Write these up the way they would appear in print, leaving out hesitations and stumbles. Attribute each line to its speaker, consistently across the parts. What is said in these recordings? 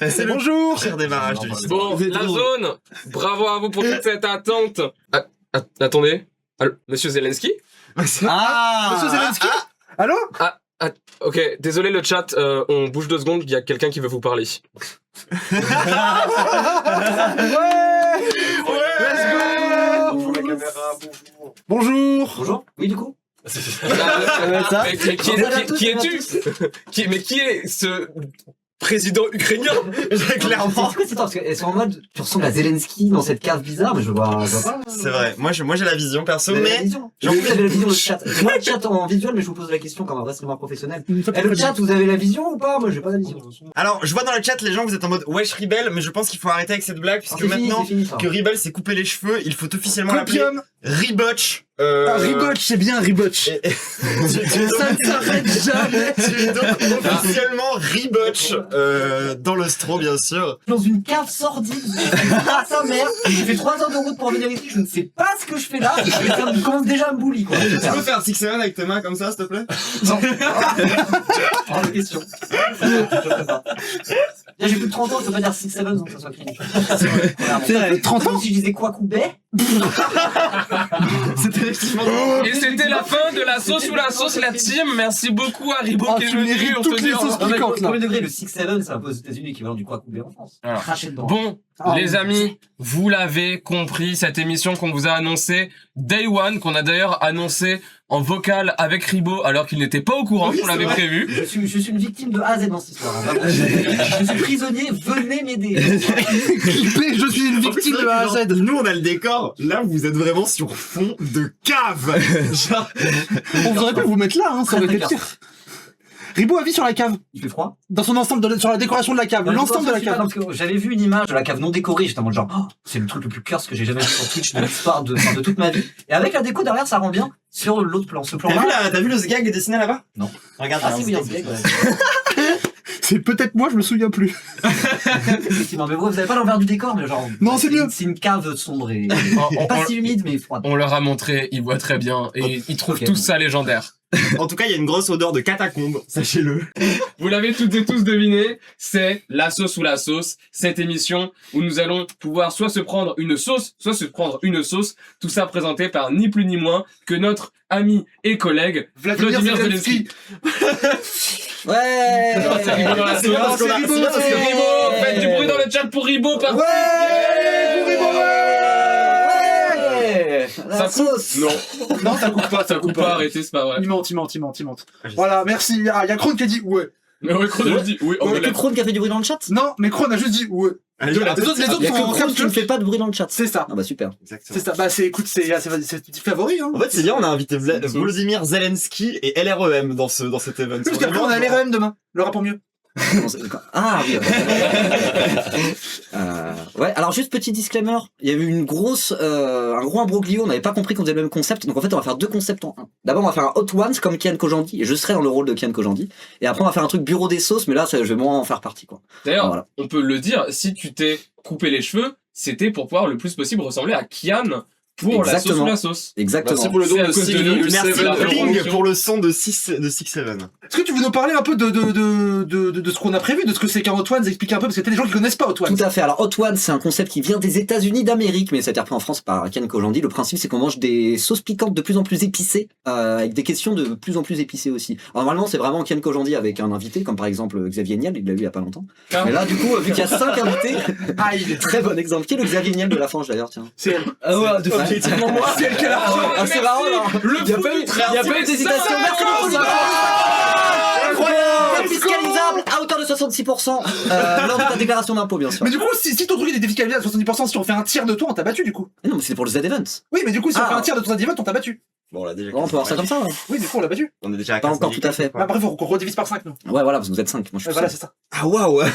Speaker 1: C'est
Speaker 2: Bonjour.
Speaker 1: le pire démarrage de l'histoire.
Speaker 3: Bon, la zone, bravo à vous pour toute cette attente. Attendez, allô, Monsieur Zelensky?
Speaker 2: Monsieur Zelensky. Allô?
Speaker 3: Ok, désolé le chat, on bouge 2 secondes, il y a quelqu'un qui veut vous parler.
Speaker 2: Ouais. Let's go.
Speaker 1: Bonjour la caméra, bonjour.
Speaker 2: Bonjour.
Speaker 4: Bonjour. Oui, du coup.
Speaker 3: Mais qui es-tu? Mais qui est ce président ukrainien?
Speaker 1: Clairement.
Speaker 4: C'est quoi cette parce qu'elles sont en mode, tu ressembles à Zelensky dans cette cave bizarre, mais je vois pas.
Speaker 1: C'est vrai. Moi j'ai la vision perso,
Speaker 4: Vous avez la
Speaker 1: mais
Speaker 4: vision. Vous avez la vision le chat. Moi, le chat en visuel, mais je vous pose la question comme un vrai streamer professionnel. Le chat, vous avez la vision ou pas? Moi, j'ai pas la vision.
Speaker 1: alors je vois dans le chat les gens vous êtes en mode wesh Rebel, mais je pense qu'il faut arrêter avec cette blague puisque
Speaker 4: C'est fini,
Speaker 1: maintenant
Speaker 4: c'est fini, ça.
Speaker 1: que Rebel s'est coupé les cheveux, il faut officiellement l'appeler
Speaker 2: Copium.
Speaker 1: Rebotch.
Speaker 2: Rebotch, c'est bien Rebotch. Ça ne s'arrête jamais.
Speaker 1: Tu es donc officiellement Rebotch dans le stro bien sûr.
Speaker 4: Dans une cave sordide, à sa mère, j'ai fait 3 heures de route pour venir ici, je ne sais pas ce que je fais là, et ça me commence déjà à me bully, quoi.
Speaker 1: Tu peux faire 6-7 avec tes mains comme ça s'il te plaît?
Speaker 4: Non. Hors de question. Là, j'ai plus de 30 ans, je peux pas dire 6-7 donc ça soit cringe.
Speaker 2: C'est vrai. 30 ans.
Speaker 4: Si je disais quoi coubet.
Speaker 1: C'était effectivement.
Speaker 3: Et c'était la fin de la sauce ou la sauce, la team. Merci beaucoup Haribo
Speaker 2: Oh,
Speaker 3: qui est
Speaker 2: tu
Speaker 3: venu.
Speaker 2: mérites
Speaker 3: On
Speaker 2: toutes
Speaker 3: te
Speaker 2: les
Speaker 3: dit au
Speaker 2: sauces
Speaker 3: revoir.
Speaker 2: piquantes, là.
Speaker 4: Premier degré, le 6-7, c'est un peu aux États-Unis l'équivalent du quoi coubet en France.
Speaker 3: Alors.
Speaker 4: Craché dedans.
Speaker 3: Bon,
Speaker 2: Oh,
Speaker 3: les amis, vous l'avez compris, cette émission qu'on vous a annoncée Day One, qu'on a d'ailleurs annoncé en vocal avec Ribo alors qu'il n'était pas au courant,
Speaker 1: Oui,
Speaker 3: qu'on l'avait
Speaker 1: c'est vrai.
Speaker 3: prévu.
Speaker 4: Je suis une victime de A à Z dans cette histoire. Hein. Je suis prisonnier, venez m'aider.
Speaker 2: Clippé, je suis une victime de A à Z.
Speaker 1: Nous on a le décor, là vous êtes vraiment sur fond de cave. Genre,
Speaker 2: On aurait pu vous mettre là, hein, ça aurait été
Speaker 4: Très
Speaker 2: pire. Ribo avis sur la cave.
Speaker 4: Il fait froid.
Speaker 2: Dans son ensemble, sur la décoration de la cave. L'ensemble de la cave.
Speaker 4: Parce que j'avais vu une image de la cave non décorée, j'étais en mode genre, oh, c'est le truc le plus curse que j'ai jamais vu sur Twitch de l'histoire de toute ma vie. Et avec la déco derrière, ça rend bien sur l'autre plan. Ce plan-là.
Speaker 1: t'as vu le sgag dessiné là-bas?
Speaker 4: Non.
Speaker 1: Regarde.
Speaker 4: Ah
Speaker 1: il
Speaker 4: si,
Speaker 1: y a
Speaker 4: oui,
Speaker 1: un
Speaker 4: un
Speaker 1: sgag.
Speaker 4: sgag, ouais.
Speaker 2: C'est peut-être moi, je me souviens plus.
Speaker 4: Effectivement, mais vous avez pas l'envers du décor, mais genre.
Speaker 2: Non, c'est mieux.
Speaker 4: C'est une cave sombre et
Speaker 3: On-
Speaker 4: pas
Speaker 3: on-
Speaker 4: si humide, mais froide.
Speaker 3: On leur a montré, ils voient très bien et ils trouvent
Speaker 4: Ok,
Speaker 3: tous
Speaker 4: bon.
Speaker 3: ça légendaire.
Speaker 1: En tout cas, il y a une grosse odeur de catacombe, sachez-le.
Speaker 3: Vous l'avez toutes et tous deviné, c'est la sauce ou la sauce, cette émission où nous allons pouvoir soit se prendre une sauce, soit se prendre une sauce, tout ça présenté par ni plus ni moins que notre ami et collègue Vladimir Zelensky.
Speaker 4: Ouais.
Speaker 3: Non, c'est Ribo dans la sauce.
Speaker 1: bien, c'est
Speaker 3: Ribo,
Speaker 1: bien,
Speaker 3: c'est Ribo. Faites du bruit dans le chat pour Ribo, par
Speaker 2: Ouais, pour Ribo,
Speaker 4: Ouais.
Speaker 3: Ça
Speaker 4: La
Speaker 3: coupe?
Speaker 4: sauce.
Speaker 3: Non,
Speaker 2: Non, ça coupe pas,
Speaker 3: ça coupe pas, arrêtez, c'est pas vrai.
Speaker 2: Il ment. Voilà, merci. Ah, il y a Krone qui a dit ouais.
Speaker 3: Mais ouais, Chrono dit, oui, on
Speaker 4: Il y
Speaker 3: me
Speaker 4: a que
Speaker 3: l'a.
Speaker 4: Krone qui a fait du bruit dans le chat.
Speaker 2: Non, mais Krone a juste dit ouais.
Speaker 1: Allez,
Speaker 2: Les autres, les autres
Speaker 4: Il y a
Speaker 2: sont
Speaker 4: que
Speaker 2: en
Speaker 4: Krone qui ne
Speaker 2: caps
Speaker 4: fait pas de bruit dans le chat.
Speaker 2: C'est ça.
Speaker 4: Ah bah super.
Speaker 1: Exactement.
Speaker 2: C'est ça. Bah, écoute, c'est petit favori, hein.
Speaker 1: En fait, c'est bien, on a invité Volodymyr Zelensky et LREM dans cet event.
Speaker 2: Parce qu'après, on a l'REM demain. Le rap en mieux.
Speaker 4: Ah oui. Ouais. Alors juste petit disclaimer, il y a eu un gros imbroglio, on n'avait pas compris qu'on faisait le même concept, donc en fait on va faire 2 concepts en un. D'abord on va faire un Hot Ones comme Kian Kojandi, et je serai dans le rôle de Kian Kojandi, et après on va faire un truc bureau des sauces, mais là je vais moins en faire partie quoi.
Speaker 3: D'ailleurs,
Speaker 4: Voilà.
Speaker 3: on peut le dire, si tu t'es coupé les cheveux, c'était pour pouvoir le plus possible ressembler à Kian pour la sauce
Speaker 4: Exactement.
Speaker 3: ou la sauce.
Speaker 4: Exactement.
Speaker 1: Merci pour le don
Speaker 3: C'est à
Speaker 1: de
Speaker 3: cause de
Speaker 1: 6
Speaker 3: nous,
Speaker 1: Merci
Speaker 3: c'est la
Speaker 1: Bling
Speaker 3: promotion.
Speaker 1: pour le son de 6-7.
Speaker 2: Est-ce que tu veux nous parler un peu de ce qu'on a prévu, de ce que c'est qu'un Hot Ones, expliquer un peu, parce que t'as des gens qui connaissent pas Hot Ones.
Speaker 4: Tout à fait. Alors Hot Ones, c'est un concept qui vient des États-Unis d'Amérique, mais ça a été repris en France par Kian Kojandi. Le principe, c'est qu'on mange des sauces piquantes de plus en plus épicées, avec des questions de plus en plus épicées aussi. Alors normalement, c'est vraiment Kian Kojandi avec un invité, comme par exemple Xavier Niel, il l'a eu il y a pas longtemps.
Speaker 3: Ah.
Speaker 4: Mais là, du coup, vu qu'il y a 5 invités,
Speaker 2: Aïe.
Speaker 4: très bon exemple. Qui est le Xavier Niel de la Fange d'ailleurs, tiens.
Speaker 2: C'est elle.
Speaker 4: Ah ouais, de
Speaker 2: Effectivement, moi. C'est elle qui a la
Speaker 4: Ah, c'est marrant, là.
Speaker 3: Le
Speaker 4: Il y a pas eu d'hésitation. Merci beaucoup, Nicolas.
Speaker 2: Incroyable.
Speaker 4: Fiscalisable à hauteur de 66%, lors de ta déclaration d'impôt, bien sûr.
Speaker 2: Mais du coup, si ton truc est défiscalisé à 70%, si on fait un tiers de toi, on t'a battu du coup.
Speaker 4: Mais non, mais c'est pour le Z-Event.
Speaker 2: Oui, mais du coup, si on
Speaker 4: Ah.
Speaker 2: fait un tiers de ton Z-Event, on t'a battu.
Speaker 1: Bon, là, déjà.
Speaker 4: Bon, on peut voir ça comme ça, ouais.
Speaker 2: Oui, du coup, on l'a battu.
Speaker 1: On est déjà à
Speaker 4: Pas
Speaker 1: 15
Speaker 4: encore tout à fait.
Speaker 2: Bah, après, faut qu'on redivise par 5, nous.
Speaker 4: Ouais, voilà, parce que vous êtes 5. Moi, je suis
Speaker 2: Voilà,
Speaker 4: seul.
Speaker 2: c'est ça.
Speaker 1: Ah, waouh!
Speaker 2: Bah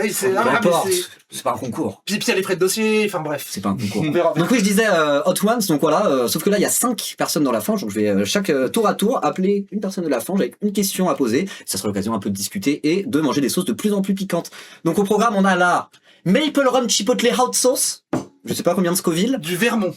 Speaker 2: oui, c'est.
Speaker 4: Peu
Speaker 2: Ah, mais
Speaker 4: importe.
Speaker 2: c'est.
Speaker 4: C'est pas un concours.
Speaker 2: Puis il y a les frais de dossier, enfin bref.
Speaker 4: C'est pas un concours.
Speaker 2: On verra.
Speaker 4: Donc oui, je disais Hot Ones, donc voilà, sauf que là il y a 5 personnes dans la fange, donc je vais chaque tour à tour appeler une personne de la fange avec une question à poser, ça sera l'occasion un peu de discuter et de manger des sauces de plus en plus piquantes. Donc au programme on a la Maple Rum Chipotle Hot Sauce, je sais pas combien de Scoville.
Speaker 2: Du Vermont.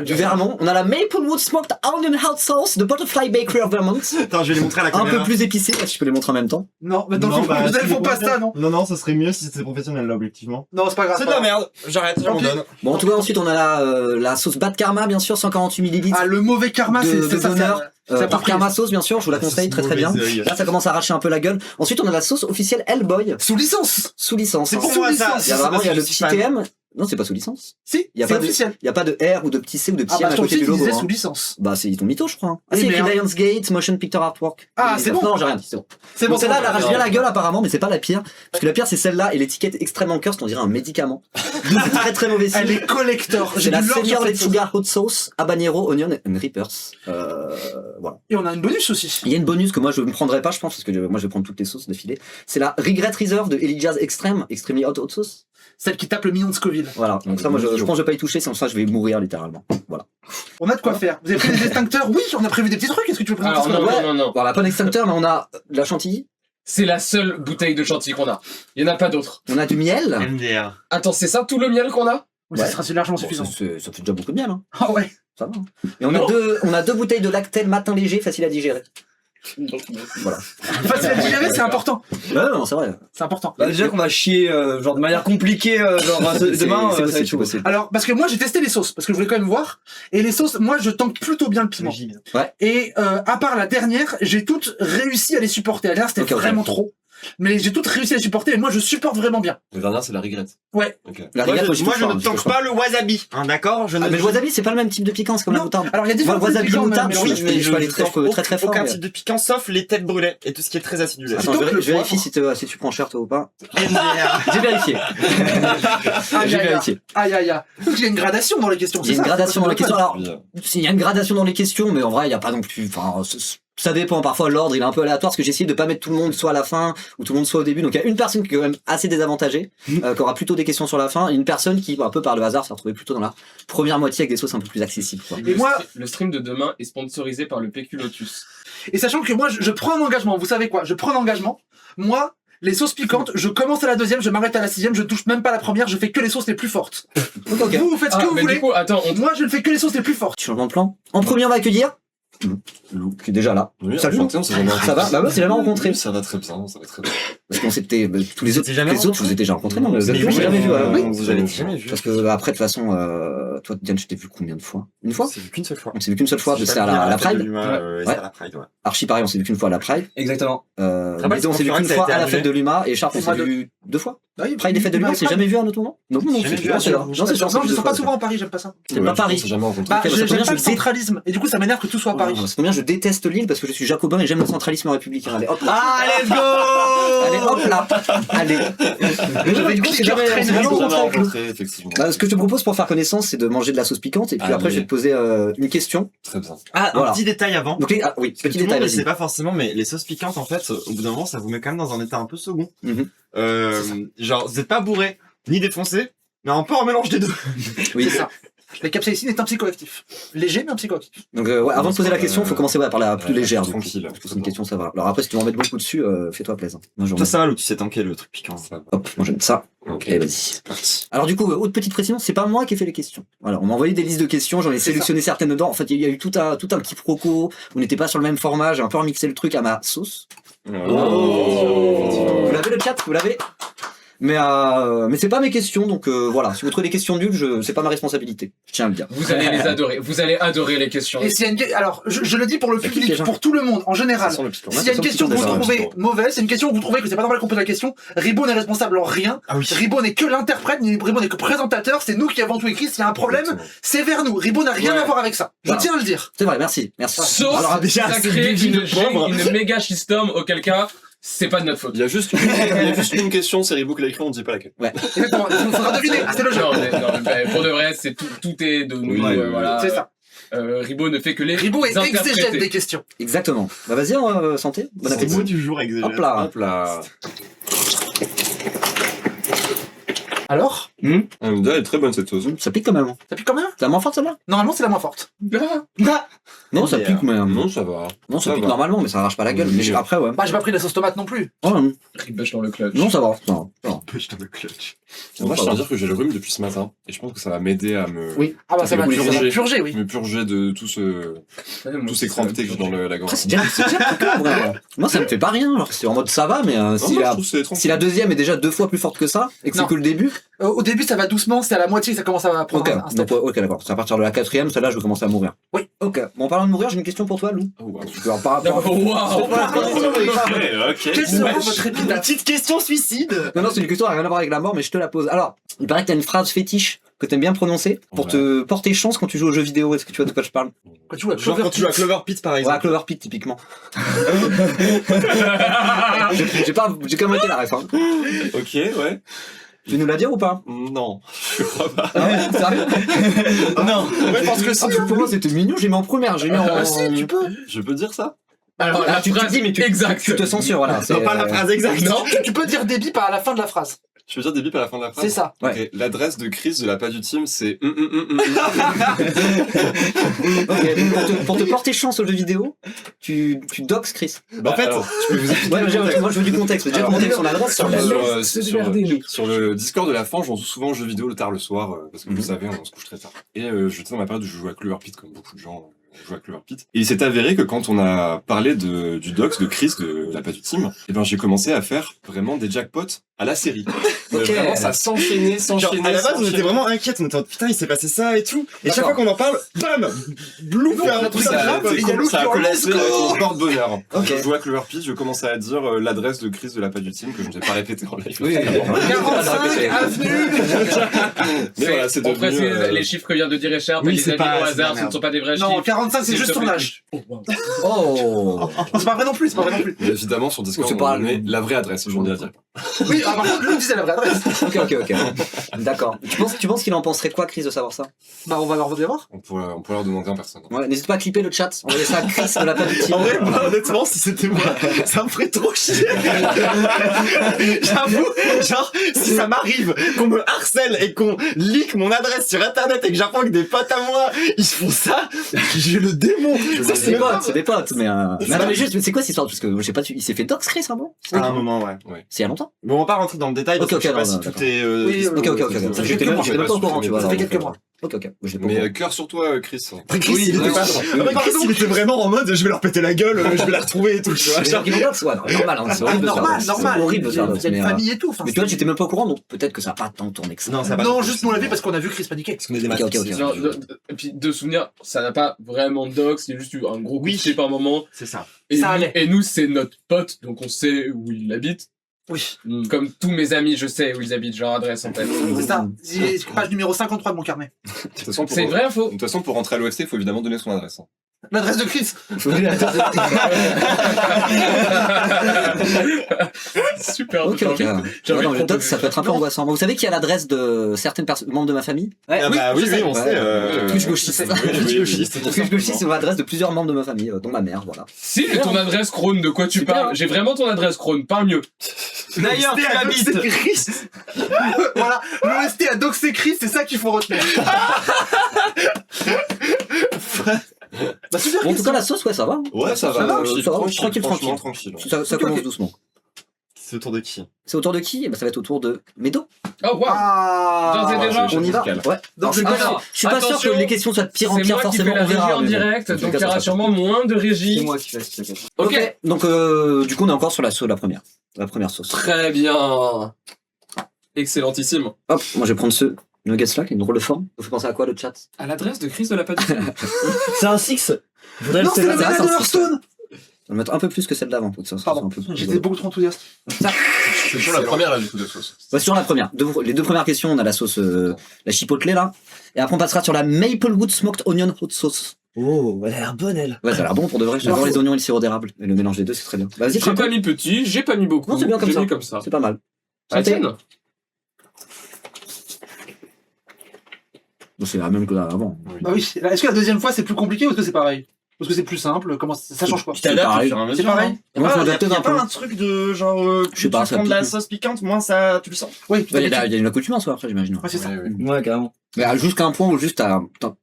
Speaker 4: Du Vermont. On a la Maplewood Smoked Onion Hot Sauce de Butterfly Bakery of Vermont.
Speaker 1: Attends, je vais les montrer à la
Speaker 4: Un
Speaker 1: caméra.
Speaker 4: peu plus épicé. Je peux les montrer en même temps.
Speaker 2: Non, mais dans le
Speaker 1: Non,
Speaker 2: film,
Speaker 1: bah,
Speaker 2: elles
Speaker 1: si
Speaker 2: font
Speaker 1: c'est
Speaker 2: pas ça, non.
Speaker 1: Non, ça serait mieux si c'était professionnel, là, objectivement.
Speaker 2: Non, c'est pas grave.
Speaker 1: C'est de la merde. J'arrête, j'abandonne.
Speaker 4: Bon, en tout cas, ensuite, on a la sauce Bad Karma, bien sûr, 148 millilitres.
Speaker 2: Ah, le mauvais karma,
Speaker 4: de
Speaker 2: c'est ça,
Speaker 4: bonheur.
Speaker 2: c'est
Speaker 4: Par
Speaker 2: approprié.
Speaker 4: Karma Sauce, bien sûr, je vous la conseille très très bien. Là, ça commence à arracher un peu la gueule. Ensuite, on a la sauce officielle Hellboy,
Speaker 2: Sous licence.
Speaker 4: sous licence.
Speaker 1: C'est pour
Speaker 2: Sous
Speaker 1: moi, ça.
Speaker 2: licence.
Speaker 4: Il y a vraiment, il y a le
Speaker 1: C'est
Speaker 4: petit
Speaker 1: pas-
Speaker 4: TM. Non, c'est pas sous licence.
Speaker 2: Si,
Speaker 4: Il y a
Speaker 2: c'est
Speaker 4: pas de-
Speaker 2: officiel.
Speaker 4: Il y a pas de R ou de petit C ou de petit
Speaker 2: Ah, bah,
Speaker 4: M à
Speaker 2: sur le
Speaker 4: côté
Speaker 2: site,
Speaker 4: du
Speaker 2: il
Speaker 4: logo.
Speaker 2: disait
Speaker 4: hein.
Speaker 2: sous licence.
Speaker 4: Bah, c'est ton mytho, je crois. Ah,
Speaker 2: Eh
Speaker 4: c'est écrit
Speaker 2: merde.
Speaker 4: Lionsgate, Motion Picture Artwork.
Speaker 2: Ah, c'est bon.
Speaker 4: Non, j'ai rien dit, c'est bon.
Speaker 2: C'est
Speaker 4: Bon,
Speaker 2: bon,
Speaker 4: celle-là,
Speaker 2: c'est
Speaker 4: elle
Speaker 2: bon.
Speaker 4: arrache bien la gueule apparemment, mais c'est pas la pire. Parce que la pire, c'est celle-là, et l'étiquette extrêmement cursed, on dirait un médicament. C'est très très mauvais signe.
Speaker 2: Elle est collector.
Speaker 4: C'est
Speaker 2: J'ai
Speaker 4: la
Speaker 2: du lore sur
Speaker 4: Senior
Speaker 2: cette sauce.
Speaker 4: Lechuga Hot Sauce, Habanero, Onion and Reapers. Voilà.
Speaker 2: Et on a une bonus aussi.
Speaker 4: Il y a une bonus que moi je ne prendrai pas, je pense, parce que moi je vais prendre toutes les sauces d'affilée. C'est la Regret Reserve de Elijah's Extreme, Extremely Hot Hot Sauce.
Speaker 2: Celle qui tape le million de Scoville.
Speaker 4: Voilà. Donc ça, moi je pense que je vais pas y toucher, sinon ça je vais mourir littéralement. Voilà.
Speaker 2: On a de quoi faire. Vous avez pris des extincteurs? Oui, on a prévu des petits trucs. Est-ce que tu veux présenter
Speaker 3: Alors
Speaker 2: ce qu'on
Speaker 3: non,
Speaker 2: a?
Speaker 4: Ouais.
Speaker 3: non, non, non.
Speaker 4: Bon, on a pas d'extincteur, mais on a de la chantilly,
Speaker 3: C'est la seule bouteille de chantilly qu'on a. Il y en a pas d'autres.
Speaker 4: on a du miel.
Speaker 1: MDR.
Speaker 3: Attends, c'est ça tout le miel qu'on a?
Speaker 2: Oui, ça sera largement
Speaker 4: Bon,
Speaker 2: suffisant.
Speaker 4: ça fait déjà beaucoup de miel, hein.
Speaker 2: Ah ouais.
Speaker 4: Ça va. Hein. Et on a deux bouteilles de Lactel matin léger, facile à digérer. Voilà.
Speaker 2: Facile à digérer, c'est important.
Speaker 4: Ouais, non, c'est vrai.
Speaker 2: C'est important.
Speaker 5: Bah, déjà qu'on va chier genre de manière compliquée genre
Speaker 4: C'est-
Speaker 5: demain
Speaker 4: c'est
Speaker 5: ça va
Speaker 4: possible,
Speaker 5: être chaud.
Speaker 4: c'est possible.
Speaker 2: Alors, parce que moi j'ai testé les sauces, parce que je voulais quand même voir. Et les sauces, moi je tank plutôt bien le piment.
Speaker 4: Ouais.
Speaker 2: Et à part la dernière, j'ai toutes réussi à les supporter. La dernière c'était
Speaker 4: Ok, ok.
Speaker 2: vraiment trop. Mais j'ai toutes réussi à les supporter et moi je supporte vraiment bien.
Speaker 6: La dernière, c'est la regrette.
Speaker 2: Ouais.
Speaker 4: La
Speaker 1: Moi,
Speaker 4: Regret,
Speaker 1: je ne
Speaker 4: touche
Speaker 1: tank pas le wasabi. Hein, d'accord? Je ne.
Speaker 4: Ah, mais le wasabi, c'est pas le même type de piquant, c'est comme la
Speaker 2: Non.
Speaker 4: moutarde.
Speaker 2: Alors il y a
Speaker 4: Moi,
Speaker 2: différents
Speaker 4: le wasabi
Speaker 2: piquants,
Speaker 4: moutarde,
Speaker 2: mais
Speaker 4: je
Speaker 2: oui.
Speaker 4: suis- je peux aller très fort.
Speaker 1: Aucun
Speaker 4: mais-
Speaker 1: type de piquant sauf les têtes brûlées et tout ce qui est très acidulé.
Speaker 4: Attends,
Speaker 2: donc
Speaker 4: je
Speaker 2: le
Speaker 4: vérifie
Speaker 2: poivre.
Speaker 4: si tu prends cher toi ou pas.
Speaker 1: MDR.
Speaker 4: J'ai vérifié.
Speaker 2: Aïe,
Speaker 4: J'ai
Speaker 2: aïe,
Speaker 4: vérifié.
Speaker 2: aïe aïe aïe. Donc il y a une gradation dans les questions.
Speaker 4: Il y a
Speaker 2: c'est
Speaker 4: une
Speaker 2: ça,
Speaker 4: gradation dans les questions. Alors,
Speaker 6: Bien.
Speaker 4: il y a une gradation dans les questions, mais en vrai, il n'y a pas non plus. Enfin, ça dépend. Parfois, l'ordre, il est un peu aléatoire parce que j'ai essayé de pas mettre tout le monde soit à la fin ou tout le monde soit au début. Donc, il y a une personne qui est quand même assez désavantagée, qui aura plutôt des questions sur la fin, et une personne qui, un peu par le hasard, s'est retrouvée plutôt dans la première moitié avec des sauces un peu plus accessibles. Quoi.
Speaker 2: Et moi,
Speaker 3: Le stream de demain est sponsorisé par le PQ Lotus.
Speaker 2: et sachant que moi je prends un engagement, vous savez quoi? Je prends un engagement. Moi, les sauces piquantes, je commence à la deuxième, je m'arrête à la sixième, je touche même pas la première, je fais que les sauces les plus fortes.
Speaker 4: Ok.
Speaker 2: Vous faites ce que vous
Speaker 3: mais
Speaker 2: voulez.
Speaker 3: du coup, attends,
Speaker 2: Moi, je ne fais que les sauces les plus fortes.
Speaker 4: Changement de plan. En premier, on va accueillir Lou, qui est déjà là.
Speaker 6: Oui,
Speaker 4: Salut.
Speaker 6: enchanté, on s'est jamais
Speaker 4: Ça va? Bah, moi, c'est jamais rencontré.
Speaker 6: Oui, ça va très bien, ça va très bien.
Speaker 4: Parce qu'on s'était, tous les autres,
Speaker 1: s'était jamais
Speaker 4: les autres,
Speaker 1: rencontrés
Speaker 4: vous étiez déjà rencontrés, non?
Speaker 1: Mais
Speaker 4: Vous avez
Speaker 1: oui,
Speaker 4: jamais vu, voilà.
Speaker 2: oui.
Speaker 1: Vous avez jamais vu.
Speaker 4: Parce que après, de toute façon, toi, Diane, je t'ai vu combien de fois? Une fois?
Speaker 1: C'est vu qu'une seule fois.
Speaker 4: On s'est vu qu'une seule fois, c'était à la
Speaker 1: fête de
Speaker 4: Pride.
Speaker 1: l'Huma,
Speaker 4: Ouais.
Speaker 1: c'est à la Pride, ouais.
Speaker 4: Archie, pareil, on s'est vu qu'une fois à la Pride.
Speaker 5: Exactement.
Speaker 1: Après,
Speaker 4: Bédon, on s'est vu
Speaker 1: c'est
Speaker 4: qu'une
Speaker 1: vrai que
Speaker 4: fois
Speaker 1: ça a
Speaker 4: à la
Speaker 1: été
Speaker 4: fête de l'Huma, et Charles, on
Speaker 2: Et
Speaker 4: s'est
Speaker 2: moi,
Speaker 4: vu deux fois.
Speaker 2: Oui,
Speaker 4: Pride et fête de l'Huma, on s'est jamais vu à un autre moment? Non, non,
Speaker 1: Jamais
Speaker 4: c'est
Speaker 1: vu
Speaker 4: sûr,
Speaker 1: à
Speaker 4: c'est sûr.
Speaker 1: un
Speaker 4: Non, c'est sûr,
Speaker 2: Non,
Speaker 4: c'est
Speaker 2: je
Speaker 4: deux
Speaker 2: sors pas
Speaker 4: fois.
Speaker 2: souvent à Paris, j'aime pas ça.
Speaker 4: C'est pas
Speaker 6: On
Speaker 4: Paris.
Speaker 6: s'est jamais rencontrés.
Speaker 2: Bah,
Speaker 4: Ok, bah, ça tombe
Speaker 2: j'aime
Speaker 4: bien,
Speaker 2: pas le
Speaker 4: je dé-
Speaker 2: centralisme. Et du coup, ça m'énerve que tout soit à Paris.
Speaker 4: C'est combien je déteste Lille parce que je suis jacobin et j'aime le centralisme républicain. Allez, hop là.
Speaker 1: Ah, let's go!
Speaker 4: Allez, hop là. Allez. Mais ouais, du coup, c'est jamais, c'est jamais
Speaker 6: On s'est
Speaker 4: rencontré
Speaker 6: jamais
Speaker 4: avec Lou.
Speaker 6: rencontrés, effectivement.
Speaker 4: Bah, ce que je te propose pour faire connaissance, c'est de manger de la sauce piquante et puis
Speaker 6: Ah,
Speaker 4: après,
Speaker 6: oui.
Speaker 4: je vais te poser une question.
Speaker 6: Très bien.
Speaker 1: Ah,
Speaker 4: Voilà.
Speaker 1: un petit détail avant.
Speaker 4: Donc, oui,
Speaker 1: Parce que
Speaker 4: petit
Speaker 1: tout le monde
Speaker 4: détail,
Speaker 1: ne sait
Speaker 4: vas-y.
Speaker 1: pas forcément, mais les sauces piquantes, en fait, au bout d'un moment, ça vous met quand même dans un état un peu second.
Speaker 4: Mhm.
Speaker 1: Genre, vous n'êtes pas bourré, ni défoncé, mais un peu en mélange des deux.
Speaker 4: Oui,
Speaker 2: C'est ça. La capsaïcine est un psychoactif. Léger, mais un psychoactif.
Speaker 4: Donc, ouais, avant de poser la question, il faut commencer par la plus légère. Du coup.
Speaker 6: tranquille.
Speaker 4: Parce que c'est une question, ça va. Alors après, si tu m'en mets beaucoup dessus, fais-toi plaisir. Moi, je
Speaker 1: Toi, ça va, Lou, tu sais tanker le truc piquant.
Speaker 6: Ça va.
Speaker 4: Hop, moi j'aime ça.
Speaker 6: Ok.
Speaker 4: Et vas-y.
Speaker 6: C'est parti.
Speaker 4: Alors du coup, autre petite précision, c'est pas moi qui ai fait les questions. Voilà, on m'a envoyé des listes de questions, j'en ai sélectionné certaines dedans. En fait, il y a eu tout un petit proco. On n'était pas sur le même format. J'ai un peu remixé le truc à ma sauce.
Speaker 6: Oh.
Speaker 4: Vous l'avez le chat, vous l'avez. Mais c'est pas mes questions, donc voilà. Si vous trouvez des questions nulles, c'est pas ma responsabilité. Je tiens à le dire.
Speaker 3: Vous allez les adorer. Vous allez adorer les questions.
Speaker 2: Et s'il y a une... Alors, je le dis pour le
Speaker 4: Qui
Speaker 2: public,
Speaker 4: déjà
Speaker 2: pour tout le monde, en général.
Speaker 6: Ça sent le piquant.
Speaker 2: S'il y a une question que vous
Speaker 4: déjà,
Speaker 2: trouvez mauvaise, c'est une question où vous trouvez que c'est pas normal qu'on pose la question, Ribot n'est responsable en rien.
Speaker 1: Ah oui.
Speaker 2: Ribot n'est que l'interprète, Ribot n'est que présentateur, c'est nous qui avons tout écrit. S'il y a un problème,
Speaker 6: Exactement.
Speaker 2: c'est vers nous. Ribot n'a rien
Speaker 3: Ouais.
Speaker 2: à voir avec ça. Je
Speaker 4: Voilà.
Speaker 2: tiens à le dire.
Speaker 4: C'est vrai, merci.
Speaker 3: Sauf
Speaker 1: Alors, déjà,
Speaker 3: ça
Speaker 1: c'est
Speaker 3: crée
Speaker 1: débile de pauvre.
Speaker 3: une méga shitstorm, auquel cas, c'est pas de notre faute.
Speaker 6: Il y a juste une question, c'est Ribot qui l'a écrit, on ne dit pas laquelle.
Speaker 2: Exactement. Il faudra deviner. C'est le jeu.
Speaker 3: Non, mais pour de vrai, c'est tout est de nous.
Speaker 6: Oui, oui,
Speaker 3: voilà.
Speaker 2: C'est ça.
Speaker 3: Ribot ne fait que les
Speaker 2: Ribot est exégète
Speaker 3: interpréter.
Speaker 2: des questions.
Speaker 4: Exactement. Bah vas-y, santé. Bon
Speaker 1: C'est le
Speaker 4: appétit.
Speaker 1: mot du jour, exagéré.
Speaker 4: Hop là.
Speaker 6: Hop là.
Speaker 2: Alors,
Speaker 6: Ah, mais elle est très bonne cette sauce.
Speaker 4: Ça pique quand même.
Speaker 2: ça pique quand même?
Speaker 4: C'est la moins forte celle-là?
Speaker 2: Normalement, c'est la moins forte.
Speaker 3: Ah,
Speaker 4: Non, ça pique, mais
Speaker 6: Non, ça va.
Speaker 4: non, ça
Speaker 6: ça
Speaker 4: pique
Speaker 6: va.
Speaker 4: normalement, mais ça arrache pas la gueule.
Speaker 6: Oui.
Speaker 4: Mais après, ouais.
Speaker 2: Bah, j'ai pas pris la sauce tomate non plus.
Speaker 4: Oh,
Speaker 3: Ribot dans le clutch.
Speaker 4: non, ça va. Non, non.
Speaker 1: Putain de clutch.
Speaker 6: Moi, je tiens à dire que j'ai le rhume depuis ce matin. Et je pense que ça va m'aider à me,
Speaker 2: Oui. Ah bah ça va
Speaker 6: Oui,
Speaker 2: purger, oui.
Speaker 6: me purger de tous ces crampes que j'ai dans la gorge.
Speaker 4: Après, c'est déjà plutôt, vraiment. Moi, ça me fait pas rien. Genre, c'est en mode ça va, mais si,
Speaker 6: Non,
Speaker 4: la,
Speaker 6: je trouve que c'est
Speaker 4: si
Speaker 6: tranquille.
Speaker 4: la deuxième est déjà 2 fois plus forte que ça, et que c'est
Speaker 2: Non.
Speaker 4: que le début.
Speaker 2: Au début, ça va doucement, c'est à la moitié que ça commence à prendre
Speaker 4: Ok,
Speaker 2: un step.
Speaker 4: donc, ok, d'accord. C'est à partir de la 4ème, celle-là, je vais commencer à mourir.
Speaker 2: Oui.
Speaker 4: Ok. Bon, en parlant de mourir, j'ai une question pour toi, Lou.
Speaker 6: Oh, wow.
Speaker 4: Alors, par rapport.
Speaker 3: Oh, wow.
Speaker 6: Ok.
Speaker 2: Quel sera
Speaker 1: Ouais.
Speaker 2: votre épitaphe?
Speaker 1: Petite question suicide.
Speaker 4: Non, c'est une question qui n'a rien à voir avec la mort, mais je te la pose. Alors, il paraît que t'as une phrase fétiche que t'aimes bien prononcer pour te porter chance quand tu joues aux jeux vidéo. Est-ce que tu vois de quoi je parle?
Speaker 2: Quand tu joues à
Speaker 1: Genre quand tu joues à Clover Pit par
Speaker 4: Ouais, à
Speaker 1: exemple.
Speaker 4: Clover Pit, typiquement. J'ai quand même été la ref, hein.
Speaker 6: Ok, ouais.
Speaker 4: Tu veux nous la dire ou pas?
Speaker 6: Non, je crois pas.
Speaker 4: Ah ouais, sérieux?
Speaker 1: Non, ouais, parce que si.
Speaker 4: Pour moi, c'était mignon, j'ai mis en première, j'ai mis en.
Speaker 1: Si, tu peux.
Speaker 6: Je peux dire ça?
Speaker 3: Alors,
Speaker 4: Là,
Speaker 3: la
Speaker 4: tu te
Speaker 3: phrase
Speaker 4: dis, mais tu
Speaker 3: exacte.
Speaker 4: te censures, voilà.
Speaker 1: Non, pas la phrase exacte.
Speaker 3: Non.
Speaker 2: Tu peux dire des bips à la fin de la phrase.
Speaker 6: Je veux dire des bips à la fin de la phrase?
Speaker 2: C'est ça.
Speaker 4: Ouais.
Speaker 6: Ok, l'adresse de Chris de la pas du team, c'est
Speaker 4: Ok, donc pour te porter chance aux jeux vidéo, tu doxes Chris.
Speaker 1: En fait,
Speaker 6: alors, je peux vous expliquer.
Speaker 4: Ouais, moi je veux du contexte. Déjà,
Speaker 6: Alors,
Speaker 4: contexte son adresse sur le.
Speaker 6: Sur le Discord de la Fange, on joue souvent aux jeux vidéo le tard le soir, parce que vous savez, on se couche très tard. Et j'étais dans ma période où je jouais à Clover Pit, comme beaucoup de gens jouent à Clover Pit. Et il s'est avéré que quand on a parlé du dox de Chris de la pas du team, et ben j'ai commencé à faire vraiment des jackpots à la série. Mais
Speaker 4: Ok.
Speaker 6: vraiment, ça s'enchaînait.
Speaker 1: genre, à la base, on était vraiment inquiets. On était en mode, putain, il s'est passé ça et tout. Et chaque
Speaker 4: D'accord.
Speaker 1: fois qu'on en parle, bam, blouf,
Speaker 2: Non, on a
Speaker 1: un
Speaker 2: trouvé
Speaker 1: truc
Speaker 2: ça grave, il y a Lou
Speaker 6: ça
Speaker 2: qui
Speaker 6: a
Speaker 2: hurle,
Speaker 6: commencé
Speaker 2: let's
Speaker 6: avec
Speaker 2: go.
Speaker 6: mon porte-bonheur.
Speaker 4: Ok.
Speaker 6: Je jouais à Clover Pit, je commençais à dire l'adresse de Chris de la pas du team que je ne vais pas répéter en live.
Speaker 4: Oui,
Speaker 2: 45 avenue.
Speaker 6: Mais voilà, c'est
Speaker 3: On
Speaker 6: devenu,
Speaker 3: précise les chiffres que vient de dire Richard,
Speaker 1: oui,
Speaker 3: mais les
Speaker 1: c'est
Speaker 3: amis
Speaker 1: pas-
Speaker 3: au
Speaker 1: c'est de la
Speaker 3: hasard, ce ne
Speaker 1: merde.
Speaker 3: sont pas des vrais
Speaker 2: Non,
Speaker 3: chiffres.
Speaker 2: 45 c'est
Speaker 3: S'il
Speaker 2: juste
Speaker 3: te
Speaker 2: ton
Speaker 3: plaît.
Speaker 2: âge.
Speaker 4: Oh.
Speaker 2: C'est pas vrai non plus, c'est pas vrai non plus.
Speaker 6: Mais évidemment, sur Discord,
Speaker 4: C'est
Speaker 6: on
Speaker 4: pas-
Speaker 6: met la vraie adresse, aujourd'hui à dire.
Speaker 2: Oui, ah, par contre, Lou disait la vraie adresse.
Speaker 4: Ok. D'accord. Tu penses qu'il en penserait quoi, Chris, de savoir ça?
Speaker 2: Bah, on va leur voir.
Speaker 6: On pourrait leur demander en personne.
Speaker 4: Ouais, n'hésite pas à clipper le chat. Envoyez ça à Chris de la pas du team.
Speaker 1: En vrai, moi, honnêtement, si c'était moi, ça me ferait trop chier. J'avoue, genre, si ça m'arrive qu'on me harcèle et qu'on leak mon adresse sur internet et que j'apprends que des potes à moi, ils font ça, j'ai le démon. Ça,
Speaker 4: C'est des
Speaker 1: même pas-
Speaker 4: potes, c'est des potes, mais mais attends, mais juste, mais c'est quoi cette histoire? Parce que je sais pas, il s'est fait dox Chris avant?
Speaker 1: À un moment, ouais.
Speaker 4: C'est il y a longtemps?
Speaker 1: Bon, on va pas rentrer dans le détail parce
Speaker 4: Ok,
Speaker 1: que je sais
Speaker 4: ok,
Speaker 1: pas
Speaker 4: non,
Speaker 1: si
Speaker 4: d'accord.
Speaker 1: tout est.
Speaker 2: Oui,
Speaker 4: Ok.
Speaker 1: ça fait
Speaker 4: J'étais
Speaker 1: quelques
Speaker 4: même
Speaker 1: mois.
Speaker 4: pas au courant, tu vois.
Speaker 2: Ça fait
Speaker 4: alors,
Speaker 2: quelques mois.
Speaker 4: Ok. Je l'ai pas au
Speaker 6: Mais
Speaker 4: courant.
Speaker 6: cœur sur toi, Chris.
Speaker 1: Après, Chris,
Speaker 4: Oui,
Speaker 1: il était
Speaker 4: oui,
Speaker 1: pas.
Speaker 4: oui.
Speaker 1: Après, Chris, il était vraiment en mode, je vais leur péter la gueule, je vais la retrouver et tout, tu vois.
Speaker 4: Mais genre, qui me doxe, ouais, normal, hein, c'est horrible de faire
Speaker 2: Normal,
Speaker 4: dox.
Speaker 2: normal.
Speaker 4: C'est horrible de faire dox,
Speaker 2: Il y a
Speaker 4: mais,
Speaker 2: une famille et tout. enfin,
Speaker 4: mais tu vois, j'étais même pas au courant, donc peut-être que ça a pas tant tourné que ça.
Speaker 1: Non, ça va.
Speaker 2: Non, juste nous on l'a vu parce qu'on a vu Chris paniquer.
Speaker 1: Parce qu'on est des
Speaker 4: Ok,
Speaker 1: maths.
Speaker 4: ok.
Speaker 3: Genre, et puis de souvenir, ça n'a pas vraiment de dox, il y a juste eu un gros coup de pied par moment.
Speaker 1: C'est ça.
Speaker 3: Et
Speaker 2: Ça
Speaker 3: nous,
Speaker 2: allait.
Speaker 3: et nous, c'est notre pote, donc on sait où il habite.
Speaker 2: Oui,
Speaker 3: Comme tous mes amis, je sais où ils habitent, genre adresse en fait.
Speaker 2: c'est ça. C'est page numéro 53 de mon carnet.
Speaker 6: De toute façon, pour-
Speaker 3: C'est une vraie info.
Speaker 6: de toute façon, pour rentrer à l'OFC, il faut évidemment donner son adresse. Hein.
Speaker 2: L'adresse de Chris.
Speaker 3: Super.
Speaker 4: Ok.
Speaker 3: j'ai envie- j'ai envie
Speaker 4: Non,
Speaker 3: de
Speaker 4: le dox,
Speaker 3: proposer
Speaker 4: ça peut être un peu angoissant. Vous savez qu'il y a l'adresse de certaines membres de ma famille?
Speaker 1: Ah bah oui, on sait.
Speaker 4: Twitch gauchiste.
Speaker 1: Twitch gauchiste.
Speaker 4: Twitch gauchiste, c'est l'adresse de plusieurs membres de ma famille, dont ma mère, voilà.
Speaker 3: Si, j'ai ton adresse Krone, de quoi tu
Speaker 4: Super.
Speaker 3: parles? J'ai vraiment ton adresse Krone, parle mieux.
Speaker 5: D'ailleurs, tu habites.
Speaker 1: Chris.
Speaker 2: Voilà, l'OST a doxé Chris, c'est ça qu'il faut retenir. Bah super.
Speaker 4: Bon, en tout cas, la sauce, ouais, ça va.
Speaker 6: Ouais, ça
Speaker 4: va,
Speaker 6: va. Tranquille,
Speaker 4: ça va,
Speaker 6: tranquille, franchement,
Speaker 4: tranquille.
Speaker 6: tranquille.
Speaker 4: Ça commence doucement.
Speaker 1: C'est autour de qui?
Speaker 4: C'est autour de qui? Eh ben, ça va être autour de Médo.
Speaker 3: Oh, waouh!
Speaker 2: Ah.
Speaker 3: D'ores et déjà.
Speaker 4: On y va?
Speaker 6: musical.
Speaker 4: Ouais.
Speaker 2: Donc,
Speaker 4: je suis pas
Speaker 3: alors,
Speaker 4: sûr- je suis pas sûr
Speaker 3: attention,
Speaker 4: que les questions soient de pire en
Speaker 3: C'est
Speaker 4: pire,
Speaker 3: moi qui
Speaker 4: forcément.
Speaker 3: fais la
Speaker 4: On verra,
Speaker 3: régie en
Speaker 4: mais bon.
Speaker 3: direct,
Speaker 4: En tout
Speaker 3: donc
Speaker 4: cas,
Speaker 3: il y
Speaker 4: ça
Speaker 3: aura
Speaker 4: sera
Speaker 3: sûrement moins de régie.
Speaker 5: C'est moi qui fais ce truc.
Speaker 3: Ok.
Speaker 4: Donc, du coup, on est encore sur la première. La première sauce.
Speaker 3: Très bien. Excellentissime.
Speaker 4: Hop, moi, je vais prendre ce nuggets là, qui est une drôle de forme. Vous faites penser à quoi, le chat?
Speaker 3: À l'adresse de Chris de la Pâtisserie.
Speaker 5: C'est un 6. Faudrait
Speaker 2: Non,
Speaker 5: le
Speaker 2: c'est la
Speaker 5: savoir.
Speaker 2: médaille de Hearthstone.
Speaker 4: On va mettre un peu plus que celle d'avant pour que ça soit
Speaker 2: Pardon,
Speaker 4: un peu plus.
Speaker 2: j'étais beaucoup trop enthousiaste.
Speaker 6: C'est sur la première, là, du coup, de sauce.
Speaker 4: Ouais, sur la première. Les deux premières questions, on a la sauce, la chipotle là. Et après, on passera sur la Maplewood Smoked Onion Hot Sauce.
Speaker 5: Oh, elle a l'air bonne, elle.
Speaker 4: Ouais, ça a l'air bon pour de vrai. J'adore les oignons et le sirop d'érable. Et le mélange des deux, c'est très bien. Vas-y,
Speaker 3: J'ai
Speaker 4: frappe.
Speaker 3: pas mis petit, j'ai pas mis beaucoup.
Speaker 4: Non, c'est bien comme
Speaker 3: j'ai
Speaker 4: ça.
Speaker 3: mis comme ça.
Speaker 4: C'est pas mal.
Speaker 3: À la tienne.
Speaker 4: Bon, c'est la même que avant.
Speaker 2: Bah oui, est-ce que la deuxième fois c'est plus compliqué ou est-ce que c'est pareil? Parce que c'est plus simple, comment ça change quoi?
Speaker 1: Tu t'adaptes
Speaker 4: pareil.
Speaker 1: au fur et à mesure.
Speaker 2: C'est pareil?
Speaker 4: Et moi, je
Speaker 1: Il y
Speaker 4: m'adapte
Speaker 1: a
Speaker 4: un peu.
Speaker 1: pas un truc de genre.
Speaker 4: Je sais pas,
Speaker 1: tu
Speaker 4: ça
Speaker 1: prends de la
Speaker 4: pique.
Speaker 1: sauce piquante, moins ça. Tu le sens?
Speaker 2: Oui,
Speaker 4: Ouais, il y a une accoutumance après, j'imagine.
Speaker 2: Ouais, c'est ça.
Speaker 5: Ouais, carrément.
Speaker 4: Mais jusqu'à un point où juste t'as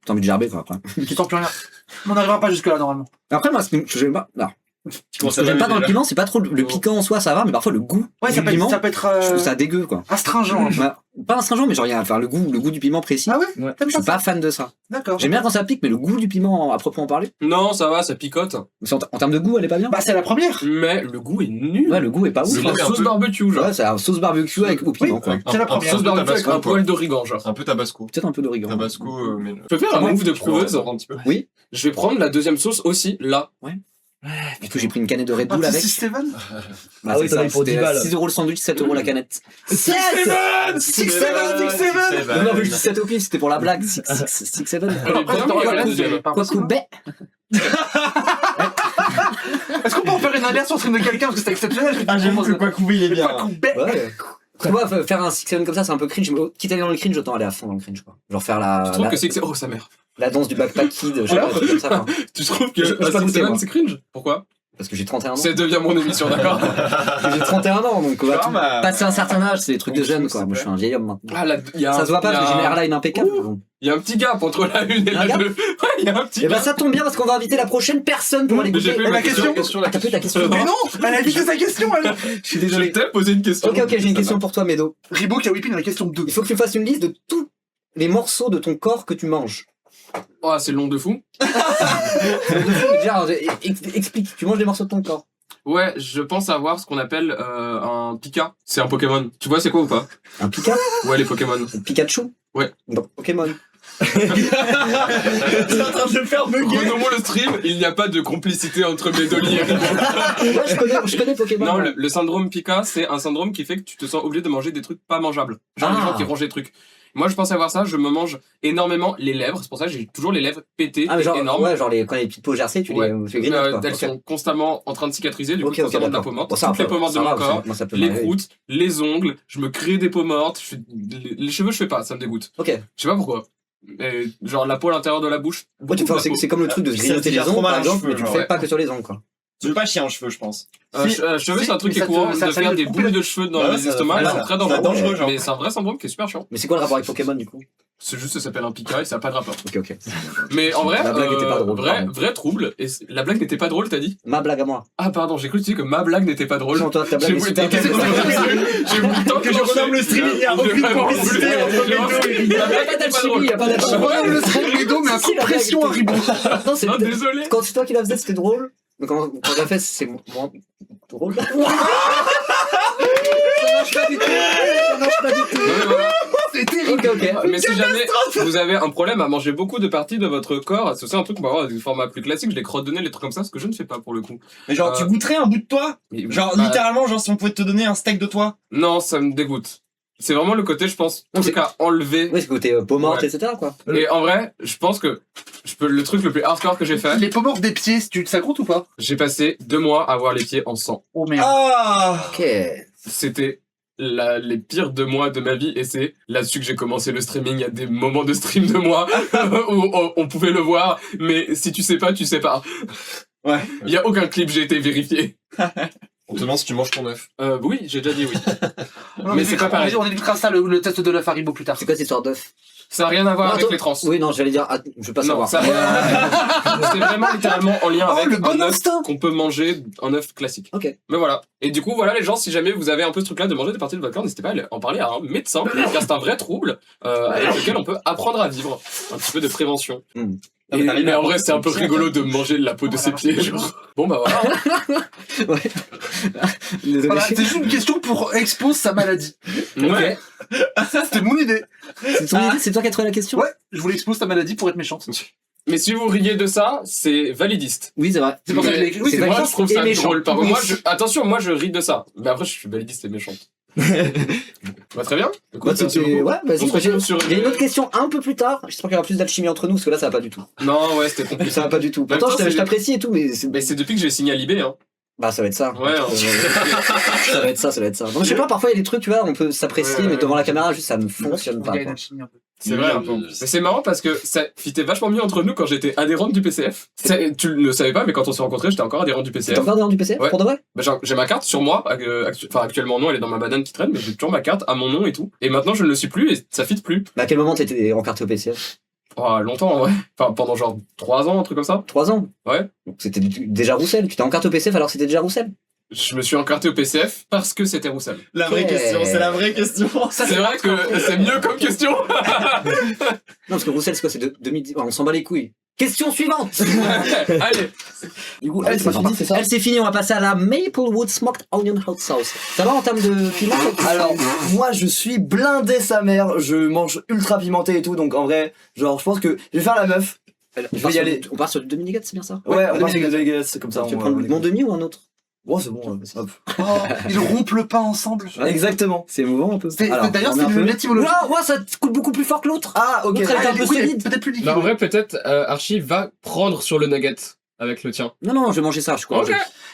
Speaker 4: envie de gerber, quoi, après.
Speaker 2: Tu sens plus rien. On n'arrivera pas jusque là normalement.
Speaker 4: Après, moi, je sais pas. Non. Ce que j'aime pas dans le piment, c'est pas trop le piquant en soi, ça va, mais parfois le goût
Speaker 2: Ouais,
Speaker 4: du
Speaker 2: ça peut
Speaker 4: piment,
Speaker 2: être
Speaker 4: je trouve ça dégueu, quoi.
Speaker 2: astringent.
Speaker 4: Bah, pas astringent, mais genre, il y a enfin, le goût du piment précis.
Speaker 2: Ah ouais,
Speaker 5: Ouais.
Speaker 2: t'aimes
Speaker 4: Je suis
Speaker 2: pas ça?
Speaker 4: pas fan de ça.
Speaker 2: D'accord.
Speaker 4: J'aime bien quand ça pique, mais le goût du piment, à proprement parler.
Speaker 3: Non, ça va, ça picote.
Speaker 4: En termes de goût, elle est pas bien.
Speaker 2: Bah, c'est la première.
Speaker 3: Mais le goût est nul.
Speaker 4: Ouais, le goût est pas ouf.
Speaker 3: C'est
Speaker 6: Le
Speaker 3: la
Speaker 6: goût est un
Speaker 3: sauce
Speaker 6: peu-
Speaker 3: barbecue, genre.
Speaker 4: Ouais, c'est un sauce barbecue avec au piment, quoi.
Speaker 2: C'est la
Speaker 6: Un
Speaker 2: première.
Speaker 3: Sauce
Speaker 6: peu
Speaker 3: barbecue avec
Speaker 6: tabasco,
Speaker 3: un
Speaker 6: quoi.
Speaker 3: poil d'origan, genre.
Speaker 6: Un peu tabasco.
Speaker 4: Peut-être un peu d'origan.
Speaker 6: Tabasco, mais...
Speaker 3: Je peux faire un move de
Speaker 6: Tu vas en
Speaker 3: prouveuse.
Speaker 6: prendre un petit peu.
Speaker 3: Je vais prendre la deuxième sauce aussi, là.
Speaker 4: Du coup, j'ai pris une canette de Red Bull avec.
Speaker 2: 26 Steven.
Speaker 4: Bah,
Speaker 5: Ah oui,
Speaker 4: c'est
Speaker 5: t'en as eu pour 10 balles.
Speaker 4: 6 € le sandwich, 7 € la canette.
Speaker 2: Six Seven.
Speaker 4: Non, mais je dis 7 au pif, c'était pour la blague. 6, 7.
Speaker 3: Elle est bien meilleure, la deuxième.
Speaker 4: Quoi coubet.
Speaker 2: Est-ce qu'on peut en faire une alerte sur le stream de quelqu'un parce que c'est exceptionnel?
Speaker 1: Ah, j'avoue que Quacoubé, il est bien.
Speaker 2: Quacoubé.
Speaker 4: Ouais. Tu vois, faire un 6 7 comme ça, c'est un peu cringe. Mais quitte à aller dans le cringe, autant aller à fond dans le cringe, quoi. Genre faire
Speaker 3: Je trouve que c'est que c'est. Oh, sa mère.
Speaker 4: la danse du backpack kid, je sais pas, un truc comme ça. Quoi.
Speaker 3: Tu trouves que
Speaker 4: Je peux pas
Speaker 3: Six
Speaker 4: goûter,
Speaker 3: Seven,
Speaker 4: moi.
Speaker 3: c'est cringe? Pourquoi?
Speaker 4: Parce que j'ai 31 ans.
Speaker 3: Ça devient mon émission, d'accord?
Speaker 4: J'ai 31 ans, donc
Speaker 1: Ah, bah,
Speaker 4: passer un certain âge, c'est des trucs de
Speaker 1: Oui,
Speaker 4: jeunes,
Speaker 1: c'est
Speaker 4: quoi. Moi, je suis un vieil homme maintenant.
Speaker 3: Ah, là, il y a
Speaker 4: Ça
Speaker 3: un-
Speaker 4: se voit pas
Speaker 3: il y a
Speaker 4: parce que j'ai une
Speaker 3: un-
Speaker 4: airline impeccable.
Speaker 3: Ouh.
Speaker 4: donc.
Speaker 3: Il y a un petit gap entre la une et
Speaker 4: Un
Speaker 3: la
Speaker 4: gap
Speaker 3: 2. Ouais, il y a un petit
Speaker 4: Et bah
Speaker 3: gap.
Speaker 4: ça tombe bien parce qu'on va inviter la prochaine personne pour aller
Speaker 3: Mais j'ai
Speaker 4: goûter.
Speaker 3: pas eu
Speaker 2: la question.
Speaker 4: Ah, t'as pas eu ta question.
Speaker 2: Mais non, elle a évité sa question, elle.
Speaker 4: Je suis
Speaker 3: Je
Speaker 4: désolé.
Speaker 3: t'ai posé une question.
Speaker 4: Ok, j'ai une question pour toi, Médo.
Speaker 2: Ribo qui a whippé dans la question 2.
Speaker 4: Il faut que tu fasses une liste de tous les morceaux de ton corps que tu manges.
Speaker 3: Oh, c'est long de fou.
Speaker 4: Déjà, explique, tu manges des morceaux de ton corps.
Speaker 3: Ouais, je pense avoir ce qu'on appelle un Pika. C'est un Pokémon. Tu vois, c'est quoi ou pas?
Speaker 4: Un Pika,
Speaker 3: Ouais, les Pokémon.
Speaker 4: un Pikachu.
Speaker 3: Ouais.
Speaker 4: Donc, Pokémon.
Speaker 1: t'es en train de me faire bugger.
Speaker 3: Renommons le stream, il n'y a pas de complicité entre Médoli et Ribo.
Speaker 4: Ouais, je connais Pokémon.
Speaker 3: Non,
Speaker 4: ouais.
Speaker 3: le syndrome Pika, c'est un syndrome qui fait que tu te sens obligé de manger des trucs pas mangeables. Genre les
Speaker 4: Ah.
Speaker 3: gens qui rongent des trucs. Moi, je pense avoir ça, je me mange énormément les lèvres. C'est pour ça que j'ai toujours les lèvres pétées
Speaker 4: Ah, mais
Speaker 3: et
Speaker 4: genre,
Speaker 3: énormes.
Speaker 4: ouais, genre quand les petites peaux gercées, tu
Speaker 3: Ouais.
Speaker 4: les grignotes, quoi.
Speaker 3: Elles
Speaker 4: Ok.
Speaker 3: sont constamment en train de cicatriser, du coup,
Speaker 4: Ok,
Speaker 3: constamment de la
Speaker 4: d'accord.
Speaker 3: peau morte.
Speaker 4: Bon, ça,
Speaker 3: Toutes les peaux mortes de
Speaker 4: ça
Speaker 3: mon
Speaker 4: va,
Speaker 3: corps,
Speaker 4: moi, ça peut
Speaker 3: les
Speaker 4: m'arriver.
Speaker 3: croûtes, les ongles, je me crée des peaux mortes. Les cheveux, je fais pas, ça me dégoûte.
Speaker 4: Ok.
Speaker 3: Je sais pas pourquoi. Et genre la peau à l'intérieur de la bouche.
Speaker 4: Ouais,
Speaker 3: beaucoup de la
Speaker 4: c'est
Speaker 3: peau.
Speaker 4: c'est comme le truc de se
Speaker 1: Ça
Speaker 4: grignoter
Speaker 1: te
Speaker 4: les
Speaker 1: tire trop
Speaker 4: ongles,
Speaker 1: mal
Speaker 4: par
Speaker 1: un
Speaker 4: exemple,
Speaker 1: cheveu,
Speaker 4: mais tu le
Speaker 1: genre,
Speaker 4: fais
Speaker 3: ouais.
Speaker 4: pas que sur les ongles, quoi.
Speaker 1: Tu veux pas chier en cheveux, je pense.
Speaker 3: Cheveux, c'est un truc
Speaker 2: mais
Speaker 3: qui est
Speaker 2: ça te-
Speaker 3: courant
Speaker 2: ça
Speaker 3: de
Speaker 2: te
Speaker 3: faire
Speaker 2: fait
Speaker 3: des
Speaker 2: couper
Speaker 3: boules
Speaker 2: la-
Speaker 3: de cheveux dans
Speaker 1: Ouais,
Speaker 3: les
Speaker 1: ça-
Speaker 3: estomacs,
Speaker 1: voilà,
Speaker 3: c'est très
Speaker 1: c'est
Speaker 3: dangereux.
Speaker 1: dangereux, genre.
Speaker 3: Mais c'est un vrai syndrome qui est super chiant.
Speaker 4: Mais c'est quoi le rapport avec Pokémon, du coup?
Speaker 3: C'est juste, ça s'appelle un Pika et ça a pas de rapport.
Speaker 4: Ok.
Speaker 3: Mais en vrai,
Speaker 4: La blague était pas drôle, pardon.
Speaker 3: vrai trouble. Et la blague n'était pas drôle, t'as dit?
Speaker 4: Ma blague à moi.
Speaker 3: Ah pardon, j'ai cru que tu dis que ma blague n'était pas drôle.
Speaker 4: Non, toi, ta blague
Speaker 3: J'ai
Speaker 4: est
Speaker 3: voulu
Speaker 4: super
Speaker 3: décaler-
Speaker 4: drôle.
Speaker 3: J'ai voulu tant
Speaker 1: Que je renomme le stream, il n'y a
Speaker 3: J'ai
Speaker 1: aucune
Speaker 3: vraiment
Speaker 1: complicité
Speaker 3: voulu-
Speaker 1: entre les deux.
Speaker 3: La
Speaker 4: Il y a
Speaker 3: blague
Speaker 4: pas
Speaker 3: n'était pas
Speaker 4: d'alchimie,
Speaker 3: drôle.
Speaker 4: il y a pas d'alchimie.
Speaker 2: Ouais, le stream Ribo, mais un
Speaker 4: Si,
Speaker 2: coup de
Speaker 4: la blague
Speaker 2: pression à
Speaker 4: était-
Speaker 2: Ribo.
Speaker 4: Non, c'est
Speaker 3: Ah, désolé.
Speaker 4: quand c'est toi qui la faisais, c'était drôle. Mais quand je la fais, c'est moins drôle. Ça marche pas du tout. Ça marche pas du tout.
Speaker 3: Non, mais voilà.
Speaker 2: C'est terrible.
Speaker 4: Ok, ok.
Speaker 3: Mais si jamais vous avez un problème à manger beaucoup de parties de votre corps, c'est aussi un truc qu'on va avoir des formats plus classiques, les crottes de nez, les trucs comme ça, ce que je ne fais pas pour le coup.
Speaker 1: Mais genre, tu goûterais un bout de toi?
Speaker 3: Mais-
Speaker 1: Genre,
Speaker 3: bah,
Speaker 1: littéralement, genre, si on pouvait te donner un steak de toi?
Speaker 3: Non, ça me dégoûte. C'est vraiment le côté, je pense,
Speaker 4: Non,
Speaker 3: truc à enlever.
Speaker 4: Oui, c'est côté peau morte,
Speaker 3: Ouais.
Speaker 4: etc. quoi.
Speaker 3: Et en vrai, je pense que le truc le plus hardcore que j'ai fait,
Speaker 2: Les peaux mortes des pieds, ça compte ou pas?
Speaker 3: j'ai passé 2 mois à avoir les pieds en sang.
Speaker 2: Oh merde.
Speaker 1: Ah!
Speaker 4: Ok.
Speaker 3: C'était les pires 2 mois de ma vie et c'est là-dessus que j'ai commencé le streaming. Il y a des moments de stream de moi où on pouvait le voir, mais si tu sais pas, tu sais pas.
Speaker 1: Ouais.
Speaker 3: Il y a aucun clip, j'ai été vérifié.
Speaker 6: On te demande si tu manges ton œuf.
Speaker 3: Oui, j'ai déjà dit oui.
Speaker 2: Non,
Speaker 3: mais c'est pas pareil.
Speaker 2: On évitera ça, le test de l'œuf à Ribo plus tard.
Speaker 4: C'est quoi cette histoire d'œuf?
Speaker 3: Ça n'a rien à voir
Speaker 4: Non,
Speaker 3: avec
Speaker 4: attends.
Speaker 3: les trans.
Speaker 4: Oui, non, j'allais dire. Je veux pas
Speaker 3: Non,
Speaker 4: savoir.
Speaker 3: ça c'est vraiment littéralement en lien
Speaker 2: Oh,
Speaker 3: avec
Speaker 2: le bon
Speaker 3: un œuf
Speaker 2: instinct.
Speaker 3: qu'on peut manger, un œuf classique.
Speaker 4: Ok.
Speaker 3: Mais voilà. Et du coup, voilà les gens, si jamais vous avez un peu ce truc-là de manger des parties de votre corps, n'hésitez pas à en parler à un médecin, car c'est un vrai trouble avec lequel on peut apprendre à vivre. Un petit peu de prévention.
Speaker 4: Hmm.
Speaker 3: Et, mais en vrai, c'est un peu rigolo de manger la peau de ses pieds, genre. Bon bah voilà.
Speaker 4: Ouais. Désolé.
Speaker 2: Voilà, c'est juste une question pour expose sa maladie.
Speaker 3: Ouais.
Speaker 2: C'était mon idée.
Speaker 4: C'est ton idée, c'est toi qui as trouvé la question?
Speaker 2: Ouais, je voulais expose ta maladie pour être méchante.
Speaker 3: Mais si vous riez de ça, c'est validiste.
Speaker 4: Oui, c'est vrai.
Speaker 2: C'est pour ça que je l'ai écrit. Oui,
Speaker 4: C'est
Speaker 2: c'est
Speaker 3: Moi,
Speaker 2: vrai.
Speaker 3: je trouve
Speaker 4: et
Speaker 3: ça
Speaker 4: méchant.
Speaker 3: drôle. Par contre,
Speaker 4: Oui.
Speaker 3: attention, moi, je ris de ça. Mais après, je suis validiste et méchante. Bah, très bien. Écoute,
Speaker 4: Bah,
Speaker 3: merci
Speaker 4: c'était-
Speaker 3: beaucoup.
Speaker 4: ouais, vas-y.
Speaker 3: On se retrouve sur
Speaker 4: Il y a une autre question un peu plus tard. J'espère qu'il y aura plus d'alchimie entre nous, parce que là, ça va pas du tout.
Speaker 3: Non, ouais, c'était compliqué.
Speaker 4: Ça va pas du tout.
Speaker 3: même
Speaker 4: Pourtant,
Speaker 3: temps,
Speaker 4: je
Speaker 3: c'est-
Speaker 4: t'apprécie et tout, mais
Speaker 3: Mais c'est depuis que j'ai signé à Libé, hein.
Speaker 4: bah, ça va être ça.
Speaker 3: Ouais, hein.
Speaker 4: Ça va être ça, ça va être ça. Donc, je sais pas, parfois, il y a des trucs, tu vois, on peut s'apprécier,
Speaker 3: Ouais,
Speaker 4: mais
Speaker 3: ouais.
Speaker 4: devant la caméra, juste, ça ne fonctionne pas,
Speaker 2: Il y a une
Speaker 4: quoi.
Speaker 2: alchimie un peu.
Speaker 3: C'est vrai.
Speaker 6: un peu.
Speaker 3: Mais c'est marrant parce que ça fitait vachement mieux entre nous quand j'étais adhérente du PCF. Tu ne savais pas, mais quand on s'est rencontrés, j'étais encore adhérente du
Speaker 4: T'es
Speaker 3: PCF.
Speaker 4: encore dans du PC?
Speaker 3: Ouais.
Speaker 4: Pour de vrai?
Speaker 3: Bah, j'ai ma carte sur moi, enfin actuellement non, elle est dans ma banane qui traîne, mais j'ai toujours ma carte à mon nom et tout. Et maintenant je ne le suis plus et ça fit plus.
Speaker 4: Bah, à quel moment t'étais encarté au PC?
Speaker 3: Oh, longtemps, en vrai. Enfin, pendant genre 3 ans, un truc comme ça.
Speaker 4: 3 ans.
Speaker 3: Ouais.
Speaker 4: Donc c'était déjà Roussel. Tu t'es encarté au PCF alors que c'était déjà Roussel.
Speaker 3: Je me suis encarté au PCF parce que c'était Roussel.
Speaker 1: La vraie
Speaker 4: Ok.
Speaker 1: question, c'est la vraie question.
Speaker 3: C'est vrai que c'est mieux comme question.
Speaker 4: Non, parce que Roussel, c'est quoi? C'est 2010. On s'en bat les couilles. Question suivante.
Speaker 3: Allez.
Speaker 4: Du coup,
Speaker 5: Elle, c'est fini, c'est ça
Speaker 4: elle, c'est fini. On va passer à la Maplewood Smoked Onion Hot Sauce. Ça va en termes de piment?
Speaker 5: Alors, moi, je suis blindé sa mère. Je mange ultra pimenté et tout. Donc, en vrai, genre, je pense que je vais faire la meuf. Je vais y aller.
Speaker 4: On part sur du demi-nugget, c'est bien ça?
Speaker 5: Ouais, on part sur les nuggets, c'est comme ça.
Speaker 4: Tu veux
Speaker 5: on-
Speaker 4: prendre
Speaker 5: on
Speaker 4: le
Speaker 5: est-
Speaker 4: bon demi ou un autre?
Speaker 5: Oh, c'est bon. Hop.
Speaker 2: Oh, ils rompent le pain ensemble.
Speaker 5: Exactement.
Speaker 4: C'est émouvant un peu.
Speaker 2: D'ailleurs,
Speaker 4: on met
Speaker 2: c'est
Speaker 4: un peu.
Speaker 2: l'étymologie.
Speaker 4: Ouais, ça coûte beaucoup plus fort que l'autre.
Speaker 5: Ah, ok.
Speaker 4: L'autre, elle est un peu
Speaker 2: Oui,
Speaker 4: solide.
Speaker 2: peut-être plus liquide.
Speaker 3: Bah, en vrai, peut-être Archie va prendre sur le nugget avec le tien.
Speaker 4: Non, je vais manger ça, je crois.
Speaker 3: Ok.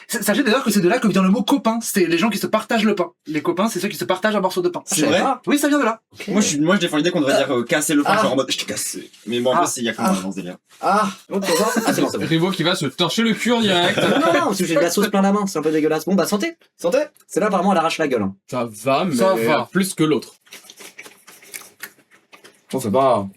Speaker 2: Sachez d'ailleurs que c'est de là que vient le mot copain. C'est les gens qui se partagent le pain. Les copains, c'est ceux qui se partagent un morceau de pain.
Speaker 1: C'est vrai?
Speaker 2: Oui, ça vient de là.
Speaker 1: Moi, je défends l'idée qu'on devrait dire casser le pain,
Speaker 5: Ah.
Speaker 1: genre en mode je t'ai cassé. Mais bon, en plus, il y a comment dans ce délire.
Speaker 5: Ah, ok, ça.
Speaker 4: Ah, c'est bon, c'est bon.
Speaker 3: Rivo qui va se torcher le cul en direct.
Speaker 4: Non, parce que j'ai de la sauce plein la main, c'est un peu dégueulasse. Bon, bah, santé.
Speaker 5: Santé.
Speaker 4: C'est là, apparemment, elle arrache la gueule. Hein.
Speaker 3: Ça va, mais
Speaker 2: Ça va.
Speaker 3: plus que l'autre.
Speaker 5: On fait pas.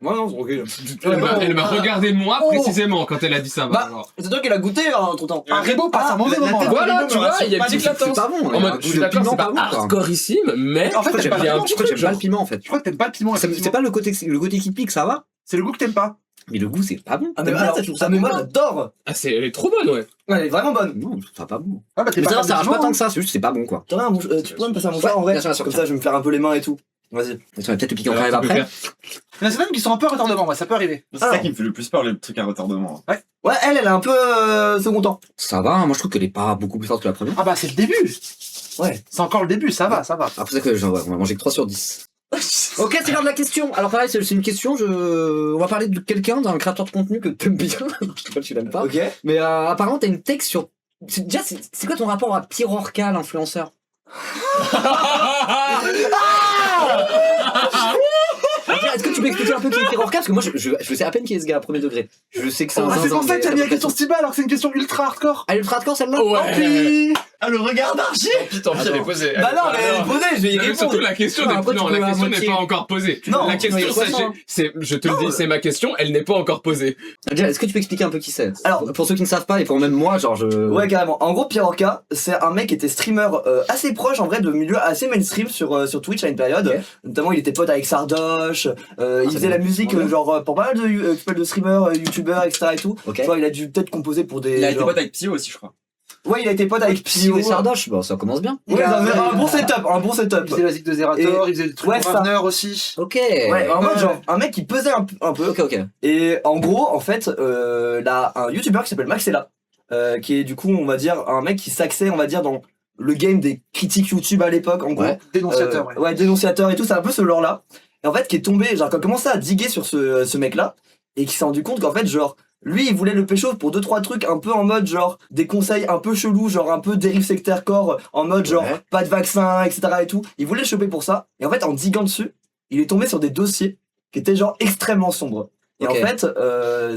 Speaker 5: Moi, non, c'est ok.
Speaker 3: Elle m'a regardé moi
Speaker 5: Oh.
Speaker 3: précisément quand elle a dit ça.
Speaker 5: Bah,
Speaker 3: genre.
Speaker 5: c'est toi qui l'as goûté entre temps.
Speaker 2: Un Rébo passe un mauvais moment. là.
Speaker 3: Voilà, tu vois, il y a une petite
Speaker 4: C'est
Speaker 3: latence.
Speaker 4: pas bon.
Speaker 3: En mode, je suis d'accord, c'est pas
Speaker 4: hardcore.
Speaker 3: hardcoreissime, mais
Speaker 2: En fait, t'aimes pas
Speaker 3: il y a
Speaker 2: le
Speaker 3: un
Speaker 2: piment.
Speaker 3: petit
Speaker 4: Pourquoi
Speaker 3: truc,
Speaker 4: j'aime pas
Speaker 3: genre.
Speaker 4: le piment en fait?
Speaker 2: Je crois que t'aimes pas le piment.
Speaker 4: C'est
Speaker 2: effectivement.
Speaker 4: pas le côté qui pique, ça va.
Speaker 2: C'est le goût que t'aimes pas.
Speaker 4: Mais le goût, c'est pas bon.
Speaker 5: Ah, mais
Speaker 4: T'aimes
Speaker 5: alors,
Speaker 4: pas, tu trouves ça
Speaker 5: mais
Speaker 4: bon,
Speaker 5: moi,
Speaker 4: toi
Speaker 5: j'adore.
Speaker 3: Ah, elle est trop bonne, ouais.
Speaker 5: Ouais, elle est vraiment bonne.
Speaker 4: Non, je trouve ça pas bon.
Speaker 2: Ah, bah, t'es
Speaker 4: Mais
Speaker 2: pas
Speaker 4: ça,
Speaker 2: fan
Speaker 4: ça
Speaker 2: de
Speaker 4: arrache
Speaker 2: piment,
Speaker 4: pas tant
Speaker 2: hein.
Speaker 4: que ça, c'est juste c'est pas bon quoi.
Speaker 5: T'aurais tu peux me passer un mouchoir en vrai?
Speaker 4: bien sûr,
Speaker 5: Comme ça, je vais me faire un peu les mains et tout. Vas-y.
Speaker 4: Ça va peut-être le piquer en
Speaker 3: Alors,
Speaker 4: crève
Speaker 3: tu peux
Speaker 4: après.
Speaker 3: faire-
Speaker 2: Il y en a certaines qui sont un peu à retardement, ouais, ça peut arriver.
Speaker 1: C'est ça qui me fait le plus peur, les trucs à retardement.
Speaker 5: Ouais, elle a un peu second temps.
Speaker 4: Ça va, moi je trouve qu'elle est pas beaucoup plus forte que la première.
Speaker 2: Ah bah c'est le début.
Speaker 5: Ouais.
Speaker 2: C'est encore le début, ça va, ça va.
Speaker 4: Après ça que on va manger que 3 sur 10. Ok, c'est l'heure de la question. Alors pareil, c'est une question, on va parler de quelqu'un, d'un créateur de contenu que t'aimes bien. Je sais pas si tu l'aimes pas.
Speaker 5: Ok.
Speaker 4: Mais apparemment t'as une texte sur... Déjà, c'est quoi ton rapport à Pierre Orca, l'influenceur? Est-ce que tu peux expliquer un peu qui est Pierre Orca? Parce que moi je sais à peine qui est ce gars à premier degré. Je sais que c'est un
Speaker 2: Ah, c'est
Speaker 4: zinzin,
Speaker 2: pour ça que
Speaker 4: mais
Speaker 2: t'as mis la
Speaker 4: pas
Speaker 2: question
Speaker 4: tout.
Speaker 2: Stiba alors que c'est une question ultra hardcore.
Speaker 4: Elle est ultra hardcore celle-là?
Speaker 3: Ouais.
Speaker 1: Ah, le regard d'Archie!
Speaker 3: Tant pis, elle est posée.
Speaker 5: Bah non, mais elle est posée, je vais y
Speaker 3: Non, mais
Speaker 5: répondre.
Speaker 3: surtout la question
Speaker 4: Non,
Speaker 3: n'est
Speaker 4: après, tu
Speaker 3: non,
Speaker 4: peux
Speaker 3: la
Speaker 4: à
Speaker 3: question
Speaker 4: moitié.
Speaker 3: n'est pas encore posée.
Speaker 5: Non,
Speaker 3: la question,
Speaker 4: il y a
Speaker 3: ça,
Speaker 4: quoi, ça
Speaker 3: je te le dis, c'est ma question, elle n'est pas encore posée.
Speaker 4: Déjà, est-ce que tu peux expliquer un peu qui c'est?
Speaker 5: Alors-
Speaker 4: pour ceux qui ne savent pas et pour même moi, genre je...
Speaker 5: Ouais, carrément. En gros, Pierre Orca, c'est un mec qui était streamer assez proche en vrai de milieu assez mainstream sur Twitch à une période.
Speaker 4: Ok.
Speaker 5: Notamment, il était pote avec Sardoche. Il
Speaker 4: c'est
Speaker 5: faisait
Speaker 4: bon.
Speaker 5: la musique
Speaker 4: Ouais.
Speaker 5: genre pour pas mal de streamers, youtubeurs, etc. et tout.
Speaker 4: Ok.
Speaker 5: Tu vois, il a dû peut-être composer pour des.
Speaker 1: Il a été
Speaker 5: genre-
Speaker 1: pote avec Pio aussi, je crois.
Speaker 5: Ouais, il a été pote avec
Speaker 4: Pio
Speaker 5: Pio.
Speaker 4: et Sardoche, bon, ça commence bien.
Speaker 5: Ouais, un bon setup, un bon
Speaker 2: Il
Speaker 5: setup.
Speaker 2: faisait la zik de Zerator, il faisait des trucs
Speaker 5: Ouais,
Speaker 2: pour
Speaker 5: ça.
Speaker 2: Wagner aussi.
Speaker 4: Ok.
Speaker 5: Ouais, en mode
Speaker 2: Ouais.
Speaker 5: genre un mec qui pesait un peu.
Speaker 4: Ok.
Speaker 5: Et en gros, en fait, là, un youtubeur qui s'appelle Maxella, qui est du coup, on va dire, un mec qui s'accède, on va dire, dans le game des critiques YouTube à l'époque, en gros.
Speaker 4: Ouais.
Speaker 2: Dénonciateur, ouais.
Speaker 5: Ouais, dénonciateur et tout, c'est un peu ce lore-là. Et en fait, qui est tombé, genre, qui a commencé à diguer sur ce mec-là, et qui s'est rendu compte qu'en fait, genre, lui, il voulait le pécho pour 2-3 trucs un peu en mode, genre, des conseils un peu chelous, genre, un peu dérive sectaire corps, en mode, genre,
Speaker 4: Ouais.
Speaker 5: pas de vaccin, etc. et tout. Il voulait le choper pour ça. Et en fait, en diguant dessus, il est tombé sur des dossiers qui étaient, genre, extrêmement sombres. Et
Speaker 4: Ok.
Speaker 5: en fait,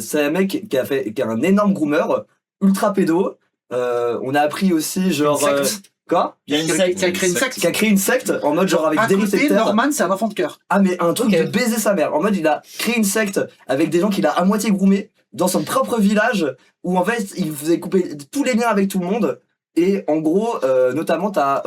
Speaker 5: c'est un mec qui a un énorme groomer, ultra pédo. On a appris aussi, genre,
Speaker 2: Une secte.
Speaker 5: quoi?
Speaker 1: Il y a une
Speaker 2: Qui a
Speaker 1: secte.
Speaker 2: créé une secte.
Speaker 5: Qui a créé une secte en mode, genre, avec
Speaker 2: À
Speaker 5: dérive
Speaker 2: côté,
Speaker 5: sectaire.
Speaker 2: Norman, c'est un enfant de cœur.
Speaker 5: Ah mais un truc
Speaker 4: Ok.
Speaker 5: de baiser sa mère. En mode il a créé une secte avec des gens qu'il a à moitié groomés dans son propre village où en fait il faisait couper tous les liens avec tout le monde. Et en gros, notamment t'as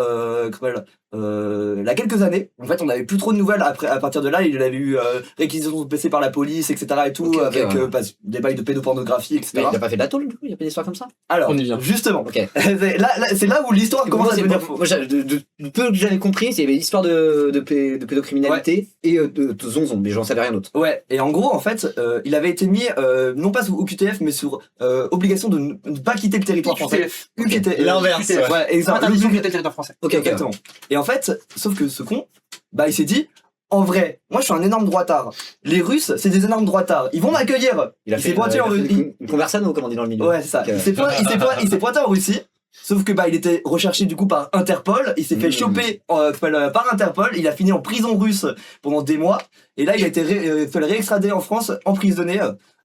Speaker 5: il y a quelques années, en fait on n'avait plus trop de nouvelles après. À partir de là, il avait eu réquisition de PC par la police, etc. et tout,
Speaker 4: Ok,
Speaker 5: avec
Speaker 4: ouais.
Speaker 5: des bails de pédopornographie,
Speaker 4: Mais
Speaker 5: etc.
Speaker 4: il a pas fait de la tôle du coup? Il y a pas d'histoire comme ça?
Speaker 5: Alors,
Speaker 3: On y vient.
Speaker 5: justement,
Speaker 4: Ok.
Speaker 5: c'est là où l'histoire commence à devenir faux.
Speaker 4: Moi, de peu que j'avais compris, c'est l'histoire de pédocriminalité et de zonzon, mais j'en savais rien d'autre.
Speaker 5: Ouais, et en gros, en fait, il avait été mis, non pas sous OQTF, mais sur obligation de ne pas quitter le territoire français.
Speaker 2: UQTF.
Speaker 5: UQTF.
Speaker 1: L'inverse, ouais.
Speaker 5: Ouais, exactement.
Speaker 2: Interdiction de quitter le territoire français.
Speaker 4: Ok.
Speaker 5: Exactement. Et en fait, sauf que ce con, bah il s'est dit, en vrai, moi je suis un énorme droitard. Les Russes, c'est des énormes droitards. Ils vont m'accueillir.
Speaker 4: Il a
Speaker 5: s'est
Speaker 4: fait,
Speaker 5: pointé en Russie.
Speaker 4: une conversano, comme on dit dans le milieu.
Speaker 5: Ouais, c'est ça.
Speaker 4: Ok.
Speaker 5: Il s'est pointé en Russie. Sauf que bah il était recherché du coup par Interpol, il s'est fait choper par Interpol, il a fini en prison russe pendant des mois, et là il a été fait le réextrader en France, emprisonné.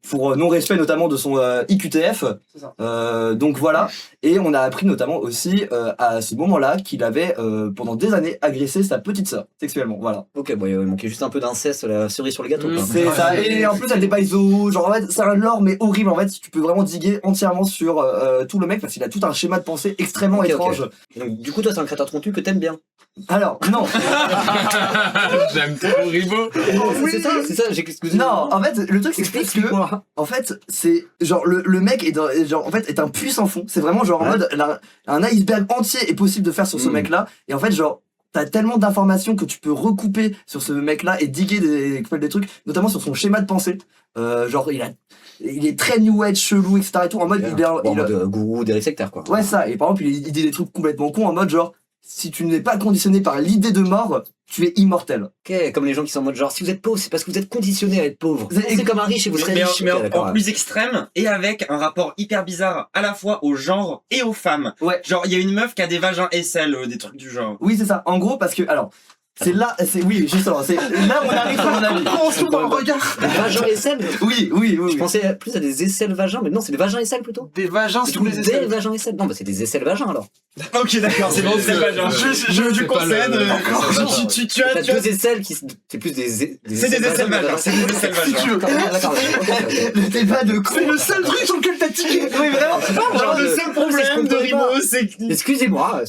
Speaker 5: pour non-respect notamment de son IQTF.
Speaker 2: C'est ça.
Speaker 5: Donc voilà. Et on a appris notamment aussi à ce moment-là qu'il avait pendant des années agressé sa petite sœur sexuellement. Voilà.
Speaker 4: Ok, bon, il manquait juste un peu d'inceste, la cerise sur le gâteau. quoi.
Speaker 5: C'est ça. Et en plus elle dépasse genre en fait c'est un lore mais horrible en fait. Tu peux vraiment diguer entièrement sur tout le mec parce qu'il a tout un schéma de pensée extrêmement
Speaker 4: Ok, ok.
Speaker 5: étrange.
Speaker 4: Donc, du coup, toi, c'est un créateur de contenu que t'aimes bien.
Speaker 5: Alors non.
Speaker 3: J'aime trop Ribo.
Speaker 4: C'est ça,
Speaker 5: Non, en fait, le truc c'est que
Speaker 4: Explique-moi.
Speaker 5: en fait, c'est genre le mec genre en fait est un puissant fond. C'est vraiment genre en mode un iceberg entier est possible de faire sur ce mec-là. Et en fait, genre t'as tellement d'informations que tu peux recouper sur ce mec-là et diguer des trucs, notamment sur son schéma de pensée. Genre il est très new age, chelou, etc. Et tout, en mode
Speaker 4: En mode gourou des sectaires, quoi.
Speaker 5: ouais ça. Et par exemple, il dit des trucs complètement cons en mode genre si tu n'es pas conditionné par l'idée de mort, tu es immortel.
Speaker 4: Ok, comme les gens qui sont en mode genre, si vous êtes pauvre, c'est parce que vous êtes conditionné à être pauvre.
Speaker 5: C'est-
Speaker 4: C'est comme un riche et vous serez
Speaker 1: Mais,
Speaker 4: riche.
Speaker 1: mais
Speaker 4: Ok,
Speaker 1: en
Speaker 4: d'accord.
Speaker 1: plus extrême et avec un rapport hyper bizarre à la fois au genre et aux femmes.
Speaker 5: Ouais.
Speaker 1: Genre il y a une meuf qui a des vagins aisselles, des trucs du genre.
Speaker 5: Oui, c'est ça. En gros, parce que alors. Oui, justement, c'est là où on arrive sur mon avis.
Speaker 2: On se tourne dans le regard.
Speaker 4: Vagin aisselle.
Speaker 5: Oui.
Speaker 4: Je pensais plus à des aisselles vagins, mais non, c'est des vagins aisselles plutôt.
Speaker 2: Des vagins
Speaker 4: C'est
Speaker 2: sous les
Speaker 4: des
Speaker 2: aisselles.
Speaker 4: vagins aisselles. Non, bah c'est des aisselles vagins alors.
Speaker 1: Ok d'accord, c'est bon, c'est pas genre. Je
Speaker 3: c'est pas
Speaker 1: concède.
Speaker 3: le-
Speaker 1: Tu as
Speaker 4: T'as deux aisselles qui. C'est plus des.
Speaker 1: C'est des aisselles vagins, c'est des aisselles vagins.
Speaker 4: D'accord.
Speaker 5: Le débat de con.
Speaker 2: C'est le seul truc sur lequel t'as tiqué.
Speaker 5: Oui, vraiment.
Speaker 1: Genre le seul problème de Rimo, c'est que
Speaker 4: Excusez-moi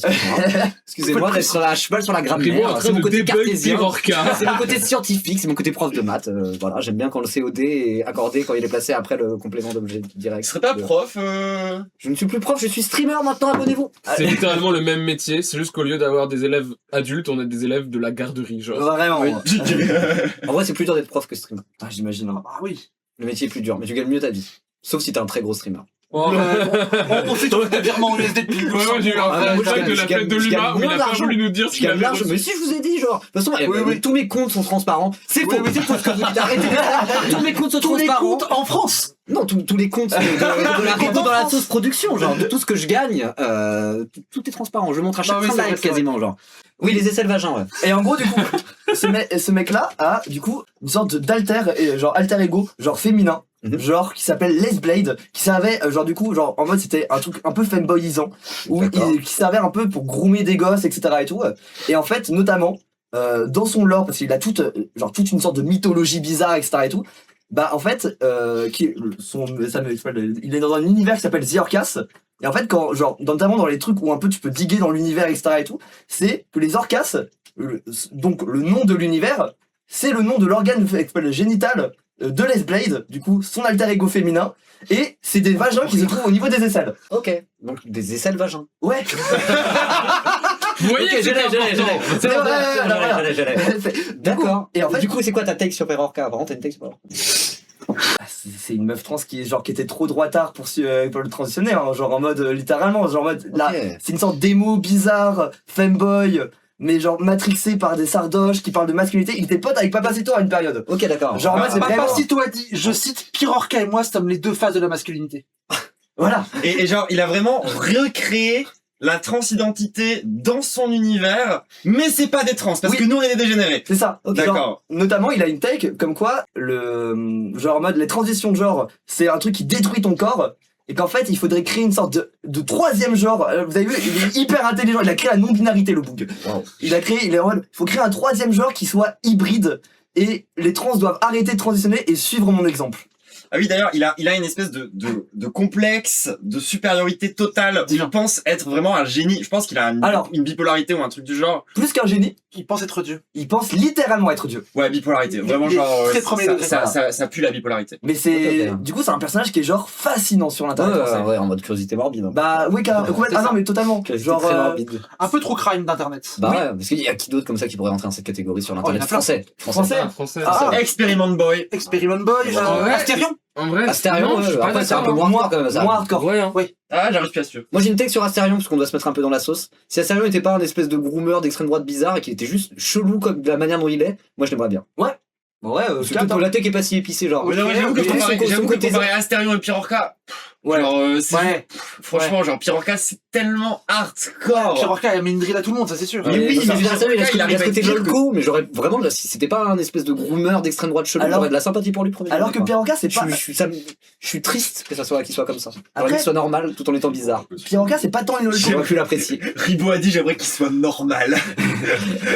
Speaker 4: d'être sur la cheval sur la
Speaker 3: Ribo en
Speaker 4: grammaire.
Speaker 3: train
Speaker 4: C'est mon
Speaker 3: de
Speaker 4: côté
Speaker 3: débug
Speaker 4: cartésien.
Speaker 3: Pirorca.
Speaker 4: C'est mon côté scientifique, c'est mon côté prof de maths. Voilà, j'aime bien quand le COD est accordé quand il est placé après le complément d'objet direct.
Speaker 1: tu serais pas prof
Speaker 4: Je ne suis plus prof, je suis streamer maintenant, abonnez-vous.
Speaker 3: C'est littéralement le même métier, c'est juste qu'au lieu d'avoir des élèves adultes, on a des élèves de la garderie, genre.
Speaker 5: Vraiment.
Speaker 4: Oui. En vrai, c'est plus dur d'être prof que streamer.
Speaker 5: Ah, j'imagine. Hein.
Speaker 2: Ah oui.
Speaker 4: Le métier est plus dur, mais tu gagnes mieux ta vie. Sauf si t'es un très gros streamer.
Speaker 3: Oh.
Speaker 2: On fait tourner des virements en USD depuis
Speaker 3: Ouais, moi j'ai eu un
Speaker 4: Ah, moi, je
Speaker 3: flashback
Speaker 4: gagne-
Speaker 3: de la
Speaker 4: je gagne-
Speaker 3: fête de
Speaker 4: je
Speaker 3: l'humain
Speaker 4: gagne
Speaker 3: où il
Speaker 4: moins
Speaker 3: a pas
Speaker 4: d'argent.
Speaker 3: voulu nous dire
Speaker 4: Je
Speaker 3: ce
Speaker 4: gagne
Speaker 3: qu'il avait
Speaker 4: large, mais
Speaker 3: reçu.
Speaker 4: si je vous ai dit, genre. De toute façon, tous mes comptes sont transparents. C'est faux, c'est faux ce que vous dites. Arrêtez. Tous mes comptes sont
Speaker 2: tous les
Speaker 4: transparents.
Speaker 2: comptes en France.
Speaker 4: Non, tous les comptes de la Ribo dans la sauce production, genre, de tout ce que je gagne, tout est transparent. Je montre à chaque
Speaker 2: Non, oui,
Speaker 4: fin de
Speaker 2: c'est
Speaker 4: live
Speaker 2: vrai, c'est
Speaker 4: quasiment, genre. Oui, les aisselles vagins, ouais.
Speaker 5: Et en gros, du coup, ce mec-là a, du coup, une sorte d'alter, genre alter ego, genre féminin, genre qui s'appelle Les Blade, qui servait, genre du coup, genre en mode c'était un truc un peu fanboyisant, où qui servait un peu pour groomer des gosses, etc. et tout. Et en fait, notamment, dans son lore, parce qu'il a toute une sorte de mythologie bizarre, etc. et tout. Bah en fait, il est dans un univers qui s'appelle The Orcas. Et en fait, notamment dans les trucs où un peu tu peux diguer dans l'univers, etc. et tout, c'est que les Orcas, donc le nom de l'univers, c'est le nom de l'organe génital de Les Blade, du coup son alter ego féminin, et c'est des vagins qui se trouvent au niveau des aisselles.
Speaker 4: Ok. Donc, des aisselles vagins.
Speaker 5: Ouais.
Speaker 3: Vous voyez
Speaker 4: Ok,
Speaker 3: que
Speaker 4: je l'ai. C'est bon,
Speaker 5: Voilà.
Speaker 4: je l'ai. D'accord.
Speaker 5: Et en fait,
Speaker 4: Du coup, c'est quoi ta take sur Perorca? Vraiment, t'as une take sur Perorca?
Speaker 5: c'est une meuf trans qui était trop droitard pour le transitionner, hein, genre en mode littéralement, genre en mode là,
Speaker 4: Ok.
Speaker 5: c'est une sorte d'émo bizarre, femboy, mais genre matrixé par des sardoches qui parlent de masculinité. Il était pote avec Papacito à une période.
Speaker 4: Ok, d'accord.
Speaker 5: Genre en mode c'est vraiment.
Speaker 2: Papacito a dit, je cite, Pirorca et moi sommes les deux phases de la masculinité.
Speaker 5: Voilà.
Speaker 1: et genre il a vraiment recréé la transidentité dans son univers, mais c'est pas des trans parce
Speaker 5: Oui.
Speaker 1: que nous on est des dégénérés.
Speaker 5: C'est ça.
Speaker 1: D'accord.
Speaker 5: Genre, notamment, il a une take comme quoi genre en mode les transitions de genre, c'est un truc qui détruit ton corps. Et qu'en fait, il faudrait créer une sorte de troisième genre. Vous avez vu, il est hyper intelligent. Il a créé la non-binarité, le bug.
Speaker 4: Wow.
Speaker 5: Il est en mode, il faut créer un troisième genre qui soit hybride. Et les trans doivent arrêter de transitionner et suivre mon exemple.
Speaker 1: Ah oui, d'ailleurs, il a une espèce de complexe, de supériorité totale. Il pense être vraiment un génie. Je pense qu'il a une bipolarité ou un truc du genre.
Speaker 5: Plus qu'un génie,
Speaker 2: Il pense être Dieu.
Speaker 5: il pense littéralement être Dieu.
Speaker 1: Ouais, bipolarité. Vraiment,
Speaker 5: Il est
Speaker 1: genre,
Speaker 2: très premier degré,
Speaker 1: ça pue la bipolarité.
Speaker 5: Mais c'est,
Speaker 4: Ok.
Speaker 5: du coup, c'est un personnage qui est genre fascinant sur l'internet français.
Speaker 4: Ouais, en mode curiosité morbide.
Speaker 5: Bah oui, complètement.
Speaker 2: c'est
Speaker 5: Ah non,
Speaker 2: ça.
Speaker 5: mais totalement.
Speaker 4: Curiosité
Speaker 5: Genre,
Speaker 4: très morbide.
Speaker 2: Un peu trop crime d'internet.
Speaker 4: Bah ouais, parce qu'il y a qui d'autre comme ça qui pourrait rentrer dans cette catégorie sur
Speaker 2: Oh, il y
Speaker 4: l'internet
Speaker 2: en a plein.
Speaker 4: français.
Speaker 5: Français.
Speaker 3: Français.
Speaker 5: Ah,
Speaker 1: Experiment Boy.
Speaker 2: Experiment Boy,
Speaker 3: Ouais.
Speaker 2: Astérion.
Speaker 3: En vrai,
Speaker 4: Astérion,
Speaker 3: non, je suis pas
Speaker 4: après c'est un peu
Speaker 3: d'accord.
Speaker 4: moins hardcore quand même ça.
Speaker 5: moins hardcore.
Speaker 3: Ouais, hein.
Speaker 1: Ah, j'arrive plus à suivre.
Speaker 4: Moi j'ai une take sur Astérion parce qu'on doit se mettre un peu dans la sauce. Si Astérion n'était pas un espèce de groomer d'extrême droite bizarre et qu'il était juste chelou comme de la manière dont il est, moi je l'aimerais bien.
Speaker 5: Bon, ouais,
Speaker 4: Surtout que la take est pas si épicée genre.
Speaker 1: Mais non, j'avoue que
Speaker 4: mais
Speaker 1: comparer
Speaker 4: son côté-
Speaker 1: Astérion et Pirorca,
Speaker 5: Ouais.
Speaker 1: Genre, c'est
Speaker 2: Ouais.
Speaker 1: franchement, genre Piranka, c'est tellement hardcore.
Speaker 2: Chirurka, il a mis une drill à tout le monde, ça c'est sûr.
Speaker 1: Mais oui,
Speaker 4: mais
Speaker 1: mais
Speaker 4: il a ce
Speaker 1: il arrive à
Speaker 4: côté
Speaker 1: être pire
Speaker 4: lolco, mais j'aurais vraiment, là, si c'était pas un espèce de groomer d'extrême droite chelou,
Speaker 5: Alors-
Speaker 4: j'aurais de la sympathie pour lui premier.
Speaker 5: Alors que
Speaker 4: degré, quoi.
Speaker 5: Piranka, c'est pas.
Speaker 4: Je suis triste que ça soit qu'il soit comme ça. J'aurais
Speaker 5: Après-
Speaker 4: aimé qu'il soit normal tout en étant bizarre.
Speaker 5: Piranka, c'est pas tant une lolco.
Speaker 4: J'aurais pu l'apprécier.
Speaker 1: Ribo a dit j'aimerais qu'il soit normal.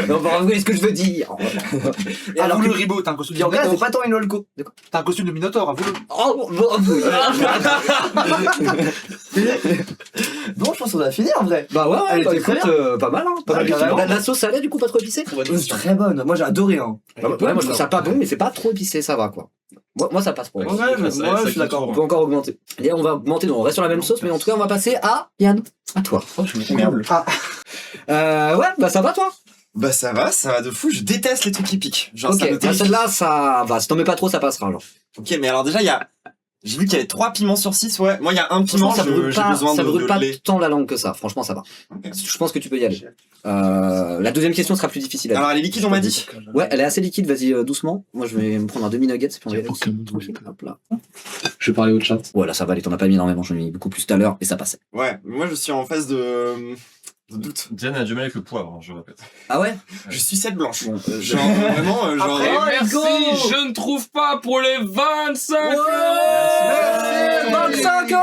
Speaker 4: Non, vous voyez ce que je veux dire.
Speaker 5: Et alors
Speaker 2: Avoue-le,
Speaker 5: que
Speaker 2: Ribo, t'as un costume de
Speaker 5: Piranka, c'est
Speaker 2: Minotaur.
Speaker 5: pas tant une lolco.
Speaker 2: T'as un costume de Minotaur, avoue-le.
Speaker 4: Oh, bon,
Speaker 5: Bon, je pense qu'on a fini en vrai.
Speaker 4: bah ouais,
Speaker 5: Elle
Speaker 4: bah,
Speaker 5: était très
Speaker 4: écoute, pas mal, hein. Pas
Speaker 5: Ah,
Speaker 4: mal.
Speaker 5: carrément.
Speaker 4: La sauce salée, du coup, pas trop épicée.
Speaker 5: C'est très bonne. Moi, j'ai adoré. Hein.
Speaker 4: Ouais, moi je trouve ça pas bon, mais c'est pas trop épicé, ça va quoi. Moi ça passe pour moi.
Speaker 5: Ouais,
Speaker 6: ça-
Speaker 5: moi,
Speaker 6: ça
Speaker 5: je suis d'accord.
Speaker 4: On peut encore augmenter. Et on va augmenter, donc on reste sur la même sauce, mais en tout cas on va passer à Yann, à toi.
Speaker 1: Merde.
Speaker 4: Ouais, bah ça va toi.
Speaker 1: Bah ça va de fou, je déteste les trucs qui piquent. Genre
Speaker 4: Ok,
Speaker 1: ça me
Speaker 4: bah,
Speaker 1: terrifie.
Speaker 4: celle-là ça va, si t'en mets pas trop ça passera genre.
Speaker 1: Ok, mais alors déjà, il y a... J'ai vu qu'il y avait 3 piments sur 6, ouais. Moi, il y a un piment,
Speaker 4: Franchement, ça brûle
Speaker 1: j'ai
Speaker 4: pas,
Speaker 1: besoin
Speaker 4: ça
Speaker 1: de
Speaker 4: brûle pas
Speaker 1: lait.
Speaker 4: tant la langue que ça, franchement ça va.
Speaker 1: Ok.
Speaker 4: Je pense que tu peux y aller. La deuxième question sera plus difficile à dire.
Speaker 1: Alors, elle est liquide, on m'a dit.
Speaker 4: Ouais, elle est assez liquide, vas-y doucement. Moi je vais me prendre un demi-nugget, puis on va y aller. Tranquille, hop là.
Speaker 3: Je vais parler au chat.
Speaker 4: Ouais là ça va aller, t'en as pas mis énormément, j'en ai mis beaucoup plus tout à l'heure et ça passait.
Speaker 1: Ouais, moi, je suis en phase de doute.
Speaker 6: Diane a du mal avec le poivre, hein, je répète.
Speaker 4: Ah ouais.
Speaker 1: Je suis cette blanche.
Speaker 4: Bon,
Speaker 1: Genre, vraiment, genre...
Speaker 3: Et
Speaker 2: Oh, let's
Speaker 3: merci,
Speaker 2: go.
Speaker 3: je ne trouve pas pour les 25
Speaker 2: Merci.
Speaker 4: 25 €.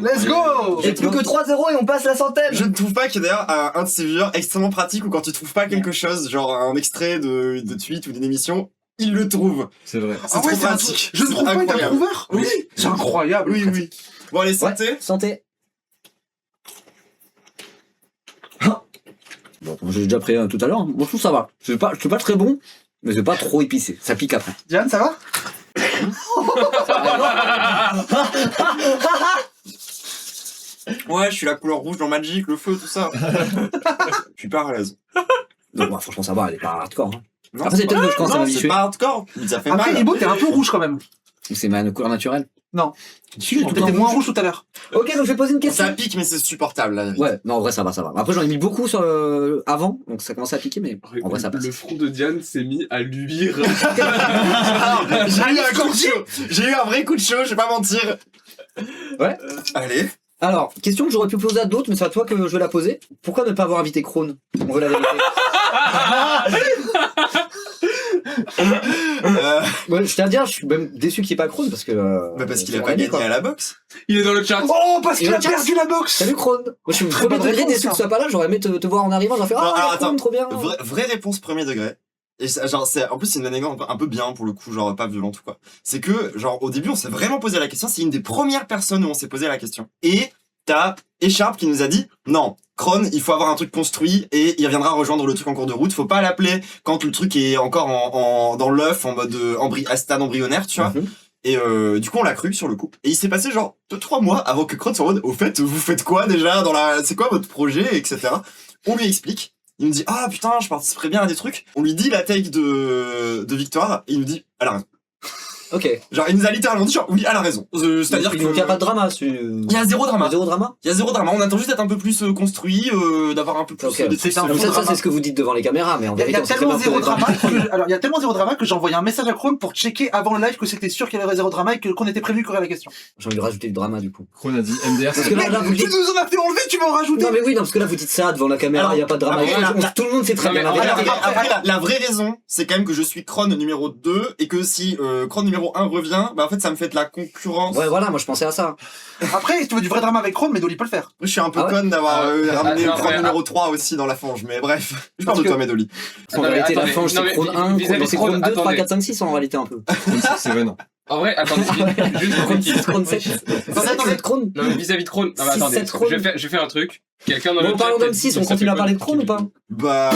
Speaker 2: Let's go.
Speaker 5: Et plus que 3 € et on passe la centaine.
Speaker 1: Je ne trouve pas qu'il y a d'ailleurs un de ces viewers extrêmement pratique où quand tu trouves pas quelque chose, genre un extrait de tweet ou d'une émission, il le trouve.
Speaker 6: C'est vrai.
Speaker 1: C'est
Speaker 2: Ah ouais,
Speaker 1: trop
Speaker 2: c'est un
Speaker 1: pratique.
Speaker 2: truc. Je ne
Speaker 1: C'est
Speaker 2: trouve pas, il est un
Speaker 1: incroyable.
Speaker 2: prouveur.
Speaker 1: Oui,
Speaker 2: C'est incroyable.
Speaker 1: oui, oui. Bon, allez, santé.
Speaker 4: Santé. Bon, j'ai déjà pris un tout à l'heure. Moi, je trouve ça va. C'est pas très bon, mais c'est pas trop épicé. Ça pique après.
Speaker 2: Diane, ça va?
Speaker 1: Ouais, je suis la couleur rouge dans Magic, le feu, tout ça. Je suis pas à l'aise.
Speaker 4: Donc, ouais, franchement, ça va. Elle est pas hardcore. Hein.
Speaker 1: Non,
Speaker 4: Après, c'est peut-être que je commence à
Speaker 1: non, c'est
Speaker 4: m'habituer.
Speaker 1: pas hardcore. Ça fait
Speaker 2: Après,
Speaker 1: mal.
Speaker 2: Ribo, t'es un peu rouge quand même.
Speaker 4: C'est ma couleur naturelle.
Speaker 2: Non.
Speaker 4: Si, je suis tout le temps
Speaker 2: T'étais moins
Speaker 4: rouge.
Speaker 2: rouge tout à l'heure.
Speaker 4: Ok, donc je vais poser une question.
Speaker 1: Ça pique, mais c'est supportable, la vérité.
Speaker 4: Ouais, non, en vrai, ça va. Après, j'en ai mis beaucoup sur, avant, donc ça commence à piquer, mais en vrai, ça passe.
Speaker 3: Le front de Diane s'est mis à luire.
Speaker 1: Alors, j'ai eu un coup de chaud. J'ai eu un vrai coup de chaud, je vais pas mentir.
Speaker 4: Ouais.
Speaker 1: Allez.
Speaker 4: Alors, question que j'aurais pu poser à d'autres, mais c'est à toi que je vais la poser. Pourquoi ne pas avoir invité Krone? On veut la vérité. Ouais, je tiens à dire, je suis même déçu qu'il n'y ait pas Krone parce que.
Speaker 1: Bah parce qu'il
Speaker 4: c'est
Speaker 1: a pas
Speaker 4: gagné,
Speaker 1: gagné
Speaker 4: quoi.
Speaker 1: à la boxe.
Speaker 3: Il est dans le chat.
Speaker 2: Oh, parce
Speaker 4: Et
Speaker 2: qu'il a
Speaker 4: le chat.
Speaker 2: perdu la boxe.
Speaker 4: Salut Krone. Moi, je suis
Speaker 2: Très bonne
Speaker 4: premier degré
Speaker 2: réponse,
Speaker 4: déçu que
Speaker 2: ça.
Speaker 4: tu sois pas là. J'aurais aimé te voir en arrivant. J'aurais fait
Speaker 1: Non,
Speaker 4: ah,
Speaker 1: alors,
Speaker 4: Krone,
Speaker 1: attends.
Speaker 4: trop bien.
Speaker 1: Vraie réponse premier degré. Et genre, en plus, c'est une anecdote un peu bien pour le coup, genre pas violente ou quoi. C'est que, genre, au début, on s'est vraiment posé la question. C'est une des premières personnes où on s'est posé la question. Et t'as Écharpe qui nous a dit non, Krone, il faut avoir un truc construit et il viendra rejoindre le truc en cours de route. Faut pas l'appeler quand le truc est encore dans l'œuf, en mode à stade embryonnaire, tu vois.
Speaker 4: Mhm.
Speaker 1: Et du coup, on l'a cru sur le coup. Et il s'est passé genre 2-3 mois avant que Krone soit en mode, au fait, vous faites quoi déjà c'est quoi votre projet, etc. On lui explique. Il nous dit, ah putain, je participerais bien à des trucs. On lui dit la take de Victoire et il nous dit, elle a raison.
Speaker 4: Ok.
Speaker 1: Genre, il nous a littéralement dit, genre, oui, elle a raison. C'est-à-dire que.
Speaker 4: Donc, il n'y a pas de drama.
Speaker 1: Il y a zéro drama.
Speaker 4: Zéro drama.
Speaker 1: Il y a zéro drama. On attend juste d'être un peu plus construit, d'avoir un peu plus
Speaker 4: Ok.
Speaker 1: des trucs.
Speaker 2: C'est un
Speaker 4: Donc,
Speaker 2: faux
Speaker 4: ça,
Speaker 2: drama.
Speaker 4: c'est ce que vous dites devant les caméras, mais en
Speaker 2: Il y
Speaker 4: vérité,
Speaker 2: a
Speaker 4: on sait
Speaker 2: tellement
Speaker 4: très bien
Speaker 2: zéro
Speaker 4: que vous
Speaker 2: drama
Speaker 4: avez
Speaker 2: alors il y a tellement zéro drama que j'ai envoyé un message à Krone pour checker avant le live que c'était sûr qu'il y avait zéro drama et qu'on était prévu qu'il y aurait la question.
Speaker 4: pas. J'ai envie de rajouter du drama du coup.
Speaker 6: Krone a dit MDR,
Speaker 4: Parce que là, vous
Speaker 2: Tu
Speaker 4: dites.
Speaker 2: nous en as fait enlever, tu vas en rajouter.
Speaker 4: Non, mais oui, non, parce que là, vous dites ça devant la caméra, il n'y a pas de drama.
Speaker 1: alors,
Speaker 4: Tout le monde sait très
Speaker 3: Non,
Speaker 4: bien
Speaker 3: mais
Speaker 4: la
Speaker 3: en vrai,
Speaker 4: vérité.
Speaker 1: Après, la vraie raison, c'est quand même que je suis Krone numéro 2 et que si Krone numéro 1 revient, bah en fait ça me fait de la concurrence.
Speaker 4: Ouais, voilà, moi je pensais à ça.
Speaker 2: Après, si tu veux du vrai drama avec Krone, mais Dolly peut le faire.
Speaker 1: Je suis un peu
Speaker 4: Ah ouais
Speaker 1: conne d'avoir ramené
Speaker 3: non,
Speaker 1: Krone
Speaker 3: ouais,
Speaker 1: numéro 3 aussi dans la fange, mais bref. Je
Speaker 2: Parce
Speaker 1: parle de
Speaker 2: que-
Speaker 1: toi, Médoli.
Speaker 4: En
Speaker 3: Non, mais
Speaker 4: réalité, la
Speaker 3: attendez,
Speaker 4: fange,
Speaker 3: non,
Speaker 4: c'est
Speaker 3: mais
Speaker 4: Krone 1,
Speaker 3: vis-à-vis
Speaker 4: c'est
Speaker 3: de
Speaker 4: Krone 2, 3,
Speaker 3: attendez.
Speaker 4: 4, 5, 6 en réalité un peu.
Speaker 6: c'est Seven.
Speaker 3: En vrai, attendez, juste pour
Speaker 4: Krone
Speaker 3: qu'il-
Speaker 4: 6, Krone 7. C'est Krone.
Speaker 3: Non, mais vis-à-vis de Krone. Non, mais
Speaker 4: 6,
Speaker 3: attendez.
Speaker 4: 7 Krone.
Speaker 3: Je vais faire un truc. Quelqu'un dans
Speaker 4: Bon,
Speaker 3: le
Speaker 4: en parlant
Speaker 3: chat,
Speaker 4: d'homme 6, on
Speaker 3: ça
Speaker 4: continue
Speaker 3: fait
Speaker 4: à parler de
Speaker 3: quoi,
Speaker 4: Krone ou pas?
Speaker 1: Bah.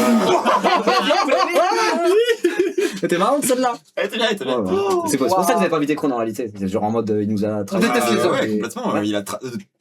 Speaker 4: C'était marrant celle-là.
Speaker 1: Elle était bien, elle était bien.
Speaker 4: C'est pour ça que vous avez pas invité Krone en réalité. C'est genre en mode il nous a
Speaker 2: On déteste les hommes.
Speaker 1: Ouais,
Speaker 4: et-
Speaker 1: complètement. Il a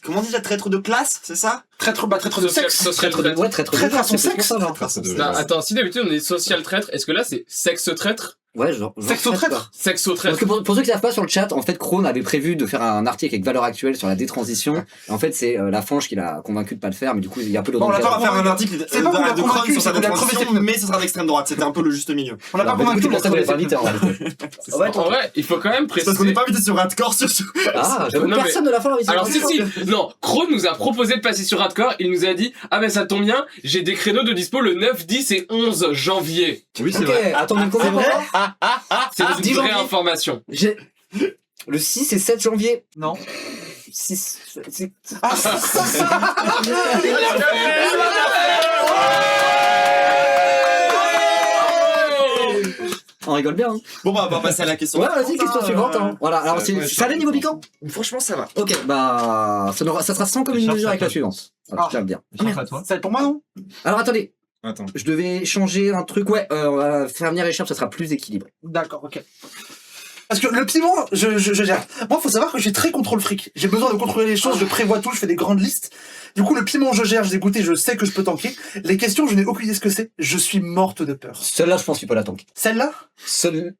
Speaker 1: comment on dit, traître de classe, c'est ça?
Speaker 2: Traître de sexe.
Speaker 3: Social
Speaker 4: Traître de
Speaker 3: traître.
Speaker 4: ouais, traître de
Speaker 2: Traître à son
Speaker 4: c'est pour
Speaker 2: sexe.
Speaker 4: ça, genre.
Speaker 6: Trace de
Speaker 3: Non, attends, si d'habitude on est social traître, est-ce que là c'est sexe traître?
Speaker 4: Ouais, genre
Speaker 2: Sexe au
Speaker 4: traître,
Speaker 2: traître.
Speaker 3: Sexe au
Speaker 4: Parce
Speaker 3: traître.
Speaker 4: que pour ceux qui savent pas sur le chat, en fait, Krohn avait prévu de faire un article avec Valeurs Actuelles sur la détransition. Et en fait, c'est la Fange qui l'a convaincu de pas le faire, mais du coup, il y a un peu le
Speaker 1: Bon, on va
Speaker 4: danger.
Speaker 1: pas faire un article
Speaker 2: C'est pas qu'on l'a
Speaker 1: de
Speaker 2: convaincu,
Speaker 1: Krohn sur
Speaker 2: c'est
Speaker 1: sa
Speaker 2: qu'on l'a crevé
Speaker 1: détransition,
Speaker 2: cette-
Speaker 1: mais ce sera d'extrême droite. C'était un peu le juste milieu.
Speaker 2: On l'a pas
Speaker 4: Alors, bah, du coup,
Speaker 2: convaincu,
Speaker 4: c'est pour ça qu'on
Speaker 2: on l'a
Speaker 4: l'avait pas invité,
Speaker 2: crevé.
Speaker 4: en réalité.
Speaker 5: Ouais,
Speaker 3: En vrai, il faut quand même
Speaker 1: C'est parce
Speaker 3: préciser.
Speaker 1: qu'on n'est pas invité sur Radcore sur ce.
Speaker 4: Ah, j'avoue,
Speaker 3: Non, mais-
Speaker 4: personne de la fin l'a invité.
Speaker 3: Alors si, non, Krohn nous a proposé de passer sur Hardcore, il nous a dit « Ah ben ça tombe bien, j'ai des créneaux de dispo le 9, 10 et 11 janvier.
Speaker 6: Oui, c'est
Speaker 4: Ok,
Speaker 6: vrai.
Speaker 4: attendez, combien pour moi
Speaker 3: C'est une
Speaker 4: 10
Speaker 3: vraie
Speaker 4: janvier.
Speaker 3: information.
Speaker 4: J'ai... Le 6 et 7 janvier.
Speaker 2: Non.
Speaker 4: 6...
Speaker 2: Ah,
Speaker 4: On rigole bien, hein.
Speaker 1: Bon, bah, on va passer à la question.
Speaker 4: Ouais, vas-y, question suivante, hein. Voilà, alors ça allait niveau piquant?
Speaker 1: Franchement, ça va.
Speaker 4: Ok, bah, ça sera sans commune mesure avec la suivante.
Speaker 2: Ah.
Speaker 4: Je tiens à le dire.
Speaker 7: Charles, à toi.
Speaker 2: ça va être pour moi, non?
Speaker 4: Alors attendez,
Speaker 6: Attends.
Speaker 4: je devais changer un truc, ouais, on va faire venir Écharpe, ça sera plus équilibré.
Speaker 2: D'accord, ok. Parce que le piment, je gère. Moi, faut savoir que j'ai très contrôle fric. J'ai besoin de contrôler les choses, je prévois tout, je fais des grandes listes. Du coup, le piment, je gère, j'ai goûté, je sais que je peux tanker. Les questions, je n'ai aucune idée ce que c'est. Je suis morte de peur.
Speaker 4: Celle-là, je pense que tu peux la tanker.
Speaker 2: Celle-là?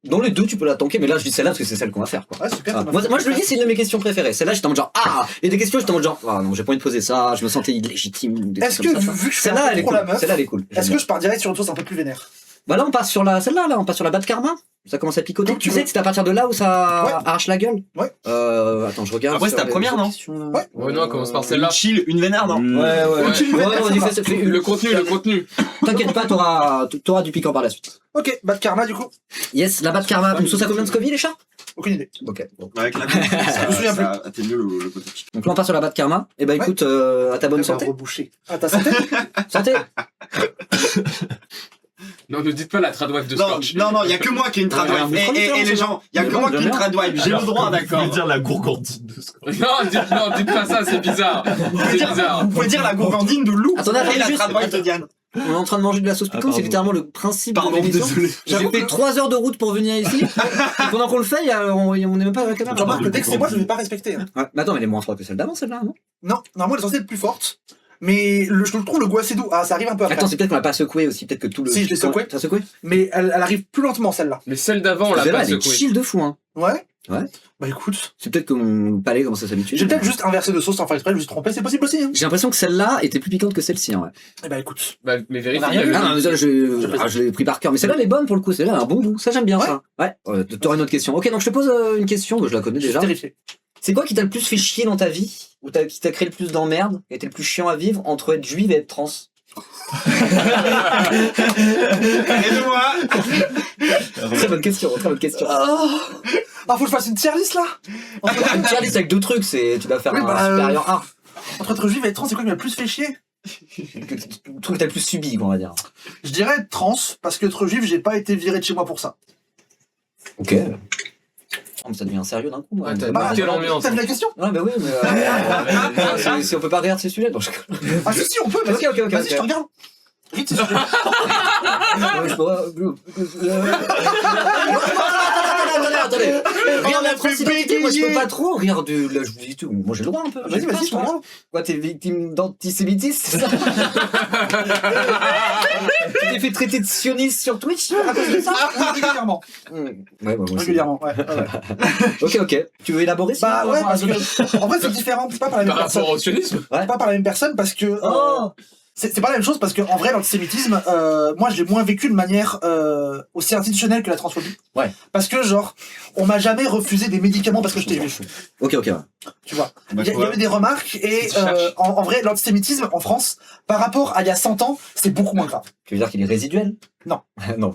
Speaker 4: Dans les deux, tu peux la tanker, mais là, je dis celle-là parce que c'est celle qu'on va faire, quoi.
Speaker 2: Ouais, super.
Speaker 4: Ah,
Speaker 2: ça m'a
Speaker 4: moi,
Speaker 2: fait
Speaker 4: moi, je le dis,
Speaker 2: plaisir.
Speaker 4: c'est une de mes questions préférées. Celle-là, j'étais en mode genre, ah! Et des questions, j'étais en mode genre, ah non, j'ai pas envie de poser ça, je me sentais illégitime. des
Speaker 2: Est-ce
Speaker 4: trucs
Speaker 2: que,
Speaker 4: comme ça.
Speaker 2: vu que je fais
Speaker 4: Celle-là,
Speaker 2: un
Speaker 4: elle
Speaker 2: peu
Speaker 4: est
Speaker 2: trop
Speaker 4: cool.
Speaker 2: la meuf,
Speaker 4: Celle-là, elle est cool.
Speaker 2: est-ce que je pars direct sur une chose un peu plus vénère?
Speaker 4: Bah là, on passe sur celle-là, là, on passe sur la batte karma. Ça commence à picoter.
Speaker 2: Donc,
Speaker 4: Tu
Speaker 2: tu
Speaker 4: sais
Speaker 2: veux-
Speaker 4: que c'est à partir de là où ça
Speaker 2: Ouais.
Speaker 4: arrache la gueule.
Speaker 2: Ouais.
Speaker 4: Attends, je regarde.
Speaker 1: Après,
Speaker 4: sur
Speaker 1: c'est ta
Speaker 4: les
Speaker 1: première,
Speaker 4: autres
Speaker 1: non
Speaker 4: questions, là.
Speaker 2: Ouais.
Speaker 3: Ouais, non, on commence par
Speaker 1: Une
Speaker 3: celle-là.
Speaker 1: chill, une vénère, non?
Speaker 4: Ouais, ouais.
Speaker 2: Une chill,
Speaker 4: Ouais,
Speaker 2: une
Speaker 4: vas-y,
Speaker 2: vénère,
Speaker 4: fais une.
Speaker 3: Le contenu.
Speaker 4: T'inquiète pas, t'auras du piquant par la suite.
Speaker 2: Ok, bad karma, du coup.
Speaker 4: Yes, la batte karma. Une sauce à combien de Scoville, les chats?
Speaker 2: Aucune idée.
Speaker 4: Ok. Bon.
Speaker 1: Avec la
Speaker 2: Je me souviens plus.
Speaker 1: ça atténue le côté.
Speaker 4: Donc là, on part sur la batte karma. Et bah
Speaker 2: Ouais.
Speaker 4: écoute, à ta bonne
Speaker 2: Elle va
Speaker 4: santé.
Speaker 2: reboucher. Ah, ta santé?
Speaker 4: Santé.
Speaker 3: Non, ne dites pas la tradwife de
Speaker 1: Non,
Speaker 3: Scorch.
Speaker 1: non, il y a que moi qui ai une tradwife.
Speaker 4: Ouais,
Speaker 1: Et les gens, il y a que moi qui ai une tradwife. J'ai le droit,
Speaker 7: Vous
Speaker 1: d'accord.
Speaker 7: pouvez dire la gourgandine de Scott.
Speaker 3: Non, dites pas ça, c'est bizarre. C'est bizarre.
Speaker 1: Vous pouvez dire la gourgandine de Lou
Speaker 4: Attendez,
Speaker 1: et la
Speaker 4: juste-
Speaker 1: tradwife de Diane.
Speaker 4: On est en train de manger de la sauce piquante,
Speaker 7: pardon.
Speaker 4: c'est littéralement le principe
Speaker 1: Pardon,
Speaker 4: de l'émission.
Speaker 1: désolé.
Speaker 4: J'ai
Speaker 2: J'avoue
Speaker 4: fait
Speaker 2: que-
Speaker 4: 3 heures de route pour venir ici. Et pendant qu'on le fait, on n'est même pas à la caméra.
Speaker 2: Remarque que dès que c'est moi, je ne vais pas respecter. hein.
Speaker 4: Ouais, mais attends, mais elle est moins froide que celle d'avant, celle-là, non?
Speaker 2: Non, normalement, elle est censée être plus forte. Mais je trouve le goût assez doux. Ah, ça arrive un peu après.
Speaker 4: Attends, c'est peut-être qu'on l'a pas secoué aussi, peut-être que tout le.
Speaker 2: Si, je l'ai secoué.
Speaker 4: T'as secoué?
Speaker 2: Mais elle arrive plus lentement, celle-là.
Speaker 3: Mais celle d'avant, on l'a
Speaker 4: Celle-là,
Speaker 3: pas
Speaker 4: elle est
Speaker 3: secouée.
Speaker 4: chill de fou, hein.
Speaker 2: Ouais?
Speaker 4: Ouais.
Speaker 2: Bah écoute.
Speaker 4: C'est peut-être que mon palais commence à s'habituer.
Speaker 2: J'ai peut-être juste inversé de sauce sans faire exprès, je me suis trompé, c'est possible aussi. Hein.
Speaker 4: J'ai l'impression que celle-là était plus piquante que celle-ci, hein, ouais.
Speaker 2: Eh bah écoute.
Speaker 3: Bah, mais vérifie.
Speaker 2: On a rien
Speaker 3: il y
Speaker 2: vu.
Speaker 3: avait-
Speaker 4: Ah, non, mais ça, je l'ai pris par cœur. Mais celle-là, elle est bonne pour le coup. Celle-là, elle a un bon goût. Ça, j'aime bien ça. Ouais. T'auras une autre question. Ok, donc je te pose une question. Je la connais
Speaker 2: J'ai
Speaker 4: déjà.
Speaker 2: vérifié.
Speaker 4: C'est quoi qui t'a le plus fait chier dans ta vie? Ou qui t'a créé le plus d'emmerdes? Qui a été le plus chiant à vivre entre être juive et être trans?
Speaker 1: Aide-moi.
Speaker 4: Très bonne question, très bonne question.
Speaker 2: Ah, faut que je fasse une tier list là
Speaker 4: Une tier list avec deux trucs, tu dois faire
Speaker 2: Oui,
Speaker 4: un
Speaker 2: bah,
Speaker 4: supérieur 1.
Speaker 2: Entre être juif et être trans, c'est quoi qui m'a le plus fait chier?
Speaker 4: Le truc que t'as le plus subi, quoi, on va dire.
Speaker 2: Je dirais être trans, parce que être juif, j'ai pas été viré de chez moi pour ça.
Speaker 4: Ok. Oh, mais ça devient sérieux d'un coup. moi.
Speaker 3: Ouais, t'as-
Speaker 2: Bah,
Speaker 3: quelle ambiance.
Speaker 2: T'as vu la question?
Speaker 4: Ouais, bah oui, mais. Si on peut pas rire de ces sujets, donc je.
Speaker 2: Ah si, on peut, vas-y.
Speaker 4: Ok, ok, ok,
Speaker 2: Vas-y,
Speaker 4: ok.
Speaker 2: je te regarde. Vite, c'est sûr.
Speaker 4: Ouais, je pourrais- Attendez. Rire de la transidentité, moi je peux pas trop rire de la juifité. Moi j'ai le droit un peu.
Speaker 2: Vas-y, vas-y, je te regarde.
Speaker 4: Quoi, t'es victime d'antisémitisme, c'est ça? Tu t'es fait traiter de sioniste sur Twitch à cause de ça?
Speaker 2: Régulièrement.
Speaker 4: Ouais, moi aussi.
Speaker 2: Régulièrement, ouais.
Speaker 4: Ok, ok. Tu veux élaborer ça?
Speaker 2: Bah ouais, parce que, en vrai, c'est différent, c'est pas par la même
Speaker 3: Par
Speaker 2: personne.
Speaker 3: rapport au sionisme.
Speaker 2: C'est pas par la même personne parce que,
Speaker 4: Oh!
Speaker 2: c'est pas la même chose parce que en vrai l'antisémitisme moi je l'ai moins vécu de manière aussi institutionnelle que la transphobie.
Speaker 4: Ouais.
Speaker 2: Parce que genre on m'a jamais refusé des médicaments parce que j'étais juif,
Speaker 4: Ok, ok.
Speaker 2: tu vois.
Speaker 1: Bah,
Speaker 2: Il y avait des remarques et
Speaker 3: Tu cherches.
Speaker 2: en vrai l'antisémitisme en France par rapport à il y a 100 ans, c'est beaucoup moins grave.
Speaker 4: Tu veux dire qu'il est résiduel?
Speaker 2: Non.
Speaker 4: Non.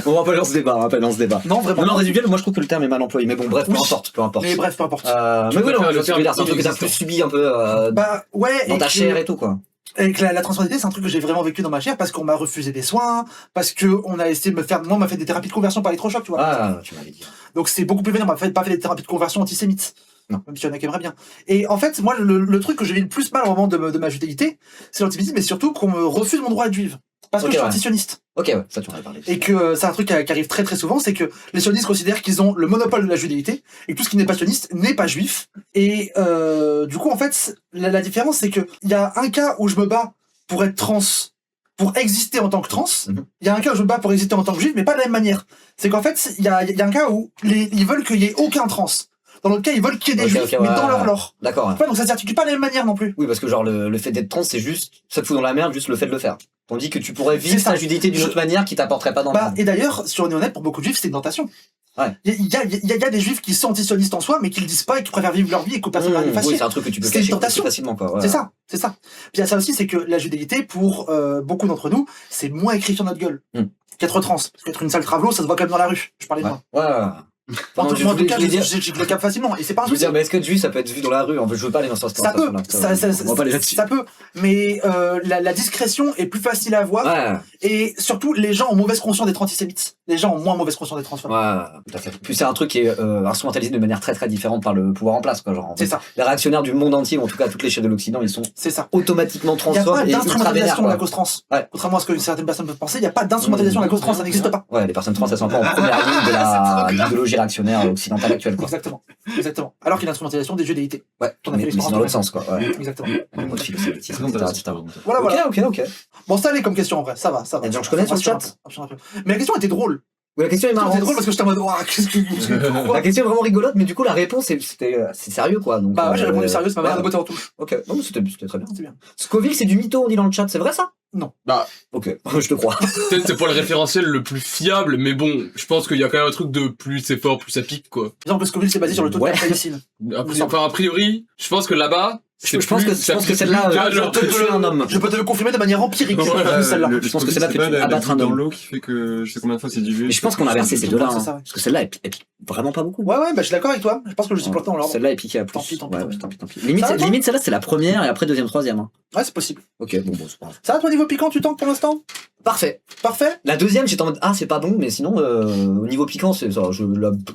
Speaker 4: On va pas lancer ce débat, on va pas lancer ce débat.
Speaker 2: Non, vraiment.
Speaker 4: Non, résiduel, moi je trouve que le terme est mal employé. Mais bon, bref, peu
Speaker 2: Oui.
Speaker 4: importe, peu importe.
Speaker 2: Mais bref, peu importe.
Speaker 4: Mais oui,
Speaker 3: préfères
Speaker 4: non,
Speaker 3: le
Speaker 4: je veux dire,
Speaker 3: terme
Speaker 4: c'est un truc que t'as
Speaker 3: inexistant.
Speaker 4: plus subi un peu
Speaker 2: Bah ouais,
Speaker 4: dans
Speaker 2: et
Speaker 4: ta
Speaker 2: que-
Speaker 4: chair et tout, quoi.
Speaker 2: Et que la transidentité, c'est un truc que j'ai vraiment vécu dans ma chair parce qu'on m'a refusé des soins, parce que on a essayé de me faire, moi, on m'a fait des thérapies de conversion par électrochoc, tu vois.
Speaker 4: Ah, tu m'avais dit.
Speaker 2: Donc c'est beaucoup plus vénère, on m'a pas fait des thérapies de conversion antisémites.
Speaker 4: Non.
Speaker 2: Même s'il y en a qui aimeraient bien. Et en fait, moi, le truc que je vis le plus mal au moment de ma judaïté, c'est l'antisémitisme, mais surtout qu'on me refuse mon droit à être juive. Parce que
Speaker 4: Ok,
Speaker 2: je suis
Speaker 4: ouais.
Speaker 2: antisioniste.
Speaker 4: Ok, ouais, ça tu en avais parlé.
Speaker 2: Et que c'est un truc qui arrive très très souvent, c'est que les sionistes considèrent qu'ils ont le monopole de la judaïté, et que tout ce qui n'est pas sioniste n'est pas juif. Et du coup, en fait, la différence, c'est que il y a un cas où je me bats pour être trans, pour exister en tant que trans,
Speaker 4: Mhm.
Speaker 2: il y a un cas où je me bats pour exister en tant que juif, mais pas de la même manière. C'est qu'en fait, il y a un cas où ils veulent qu'il y ait aucun trans. Dans l'autre cas, ils veulent qu'il y ait des
Speaker 4: Ok,
Speaker 2: juifs,
Speaker 4: ok,
Speaker 2: mais
Speaker 4: ouais,
Speaker 2: dans leur
Speaker 4: ouais.
Speaker 2: lore.
Speaker 4: D'accord.
Speaker 2: Ouais, donc ça s'articule pas de la même manière non plus.
Speaker 4: Oui, parce que genre le fait d'être trans, c'est juste, ça te fout dans la merde, juste le fait de le faire. Tandis que tu pourrais
Speaker 2: C'est
Speaker 4: vivre
Speaker 2: ça.
Speaker 4: ta judéité d'une autre manière qui t'apporterait pas dans le
Speaker 2: Bah,
Speaker 4: monde.
Speaker 2: et d'ailleurs, si on est honnête, pour beaucoup de juifs, c'est une tentation.
Speaker 4: Ouais.
Speaker 2: Il y a des juifs qui sont antisionistes en soi, mais qui le disent pas et qui préfèrent vivre leur vie et que personne va les faire
Speaker 4: Oui,
Speaker 2: chier.
Speaker 4: c'est un truc que tu peux
Speaker 2: C'est une
Speaker 4: cacher
Speaker 2: tentation.
Speaker 4: plus facilement, quoi. Ouais.
Speaker 2: C'est ça. Puis il y a ça aussi, c'est que la judéité, pour beaucoup d'entre nous, c'est moins écrit sur notre gueule qu'être trans. Parce qu'être une sale travelo, ça se voit quand même dans la rue. Je parlais de
Speaker 4: Ouais.
Speaker 2: moi.
Speaker 4: Ouais.
Speaker 2: En
Speaker 4: Non,
Speaker 2: tout
Speaker 4: je
Speaker 2: cas,
Speaker 4: voulais dire-
Speaker 2: je le capte facilement. Et c'est pas un
Speaker 4: Je veux
Speaker 2: souci.
Speaker 4: dire, mais est-ce que être juif, ça peut être vu dans la rue? En fait, je veux pas aller dans ce
Speaker 2: Ça peut,
Speaker 4: On va pas aller là-dessus.
Speaker 2: ça peut, mais la discrétion est plus facile à voir,
Speaker 4: Ouais,
Speaker 2: et surtout les gens ont mauvaise conscience d'être antisémites. Les gens ont moins mauvaise conscience d'être transphobes.
Speaker 4: ouais, tout à fait. Puis c'est un truc qui est instrumentalisé de manière très très différente par le pouvoir en place, quoi. Genre, en
Speaker 2: C'est
Speaker 4: fait,
Speaker 2: ça,
Speaker 4: les réactionnaires du monde entier, ou en tout cas toutes les chaînes de l'Occident, ils sont
Speaker 2: c'est ça.
Speaker 4: automatiquement
Speaker 2: Il n'y a
Speaker 4: transphobes
Speaker 2: pas
Speaker 4: et ultra vénères,
Speaker 2: d'instrumentalisation de la
Speaker 4: quoi.
Speaker 2: cause trans.
Speaker 4: Ouais.
Speaker 2: Contrairement à ce que certaines personnes peuvent penser, il n'y a pas d'instrumentalisation de la cause trans, ça n'existe pas.
Speaker 4: Ouais, les personnes trans, elles sont encore en première ligne de l'idéologie réactionnaire occidentale actuelle, quoi.
Speaker 2: Exactement. Alors qu'il y a l'instrumentalisation des jeux déités.
Speaker 4: Ouais,
Speaker 2: On a fait
Speaker 4: mais c'est
Speaker 2: l'expérience
Speaker 4: dans l'autre
Speaker 2: toi-même.
Speaker 4: sens, quoi. Ouais.
Speaker 2: Exactement.
Speaker 4: Moi, je suis le scepticisme,
Speaker 6: C'est
Speaker 4: etc.,
Speaker 6: intéressant.
Speaker 4: etc.
Speaker 2: Voilà.
Speaker 4: Ok.
Speaker 2: Bon, ça allait comme question en vrai, ça va.
Speaker 4: Il y a des gens que je connais sur le
Speaker 2: Ça
Speaker 4: chat
Speaker 2: rassure un peu. Mais la question était drôle.
Speaker 4: Oui, la question est marrante.
Speaker 2: C'était drôle parce que j'étais en mode, ouah, qu'est-ce que. Pourquoi
Speaker 4: La question est vraiment rigolote, mais du coup, la réponse, c'est sérieux, quoi. Donc,
Speaker 2: Bah ouais, j'ai répondu sérieux, ça m'a
Speaker 4: ouais.
Speaker 2: bien botter en touche.
Speaker 4: Ok, non, mais c'était très bien.
Speaker 2: C'est bien.
Speaker 4: Scoville, c'est du mytho, on dit dans le chat, c'est vrai ça?
Speaker 2: Non.
Speaker 3: Bah.
Speaker 4: Ok, je te crois.
Speaker 3: Peut-être c'est pas le référentiel le plus fiable, mais bon, je pense qu'il y a quand même un truc de plus c'est fort, plus ça pique, quoi.
Speaker 2: Disons que Scoville c'est basé sur le taux de
Speaker 4: Ouais.
Speaker 2: capsaïcine.
Speaker 3: A priori, je pense que là-bas,
Speaker 4: Je pense que celle-là,
Speaker 3: genre,
Speaker 4: peut tuer un homme.
Speaker 2: Je peux te le confirmer de manière empirique.
Speaker 3: Ouais,
Speaker 2: celle-là.
Speaker 4: Je pense que celle-là peut abattre un
Speaker 6: dans
Speaker 4: homme.
Speaker 6: l'eau qui fait que je sais combien de fois c'est dilué.
Speaker 4: Mais je pense qu'on a versé ces deux-là,
Speaker 2: C'est ça,
Speaker 4: hein.
Speaker 2: ouais.
Speaker 4: Parce que celle-là, elle pique vraiment pas beaucoup.
Speaker 2: Ouais, bah je suis d'accord avec toi. Je pense que je suis planté dans l'ordre.
Speaker 4: Celle-là est piquée à plus.
Speaker 2: Tant pis.
Speaker 4: Tant pis. Limite,
Speaker 2: Ça va, toi
Speaker 4: limite celle-là, c'est la première et après deuxième, troisième. Hein.
Speaker 2: Ouais, c'est possible.
Speaker 4: Ok, bon, c'est pas grave.
Speaker 2: Ça va, toi, niveau piquant, tu tankes pour l'instant?
Speaker 4: Parfait.
Speaker 2: Parfait.
Speaker 4: La deuxième, j'étais en mode, c'est pas bon, mais sinon, au niveau piquant, c'est ça,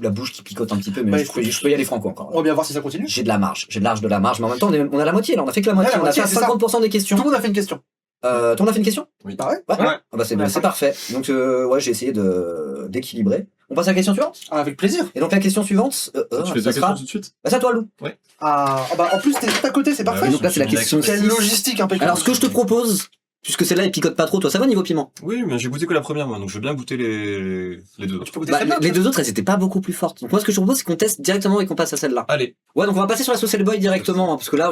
Speaker 4: la bouche qui picote un petit peu, mais
Speaker 2: Bah,
Speaker 4: je peux y aller franco encore.
Speaker 2: On va bien voir si ça continue.
Speaker 4: J'ai de la marge, j'ai large de la marge, mais en même temps, on a la moitié, là, on a fait que la moitié,
Speaker 2: Ouais, la
Speaker 4: on a
Speaker 2: moitié,
Speaker 4: fait
Speaker 2: c'est ça.
Speaker 4: 50% des
Speaker 2: Tout
Speaker 4: questions.
Speaker 2: le monde a fait une question.
Speaker 4: Toi, on a fait une question?
Speaker 2: Bah ouais.
Speaker 4: Ouais.
Speaker 1: Ouais.
Speaker 4: Ah bah c'est
Speaker 2: Ouais,
Speaker 4: parfait. Donc, ouais, j'ai essayé d'équilibrer. On passe à la question suivante?
Speaker 2: Ah, avec plaisir.
Speaker 4: Et donc, la question suivante,
Speaker 6: Tu fais
Speaker 4: ça
Speaker 6: deux
Speaker 4: sera.
Speaker 6: questions tout de suite?
Speaker 4: Bah, c'est à toi, Lou.
Speaker 2: Ah, bah en plus, t'es tout à côté, c'est parfait.
Speaker 6: oui,
Speaker 4: Donc là, c'est la question
Speaker 2: Quelle
Speaker 4: 6.
Speaker 2: logistique impeccable.
Speaker 4: Alors, ce que je te propose, puisque celle-là, elle picote pas trop, toi, ça va niveau piment?
Speaker 6: Oui, mais j'ai goûté que la première, moi, donc je veux bien goûter les deux autres.
Speaker 2: Tu peux goûter
Speaker 4: Bah,
Speaker 2: très bien,
Speaker 4: les
Speaker 2: tu vois.
Speaker 4: deux autres, elles étaient pas beaucoup plus fortes. Donc, moi, ce que je propose, c'est qu'on teste directement et qu'on passe à celle-là.
Speaker 6: Allez.
Speaker 4: Ouais, donc on va passer sur la sauce Hellboy directement, hein, parce que là,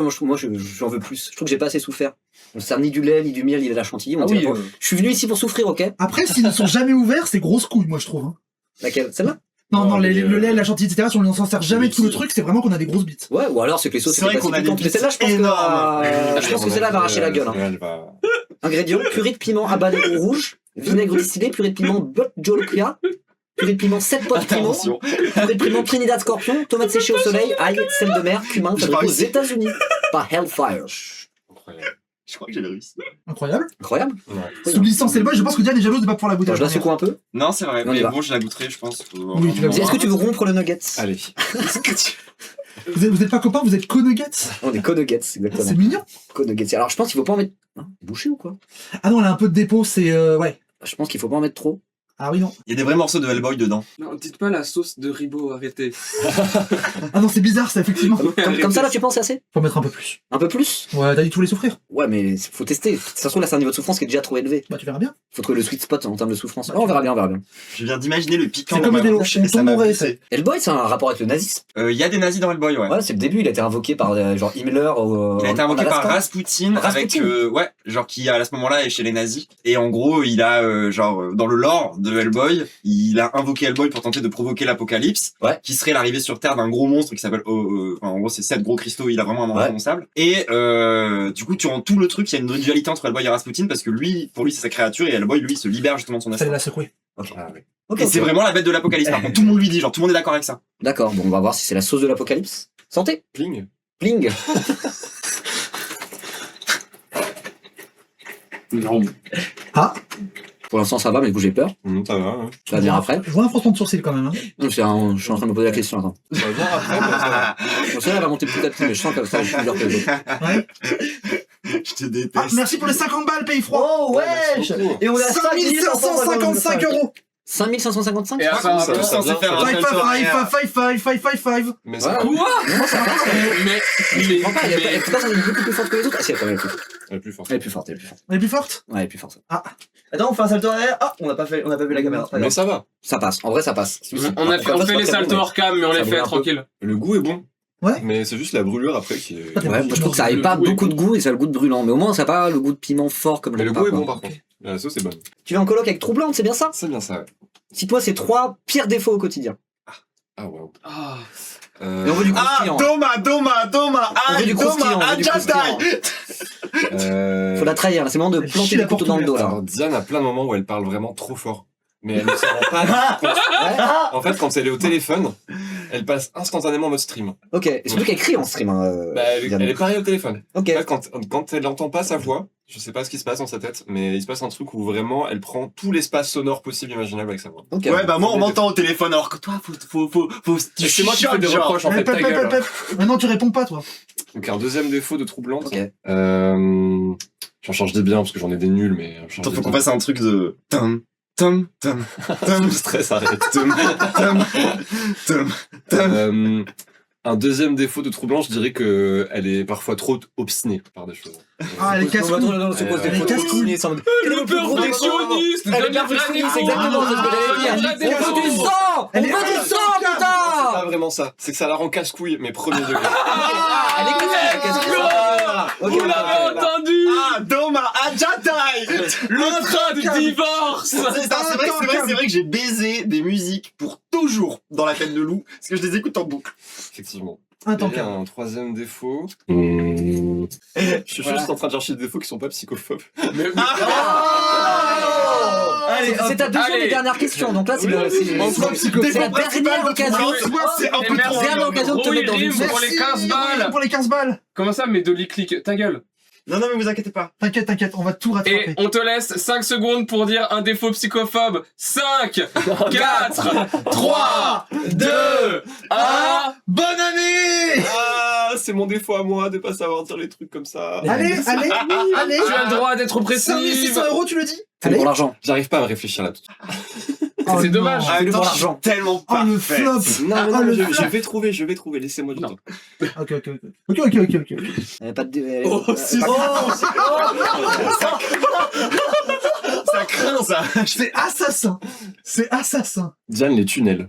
Speaker 4: j'en veux plus. Je trouve que j'ai pas assez souffert. On ne sert ni du lait, ni du miel, ni de la chantilly. On dirait pas. Je suis venu ici pour souffrir, ok?
Speaker 2: Après, s'ils ne sont jamais ouverts, c'est grosse couille, moi, je trouve. hein.
Speaker 4: Laquelle? Celle-là?
Speaker 2: Non,
Speaker 6: mais,
Speaker 2: le lait, la chantilly, etc., si on s'en sert jamais
Speaker 6: oui,
Speaker 2: tout le
Speaker 6: si.
Speaker 2: truc, c'est vraiment qu'on a des grosses bites.
Speaker 4: Ouais, ou alors c'est que les sauces
Speaker 1: C'est
Speaker 4: étaient
Speaker 1: vrai
Speaker 4: pas
Speaker 1: qu'on a
Speaker 4: si
Speaker 1: des
Speaker 4: piquantes. Mais celle-là, je pense
Speaker 1: énormes.
Speaker 4: que celle-là va arracher la gueule. Hein. Ingrédients, purée de piment abalé au rouge, vinaigre distillé, purée de piment Bot Jolkia, purée de piment 7 pots de piment,
Speaker 1: Attention.
Speaker 4: purée de piment Trinidad Scorpion, tomates séchées au soleil, ail, sel de mer, cumin,
Speaker 1: J'ai
Speaker 4: fabriqué
Speaker 1: pas
Speaker 4: aux
Speaker 1: réussi.
Speaker 4: États-Unis par Hellfire.
Speaker 1: Je crois que j'avais réussi.
Speaker 2: Incroyable.
Speaker 4: Incroyable.
Speaker 2: Sous licence Hellboy, je pense que Diane est jalouse de pas pouvoir la goûter.
Speaker 4: Attends, je la secoue un peu.
Speaker 1: Non, c'est vrai.
Speaker 4: On y
Speaker 1: Mais
Speaker 4: va.
Speaker 1: bon, je la goûterai, je pense.
Speaker 2: Oui, tu la
Speaker 4: Est-ce que tu veux rompre le nugget?
Speaker 6: Allez.
Speaker 2: Vous êtes pas copains, vous êtes co-nuggets.
Speaker 4: On est co-nuggets,
Speaker 2: C'est
Speaker 4: exactement.
Speaker 2: mignon.
Speaker 4: Co-nuggets. Alors je pense qu'il faut pas en mettre. Hein, bouché ou quoi?
Speaker 2: Ah non, elle a un peu de dépôt, c'est. Ouais.
Speaker 4: Je pense qu'il faut pas en mettre trop.
Speaker 2: Ah oui, non.
Speaker 1: Il y a des vrais morceaux de Hellboy dedans.
Speaker 3: Non, dites pas la sauce de Ribot, arrêtez.
Speaker 2: Ah non, c'est bizarre, ça, effectivement.
Speaker 4: Comme ça là, tu penses c'est assez?
Speaker 2: Faut mettre un peu plus.
Speaker 4: Un peu plus?
Speaker 2: Ouais, t'as dit tous les souffrir.
Speaker 4: Ouais, mais faut tester. Ça se trouve là, c'est un niveau de souffrance qui est déjà trop élevé.
Speaker 2: Bah, tu verras bien.
Speaker 4: Faut trouver le sweet spot en termes de souffrance. Oh, on verra bien, on verra bien.
Speaker 1: Je viens d'imaginer le piquant
Speaker 2: C'est
Speaker 1: dans
Speaker 2: comme
Speaker 1: ma
Speaker 2: des
Speaker 1: bouche et ça
Speaker 2: ton
Speaker 1: m'a
Speaker 2: mauvais,
Speaker 1: blessé.
Speaker 4: Hellboy, c'est un rapport avec le nazisme.
Speaker 1: Il y a des nazis dans Hellboy, ouais.
Speaker 4: Ouais, c'est le début. Il a été invoqué par genre Himmler.
Speaker 1: Il a été invoqué par
Speaker 4: Rasputin.
Speaker 1: Rasputin, avec ouais, genre qui à ce moment-là est chez les nazis. Et en gros, il a genre dans le lore de Hellboy, il a invoqué Hellboy pour tenter de provoquer l'apocalypse,
Speaker 4: Ouais.
Speaker 1: qui serait l'arrivée sur Terre d'un gros monstre qui s'appelle, en gros, c'est 7 gros cristaux. Il a vraiment un nom
Speaker 4: Ouais.
Speaker 1: imprononçable. Et du coup, durant tout le truc, il y a une dualité entre Hellboy et Rasputin parce que lui, pour lui, c'est sa créature et Hellboy, lui, se libère justement de son
Speaker 2: Ça
Speaker 1: destin.
Speaker 2: l'a secoué.
Speaker 4: Ok.
Speaker 6: Ah, oui.
Speaker 4: Ok,
Speaker 1: Et
Speaker 4: ok.
Speaker 1: c'est vraiment la bête de l'apocalypse. Par contre, tout le monde lui dit, genre tout le monde est d'accord avec ça.
Speaker 4: D'accord. Bon, on va voir si c'est la sauce de l'apocalypse. Santé.
Speaker 6: Pling.
Speaker 4: Pling.
Speaker 3: Non.
Speaker 4: Pour l'instant, ça va, mais du coup, j'ai peur.
Speaker 6: Ça va, hein.
Speaker 4: Ça va venir après.
Speaker 2: Je vois un froncement de sourcil quand même. Hein.
Speaker 4: Donc, je suis en train de me poser la question. Attends.
Speaker 6: Ça va venir après, mais ça va.
Speaker 4: Bon, celle-là va monter petit à petit, mais je sens comme ça, je suis plus dur que les autres.
Speaker 2: Ouais.
Speaker 1: Je te déteste.
Speaker 2: Ah, merci pour les 50 balles, pays froid.
Speaker 4: Oh,
Speaker 6: Merci beaucoup.
Speaker 4: Et on est à
Speaker 2: 5555 €.
Speaker 4: 5555.
Speaker 3: Et apparemment,
Speaker 6: ça-
Speaker 1: Tous censés faire un
Speaker 2: Five,
Speaker 1: salto arrière.
Speaker 2: five.
Speaker 6: Mais
Speaker 4: Ouais.
Speaker 6: c'est pas
Speaker 4: Non, ça va.
Speaker 3: mais,
Speaker 4: Je comprends pas, elle est pas beaucoup plus forte que les autres. Ah si, attends, elle est plus forte.
Speaker 6: la plus forte.
Speaker 4: Elle est plus forte, elle est plus forte.
Speaker 2: Elle est plus forte?
Speaker 4: Ouais, elle est plus forte.
Speaker 5: Attends, on fait un salto arrière. Ah, on n'a pas vu la caméra. Pas
Speaker 6: Mais
Speaker 5: grave.
Speaker 6: ça va.
Speaker 4: Ça passe, en vrai ça passe.
Speaker 3: on fait les saltos hors cam, mais on
Speaker 4: Ça
Speaker 3: les
Speaker 4: vaut
Speaker 3: fait
Speaker 4: un peu.
Speaker 3: tranquille.
Speaker 6: Le goût est bon.
Speaker 2: Ouais.
Speaker 6: Mais c'est juste la brûlure après qui est.
Speaker 2: Ouais,
Speaker 4: Ouais, moi je trouve que ça avait pas
Speaker 3: Le goût est
Speaker 4: beaucoup de
Speaker 3: bon.
Speaker 4: goût et ça a le goût de brûlant. Mais au moins ça n'a pas le goût de piment fort comme
Speaker 6: Mais le
Speaker 4: j'aime
Speaker 6: goût
Speaker 4: pas,
Speaker 6: est
Speaker 4: quoi.
Speaker 6: bon par contre. La sauce est bonne.
Speaker 4: Tu es en coloc avec Troublante, c'est bien ça?
Speaker 6: C'est bien ça, ouais.
Speaker 4: Cite-moi ces 3 pires défauts au quotidien.
Speaker 6: Ah, waouh.
Speaker 3: Ah.
Speaker 4: Et on veut du croustillant.
Speaker 1: Doma,
Speaker 4: On veut du croustillant, on veut du croustillant. Faut la trahir, là, c'est le moment de
Speaker 2: Elle
Speaker 4: planter
Speaker 2: chie
Speaker 4: le
Speaker 2: la
Speaker 4: couteau dans le dos là.
Speaker 6: Alors, Diane a plein de moments où elle parle vraiment trop fort. Mais elle ne s'en rend pas compte. En fait, quand elle est au téléphone, elle passe instantanément en mode stream.
Speaker 4: Ok, et surtout qu'elle crie en stream.
Speaker 6: Bah, elle est pareille au téléphone.
Speaker 4: Ok.
Speaker 6: En fait, quand elle n'entend pas sa voix, je sais pas ce qui se passe dans sa tête, mais il se passe un truc où vraiment elle prend tout l'espace sonore possible imaginable avec sa voix.
Speaker 4: Ok.
Speaker 1: Ouais, bah moi on m'entend au téléphone alors que toi, faut
Speaker 6: Et c'est moi qui fais des
Speaker 1: genre.
Speaker 6: reproches en fait, ta gueule.
Speaker 2: Maintenant, tu réponds pas, toi.
Speaker 6: Donc un deuxième défaut de troublante.
Speaker 4: Ok.
Speaker 6: J'en change des biens parce que j'en ai des nuls, mais j'en change
Speaker 1: Attends,
Speaker 6: des
Speaker 1: faut qu'on
Speaker 6: biens.
Speaker 1: fasse un truc de
Speaker 6: Le stress arrête. Un deuxième défaut de troublante, je dirais que elle est parfois trop obstinée par des choses.
Speaker 2: Ah, elle est casse-couille.
Speaker 4: Elle
Speaker 2: est casse-couille.
Speaker 3: Le perfectionniste
Speaker 4: Elle est perfectionniste, exactement, c'est ce que j'allais dire. On veut du sang! On veut du sang,
Speaker 6: C'est pas
Speaker 4: putain!
Speaker 6: vraiment ça. C'est que ça la rend casse-couille, mais premier degré.
Speaker 4: Elle est casse-couille. Ok,
Speaker 3: Vous l'avez entendu!
Speaker 1: Doma, Ajatai.
Speaker 3: Le train de divorce!
Speaker 1: C'est vrai que j'ai baisé des musiques pour toujours dans la tête de loup, parce que je les écoute en boucle.
Speaker 6: Effectivement.
Speaker 2: Un temps
Speaker 6: Et un troisième défaut. Je suis juste en train de chercher des défauts qui sont pas psychophobes.
Speaker 5: Allez,
Speaker 4: C'est ta deuxième
Speaker 3: Allez.
Speaker 4: et dernière question, donc là c'est la dernière occasion.
Speaker 1: C'est un peu trop.
Speaker 4: Dernière occasion de te mettre dans une
Speaker 3: Pour les 15 balles.
Speaker 2: Pour les 15 balles.
Speaker 3: Comment ça, mais Dolly clique ta gueule?
Speaker 1: Non, mais vous inquiétez pas.
Speaker 2: T'inquiète, on va tout
Speaker 3: Et
Speaker 2: rattraper.
Speaker 3: on te laisse 5 secondes pour dire un défaut psychophobe. 5, 4, 3, 2, 1.
Speaker 2: Bonne année!
Speaker 6: Ah, c'est mon défaut à moi de pas savoir dire les trucs comme ça.
Speaker 2: Allez.
Speaker 3: Tu as le droit d'être oppressif.
Speaker 2: 5600 € tu le dis?
Speaker 4: C'est pour l'argent.
Speaker 6: J'arrive pas à me réfléchir là.
Speaker 3: C'est dommage.
Speaker 4: Fais-le pour
Speaker 1: Attends,
Speaker 4: l'argent.
Speaker 1: je suis tellement
Speaker 2: Oh le
Speaker 1: parfait.
Speaker 2: flop!
Speaker 6: Non,
Speaker 2: Oh, le
Speaker 6: je
Speaker 2: flop.
Speaker 6: vais trouver, laissez-moi du
Speaker 3: Non.
Speaker 6: temps.
Speaker 2: Ok.
Speaker 4: Elle a pas de.
Speaker 1: Oh, si,
Speaker 4: pas-
Speaker 1: ça craint ça.
Speaker 2: C'est assassin.
Speaker 6: Diane, les tunnels.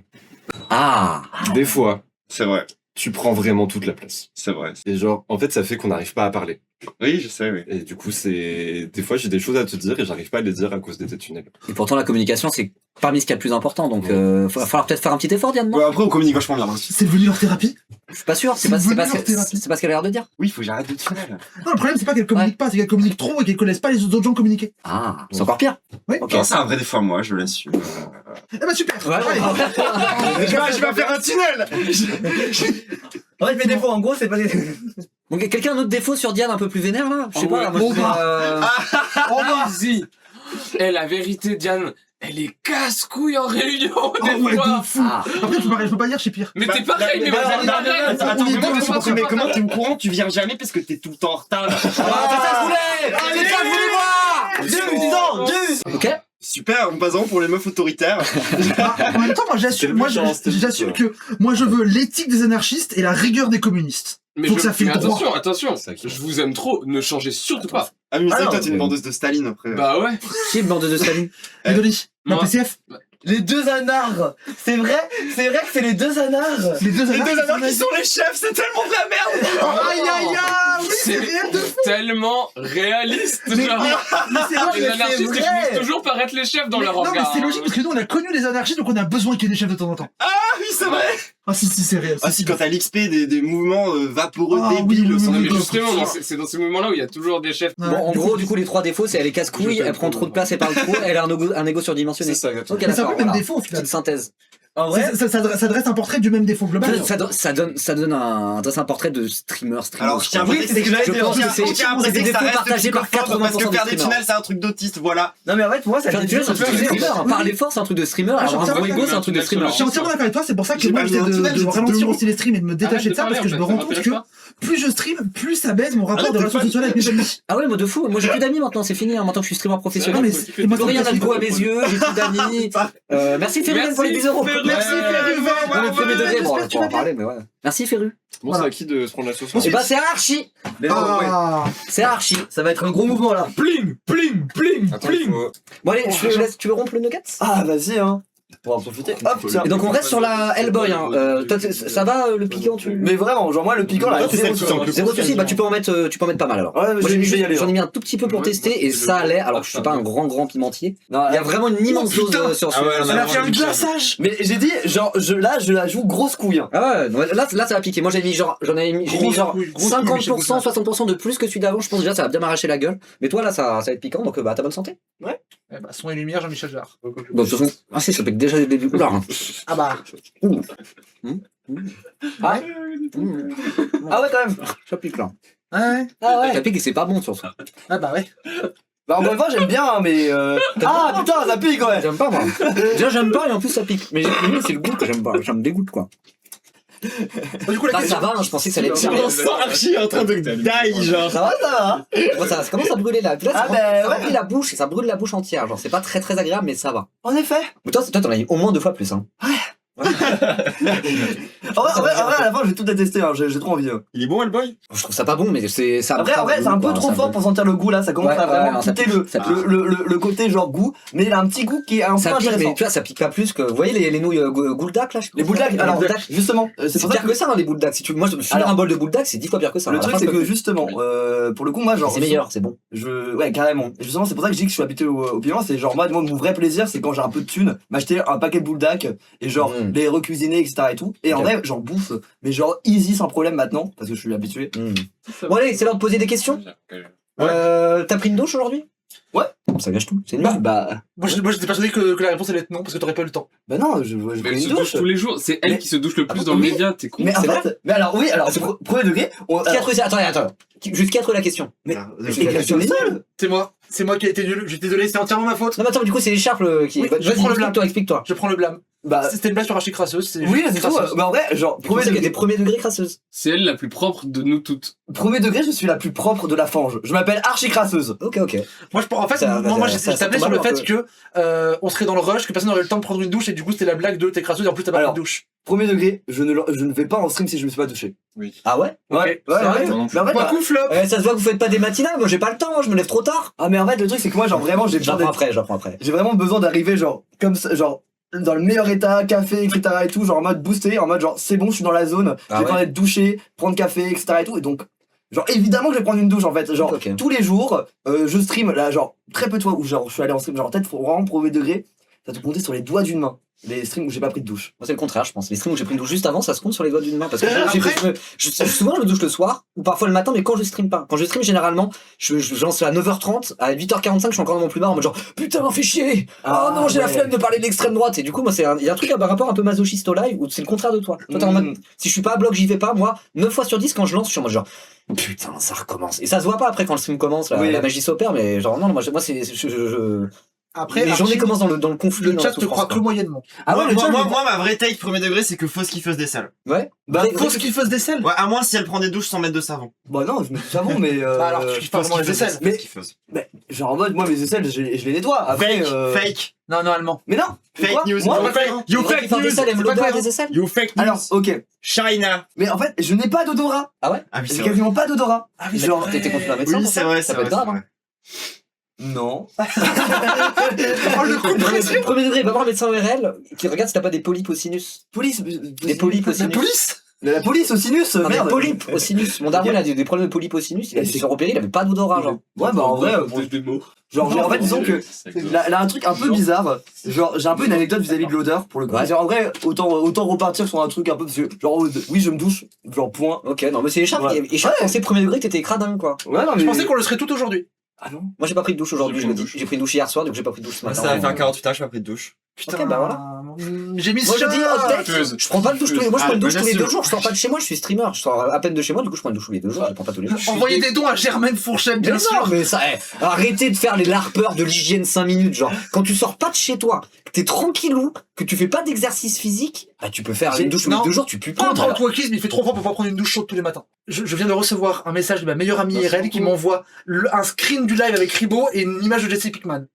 Speaker 4: Ah!
Speaker 6: Des fois,
Speaker 1: C'est vrai,
Speaker 6: tu prends vraiment toute la place.
Speaker 1: c'est vrai.
Speaker 6: Et genre, en fait, ça fait qu'on n'arrive pas à parler.
Speaker 1: Oui, je sais, oui.
Speaker 6: Et du coup, des fois, j'ai des choses à te dire et j'arrive pas à les dire à cause des tunnels.
Speaker 4: Et pourtant la communication c'est parmi ce qu'il y a de plus important, donc va falloir peut-être faire un petit effort, Diane, non?
Speaker 1: Ouais, après, on communique vachement bien aussi.
Speaker 2: C'est devenu leur thérapie?
Speaker 4: Je suis pas sûr, c'est
Speaker 2: C'est
Speaker 4: pas
Speaker 2: devenu
Speaker 4: ce
Speaker 2: leur thérapie.
Speaker 4: qu'elle a l'air de dire.
Speaker 1: Oui, faut que j'arrête de tunnel.
Speaker 2: Non, le problème c'est pas qu'elle communique pas, c'est qu'elle communique trop et qu'elle connaisse pas les autres gens communiquer.
Speaker 4: Ah, c'est encore pire.
Speaker 2: Oui.
Speaker 4: Ok.
Speaker 1: Non, c'est un vrai défaut à moi, je l'assume.
Speaker 2: Eh ben super!
Speaker 4: Ouais,
Speaker 2: Allez.
Speaker 1: Je vais faire un tunnel.
Speaker 5: En fait, mes défauts, en gros, c'est pas des.
Speaker 4: Donc quelqu'un a un autre défaut sur Diane un peu plus vénère là? Je sais
Speaker 3: Oh,
Speaker 4: pas,
Speaker 3: ouais.
Speaker 4: moi je fais,
Speaker 3: Easy. Et la vérité, Diane, elle est casse-couille en réunion,
Speaker 2: Oh
Speaker 3: des
Speaker 2: ouais,
Speaker 3: fois.
Speaker 2: de fou!
Speaker 4: Ah.
Speaker 2: Après, je peux pas dire, je suis pire.
Speaker 3: Mais t'es pareil, mais vas-y, arrête.
Speaker 1: Attends,
Speaker 2: On est
Speaker 1: comment
Speaker 2: deux,
Speaker 1: tu
Speaker 2: on est
Speaker 1: mais
Speaker 2: deux.
Speaker 1: comment t'es au courant? Tu viens jamais parce que t'es tout le temps en retard.
Speaker 4: C'est ça que je voulais! C'est ça que je voulais voir! Ok?
Speaker 1: Super, on passe pour les meufs autoritaires.
Speaker 2: En même temps, moi j'assume que moi je veux l'éthique des anarchistes et la rigueur des communistes.
Speaker 3: Mais,
Speaker 2: Faut que ça file droit.
Speaker 3: attention,
Speaker 6: C'est ça qui-
Speaker 3: je vous aime trop, ne changez surtout pas.
Speaker 1: Ah, mais c'est vrai
Speaker 5: Ah
Speaker 1: que toi,
Speaker 5: non,
Speaker 1: t'es une vendeuse de Staline après.
Speaker 3: Bah ouais.
Speaker 4: Qui est le bande de Staline?
Speaker 2: Et Dolly, la
Speaker 3: Moi.
Speaker 2: PCF?
Speaker 5: Les deux anards! C'est vrai que c'est les deux anards!
Speaker 2: Les deux
Speaker 1: Les deux
Speaker 2: anards
Speaker 1: anards qui sont les chefs, c'est tellement de la merde!
Speaker 2: Aïe aïe aïe! Oui, c'est réel de fou!
Speaker 3: Tellement réaliste, genre.
Speaker 2: Mais c'est vrai,
Speaker 3: Les
Speaker 2: mais
Speaker 3: anarchistes
Speaker 5: c'est
Speaker 3: qui
Speaker 5: vrai.
Speaker 3: finissent toujours par être les chefs dans leur
Speaker 2: non, mais
Speaker 3: regard.
Speaker 2: c'est logique parce que nous on a connu les anarchistes donc on a besoin qu'il y ait des chefs de temps en temps.
Speaker 1: Ah oui, c'est vrai!
Speaker 2: Ah si, c'est réel.
Speaker 1: Ah si, quand t'as l'XP des mouvements vaporeux
Speaker 2: Ah,
Speaker 1: débiles,
Speaker 2: oui,
Speaker 1: sans
Speaker 3: Non, mais
Speaker 1: doute.
Speaker 3: justement, c'est dans ces moments-là où il y a toujours des chefs.
Speaker 2: Ouais.
Speaker 4: Bon, en gros, du coup, les 3 défauts, c'est elle est casse-couille,
Speaker 6: Je fais
Speaker 4: elle prend
Speaker 6: le
Speaker 4: trop de place et parle trop, elle a un ego surdimensionné.
Speaker 6: C'est ça, exactement.
Speaker 4: Ok,
Speaker 2: Mais c'est un
Speaker 4: d'accord,
Speaker 2: peu le même
Speaker 4: voilà.
Speaker 2: défaut au final.
Speaker 4: Petite synthèse.
Speaker 5: En vrai,
Speaker 2: Ça dresse un portrait du même défaut global.
Speaker 4: Ça dresse un portrait de streamer.
Speaker 1: Alors, je tiens à
Speaker 2: Oui,
Speaker 1: préciser
Speaker 2: c'est
Speaker 1: que
Speaker 2: que
Speaker 4: je pense que
Speaker 1: je tiens à préciser que ça
Speaker 4: des défauts
Speaker 1: reste
Speaker 4: partagés par
Speaker 1: psychophobe, parce
Speaker 4: 80%
Speaker 1: que faire
Speaker 4: des
Speaker 1: des
Speaker 4: streamers.
Speaker 1: tunnels, c'est un truc d'autiste, voilà.
Speaker 5: non mais en fait pour moi ça
Speaker 4: Faire
Speaker 5: fait
Speaker 4: du tunnel, c'est un truc de streamer. Parler fort, c'est un truc de streamer.
Speaker 2: Ah,
Speaker 4: Alors, un
Speaker 2: j'entends
Speaker 4: gros
Speaker 2: bien,
Speaker 4: ego, c'est un truc de streamer.
Speaker 2: Je suis entièrement d'accord avec toi, c'est pour ça que
Speaker 1: J'ai
Speaker 2: moi
Speaker 1: pas
Speaker 2: j'essaie
Speaker 1: mis un tunnel,
Speaker 2: de
Speaker 1: j'ai
Speaker 2: ralentir
Speaker 1: dit
Speaker 2: aussi les streams et de me détacher de ça parce que je me rends compte que plus je stream, plus ça baisse mon rapport de relation sociale avec mes amis.
Speaker 4: Ah ouais, moi de fou. Moi j'ai plus d'amis maintenant, c'est fini. Maintenant que je suis streamer
Speaker 2: Non,
Speaker 4: professionnel.
Speaker 2: mais
Speaker 4: Plus rien d'algo à mes yeux, j'ai plus d'amis. Merci Ferru pour les 10 euros.
Speaker 2: Merci Ferru,
Speaker 4: Non, mais premier degré, bon, on
Speaker 2: j'espère que tu
Speaker 4: va
Speaker 2: vas
Speaker 4: en parler, mais ouais. Merci Ferru.
Speaker 6: Bon,
Speaker 2: Voilà.
Speaker 6: c'est à qui de se prendre la sauce
Speaker 4: Et bah c'est Archie.
Speaker 5: mais non, ouais.
Speaker 2: Ah,
Speaker 4: C'est Archie.
Speaker 5: Ça va être un gros mouvement là.
Speaker 3: Pling, pling, pling,
Speaker 6: Attends,
Speaker 3: pling.
Speaker 4: Bon allez, je te laisse, tu veux rompre le nugget?
Speaker 5: Ah vas-y hein. Pour en profiter. Hop tiens.
Speaker 4: Et donc on reste sur la Hellboy. Hein. Toi, ça va le piquant tu...
Speaker 5: Mais vraiment, genre moi le piquant là,
Speaker 1: Ouais, c'est
Speaker 5: zéro
Speaker 1: celle qui sent
Speaker 5: souci.
Speaker 1: le
Speaker 4: Zéro souci, bah tu peux en mettre pas mal alors.
Speaker 5: Ouais, mais
Speaker 4: Moi,
Speaker 5: je vais y aller.
Speaker 4: j'en ai mis un tout petit peu pour tester et ça allait. Alors je suis pas un grand pimentier.
Speaker 5: Non,
Speaker 4: Il y a vraiment une immense dose sur ce.
Speaker 1: Ah ouais,
Speaker 2: elle a fait un
Speaker 1: glaçage.
Speaker 2: glaçage.
Speaker 5: mais j'ai dit genre je la joue grosse couille. Hein.
Speaker 4: Ah ouais, non, là ça va piquer. Moi j'ai mis genre 50%, 60% de plus que celui d'avant. Je pense déjà ça va bien m'arracher la gueule. Mais toi là ça va être piquant donc bah ta bonne santé.
Speaker 2: Eh bah, son et lumière, Jean-Michel Jarre.
Speaker 4: Bon de toute façon, ah si ça pique déjà des débuts. Oula.
Speaker 2: Ah bah.
Speaker 5: Ah ouais quand même.
Speaker 4: Ça pique là.
Speaker 2: Ouais.
Speaker 5: Ah ouais.
Speaker 4: Ça pique et c'est pas bon surtout.
Speaker 2: Ah bah ouais.
Speaker 5: Bah encore une fois j'aime bien hein, mais ah putain ça pique ouais.
Speaker 4: J'aime pas moi. Déjà j'aime pas et en plus ça pique. Mais c'est le goût que j'aime pas. Ça me dégoûte quoi.
Speaker 2: Du coup la
Speaker 4: Là
Speaker 2: question.
Speaker 4: ça va, hein, je pensais que ça allait être
Speaker 1: On
Speaker 4: sérieux.
Speaker 1: sent Archie en train de die, genre.
Speaker 5: Ça va.
Speaker 4: Bon, ça commence à brûler là. Puis là,
Speaker 5: Ah,
Speaker 4: ça,
Speaker 5: ben,
Speaker 4: ça
Speaker 5: ouais.
Speaker 4: remplit la bouche, ça brûle la bouche entière. Genre, c'est pas très agréable, mais ça va.
Speaker 5: En effet.
Speaker 4: Mais toi t'en as eu au moins 2 fois plus. Hein.
Speaker 5: En vrai à la fin je vais tout détester hein, j'ai trop envie. Hein.
Speaker 1: Il est bon, Hellboy?
Speaker 4: Je trouve ça pas bon, mais c'est ça.
Speaker 5: Après en vrai c'est un peu trop fort pour sentir le goût là, ça commence
Speaker 4: Ouais,
Speaker 5: à vraiment
Speaker 4: ouais, ça
Speaker 5: quitter
Speaker 4: pique, ça pique.
Speaker 5: le côté genre goût, mais il a un petit goût qui est un peu
Speaker 4: Ça pique,
Speaker 5: intéressant.
Speaker 4: mais tu vois, ça pique pas plus que. Vous voyez les nouilles Gouldak là je sais pas
Speaker 5: Les bouldak,
Speaker 4: comment-
Speaker 5: alors
Speaker 4: les Gouldak.
Speaker 5: justement, c'est
Speaker 4: C'est
Speaker 5: pour ça
Speaker 4: pire que ça, hein, les Gouldak. Si tu... Moi, je finir
Speaker 5: Alors,
Speaker 4: un bol de Gouldak, c'est 10 fois pire que ça.
Speaker 5: le
Speaker 4: À la
Speaker 5: truc
Speaker 4: fin,
Speaker 5: c'est
Speaker 4: je peux
Speaker 5: que
Speaker 4: plus.
Speaker 5: justement, pour le coup moi genre
Speaker 4: C'est meilleur, c'est bon.
Speaker 5: ouais carrément. Et justement c'est pour ça que je dis que je suis habitué au piment, c'est genre moi mon vrai plaisir c'est quand j'ai un peu de thunes, m'acheter un paquet de bouldak et genre les recuisiner etc et tout. Et en
Speaker 4: Ok.
Speaker 5: vrai j'en bouffe, mais genre easy sans problème maintenant parce que je suis habitué.
Speaker 4: Bon, allez, c'est l'heure de poser des questions. T'as pris une douche aujourd'hui?
Speaker 5: Ouais.
Speaker 4: Ça gâche tout. C'est nul. Bah.
Speaker 2: Moi j'étais persuadé que la réponse allait être non parce que t'aurais pas eu le temps.
Speaker 5: Bah non je
Speaker 3: Mais
Speaker 5: prends
Speaker 3: elle
Speaker 5: une
Speaker 3: se douche
Speaker 5: douche.
Speaker 3: tous les jours. C'est elle
Speaker 5: Mais-
Speaker 3: qui se douche le plus
Speaker 5: Ah,
Speaker 3: dans le
Speaker 5: oui.
Speaker 3: média. T'es con.
Speaker 5: Mais en
Speaker 4: C'est
Speaker 5: fait, mais alors oui alors premier degré.
Speaker 4: Qui a trouvé ça? Attends. Juste qui a trouvé la question?
Speaker 5: Mais
Speaker 4: Je l'ai
Speaker 5: je suis le seul.
Speaker 2: C'est moi qui ai été nul. Je suis désolé, c'était entièrement ma faute.
Speaker 4: Non, mais attends, du coup, c'est l'écharpe qui.
Speaker 2: Oui, je
Speaker 4: Vas-y,
Speaker 2: prends le blâme.
Speaker 4: explique-toi.
Speaker 2: Je prends le blâme.
Speaker 5: Bah
Speaker 2: C'était une blague sur Archie Crasseuse.
Speaker 5: oui c'est tout. Mais en vrai genre
Speaker 4: Premier
Speaker 5: premier
Speaker 4: qu'il y a des
Speaker 5: degré.
Speaker 4: premiers degrés crasseuses.
Speaker 3: C'est elle la plus propre de nous toutes.
Speaker 5: Premier degré je suis la plus propre de la fange. Je m'appelle Archie Crasseuse.
Speaker 4: Ok.
Speaker 2: Moi, en fait,
Speaker 4: Ça-
Speaker 2: moi,
Speaker 4: ça-
Speaker 2: je
Speaker 4: ça
Speaker 2: tablais
Speaker 4: tombe
Speaker 2: sur le
Speaker 4: alors un
Speaker 2: fait que on serait dans le rush, que personne n'aurait le temps de prendre une douche, et du coup, c'était la blague de t'es crasseuse, et en plus, t'as pas pris
Speaker 5: Alors,
Speaker 2: de douche.
Speaker 5: Premier degré, je ne vais pas en stream si je me suis pas douché.
Speaker 4: Ah ouais?
Speaker 5: Ouais,
Speaker 2: Sérieux
Speaker 5: ouais. Mais en fait,
Speaker 2: Pas coup flop.
Speaker 4: Ça se voit que vous faites pas des matinales, moi j'ai pas le temps, je me lève trop tard.
Speaker 5: ah mais en fait le truc c'est que moi genre vraiment
Speaker 4: J'apprends après.
Speaker 5: j'ai vraiment besoin d'arriver genre comme ça, genre dans le meilleur état, café, etc. et tout, genre en mode boosté, en mode genre c'est bon, je suis dans la zone,
Speaker 4: Ah
Speaker 5: j'ai
Speaker 4: ouais.
Speaker 5: besoin d'être douché, prendre café, etc. et tout, et donc genre évidemment que je vais prendre une douche en fait, genre
Speaker 4: Ok.
Speaker 5: tous les jours, je stream là genre très peu de fois où genre je suis allé en stream, genre peut-être faut vraiment premier degré, ça te compter sur les doigts d'une main. Les streams où j'ai pas pris de douche.
Speaker 4: Moi c'est le contraire, je pense. Les streams où j'ai pris une douche juste avant, ça se compte sur les doigts d'une main. Parce que souvent je me douche le soir, ou parfois le matin, mais quand je stream pas. Quand je stream généralement, je lance à 9h30, à 8h45, je suis encore dans mon plumard en mode genre putain, fais chier! Oh non, j'ai la flemme de parler de l'extrême droite. Et du coup, moi, il y a un truc à rapport un peu masochiste au live où c'est le contraire de toi. Toi, t'es en mode, si je suis pas à bloc, j'y vais pas. Moi, 9 fois sur 10, quand je lance, je suis en mode genre putain, ça recommence. Et ça se voit pas après quand le stream commence, la magie s'opère, mais genre non, moi c'est.
Speaker 2: Après,
Speaker 4: les
Speaker 2: Archie,
Speaker 4: journées commencent dans le conflit.
Speaker 2: le
Speaker 4: dans
Speaker 2: chat
Speaker 4: la
Speaker 2: te
Speaker 4: souffrance,
Speaker 2: croit
Speaker 4: quoi.
Speaker 2: que moyennement.
Speaker 5: Ah ouais, le chat,
Speaker 1: moi, ma vraie take premier degré, c'est que Fausse kiffeuse des salles.
Speaker 4: Ouais.
Speaker 5: bah,
Speaker 2: Cause qu'il fasse des selles.
Speaker 1: Ouais, à moins si elle prend des douches sans mettre de savon.
Speaker 5: bah non, je me savon, mais
Speaker 2: Bah alors, tu kiffes pas vraiment les aisselles.
Speaker 5: Mais-
Speaker 1: Kiffeuse.
Speaker 5: mais genre en mode moi mes aisselles je les nettoie. Après,
Speaker 1: Fake.
Speaker 2: Non, allemand.
Speaker 5: Mais non.
Speaker 1: Fake
Speaker 5: Quoi
Speaker 1: news.
Speaker 5: Moi,
Speaker 1: You fake- You
Speaker 4: Les gens qui
Speaker 1: fake
Speaker 4: font des
Speaker 1: news.
Speaker 4: salles aiment
Speaker 2: c'est pas
Speaker 4: l'odeur
Speaker 2: cohérent.
Speaker 4: des aisselles.
Speaker 1: You fake news.
Speaker 5: alors ok.
Speaker 1: China.
Speaker 5: Mais en fait je n'ai pas d'odorat.
Speaker 1: Ah oui,
Speaker 5: J'ai
Speaker 1: c'est vrai.
Speaker 5: quasiment pas d'odorat.
Speaker 2: Ah oui,
Speaker 5: Genre
Speaker 4: T'étais contre un médecin
Speaker 1: Oui,
Speaker 4: pour
Speaker 1: c'est
Speaker 4: ça
Speaker 1: vrai,
Speaker 4: Ça
Speaker 1: c'est
Speaker 4: peut
Speaker 1: vrai.
Speaker 4: être grave,
Speaker 1: c'est
Speaker 4: hein.
Speaker 1: vrai.
Speaker 5: non.
Speaker 2: Oh, le coup de pression.
Speaker 4: Premier degré, va voir un médecin ORL qui regarde si t'as pas des polypes au sinus.
Speaker 5: Police.
Speaker 4: Des polypes au
Speaker 2: La
Speaker 4: sinus.
Speaker 2: police.
Speaker 5: La police au sinus.
Speaker 4: Non, des
Speaker 5: Merde.
Speaker 4: polypes au sinus. Mon daron il a des problèmes de polypes au sinus, il a
Speaker 5: Et
Speaker 4: dû
Speaker 5: c'est-
Speaker 4: se repérer, il avait pas d'odorat genre.
Speaker 5: Ouais bah en vrai genre en fait disons que là un truc un peu bizarre. Genre j'ai un peu une anecdote vis-à-vis de l'odeur pour le coup.
Speaker 4: Ouais.
Speaker 5: En vrai autant repartir sur un truc un peu parce que genre oui je me douche genre point.
Speaker 4: Ok, non mais c'est Écharpe,
Speaker 5: Ouais.
Speaker 4: Écharpe pensait premier degré que t'étais cradin quoi.
Speaker 5: Ouais non mais
Speaker 2: Je pensais qu'on le serait tout aujourd'hui.
Speaker 5: ah non.
Speaker 4: Moi j'ai pas pris de douche aujourd'hui,
Speaker 6: J'ai
Speaker 4: je
Speaker 6: pris
Speaker 4: me
Speaker 6: une
Speaker 4: dis.
Speaker 6: douche.
Speaker 4: J'ai pris une douche hier soir donc j'ai pas pris de douche ce matin.
Speaker 1: Ça va faire 48 heures, je n'ai pas pris de douche.
Speaker 2: Putain,
Speaker 4: Ok, bah voilà.
Speaker 2: J'ai mis
Speaker 4: Moi je
Speaker 2: ça.
Speaker 4: dis hot take,
Speaker 6: Fuse.
Speaker 4: je prends pas de douche tous les Moi je prends une douche tous les 2
Speaker 1: bien sûr.
Speaker 4: jours, je sors pas de chez moi, je suis streamer, je sors à peine de chez moi, du coup je prends une douche tous les 2 jours, je prends pas tous les jours.
Speaker 2: Envoyez des dons à Germaine Fourchette, bien
Speaker 4: Mais
Speaker 2: sûr.
Speaker 4: non, mais ça, arrêtez de faire les larpeurs de l'hygiène 5 minutes, genre, quand tu sors pas de chez toi, que t'es tranquillou, que tu fais pas d'exercice physique, bah tu peux faire une douche tous les
Speaker 2: Non.
Speaker 4: 2 jours, tu pues pas.
Speaker 2: Contre
Speaker 4: alors.
Speaker 2: le wokisme, il fait 3 fois pour pas prendre une douche chaude tous les matins. Je viens de recevoir un message de ma meilleure amie IRL qui m'envoie un screen du live avec Ribo et une image de Jesse Pinkman.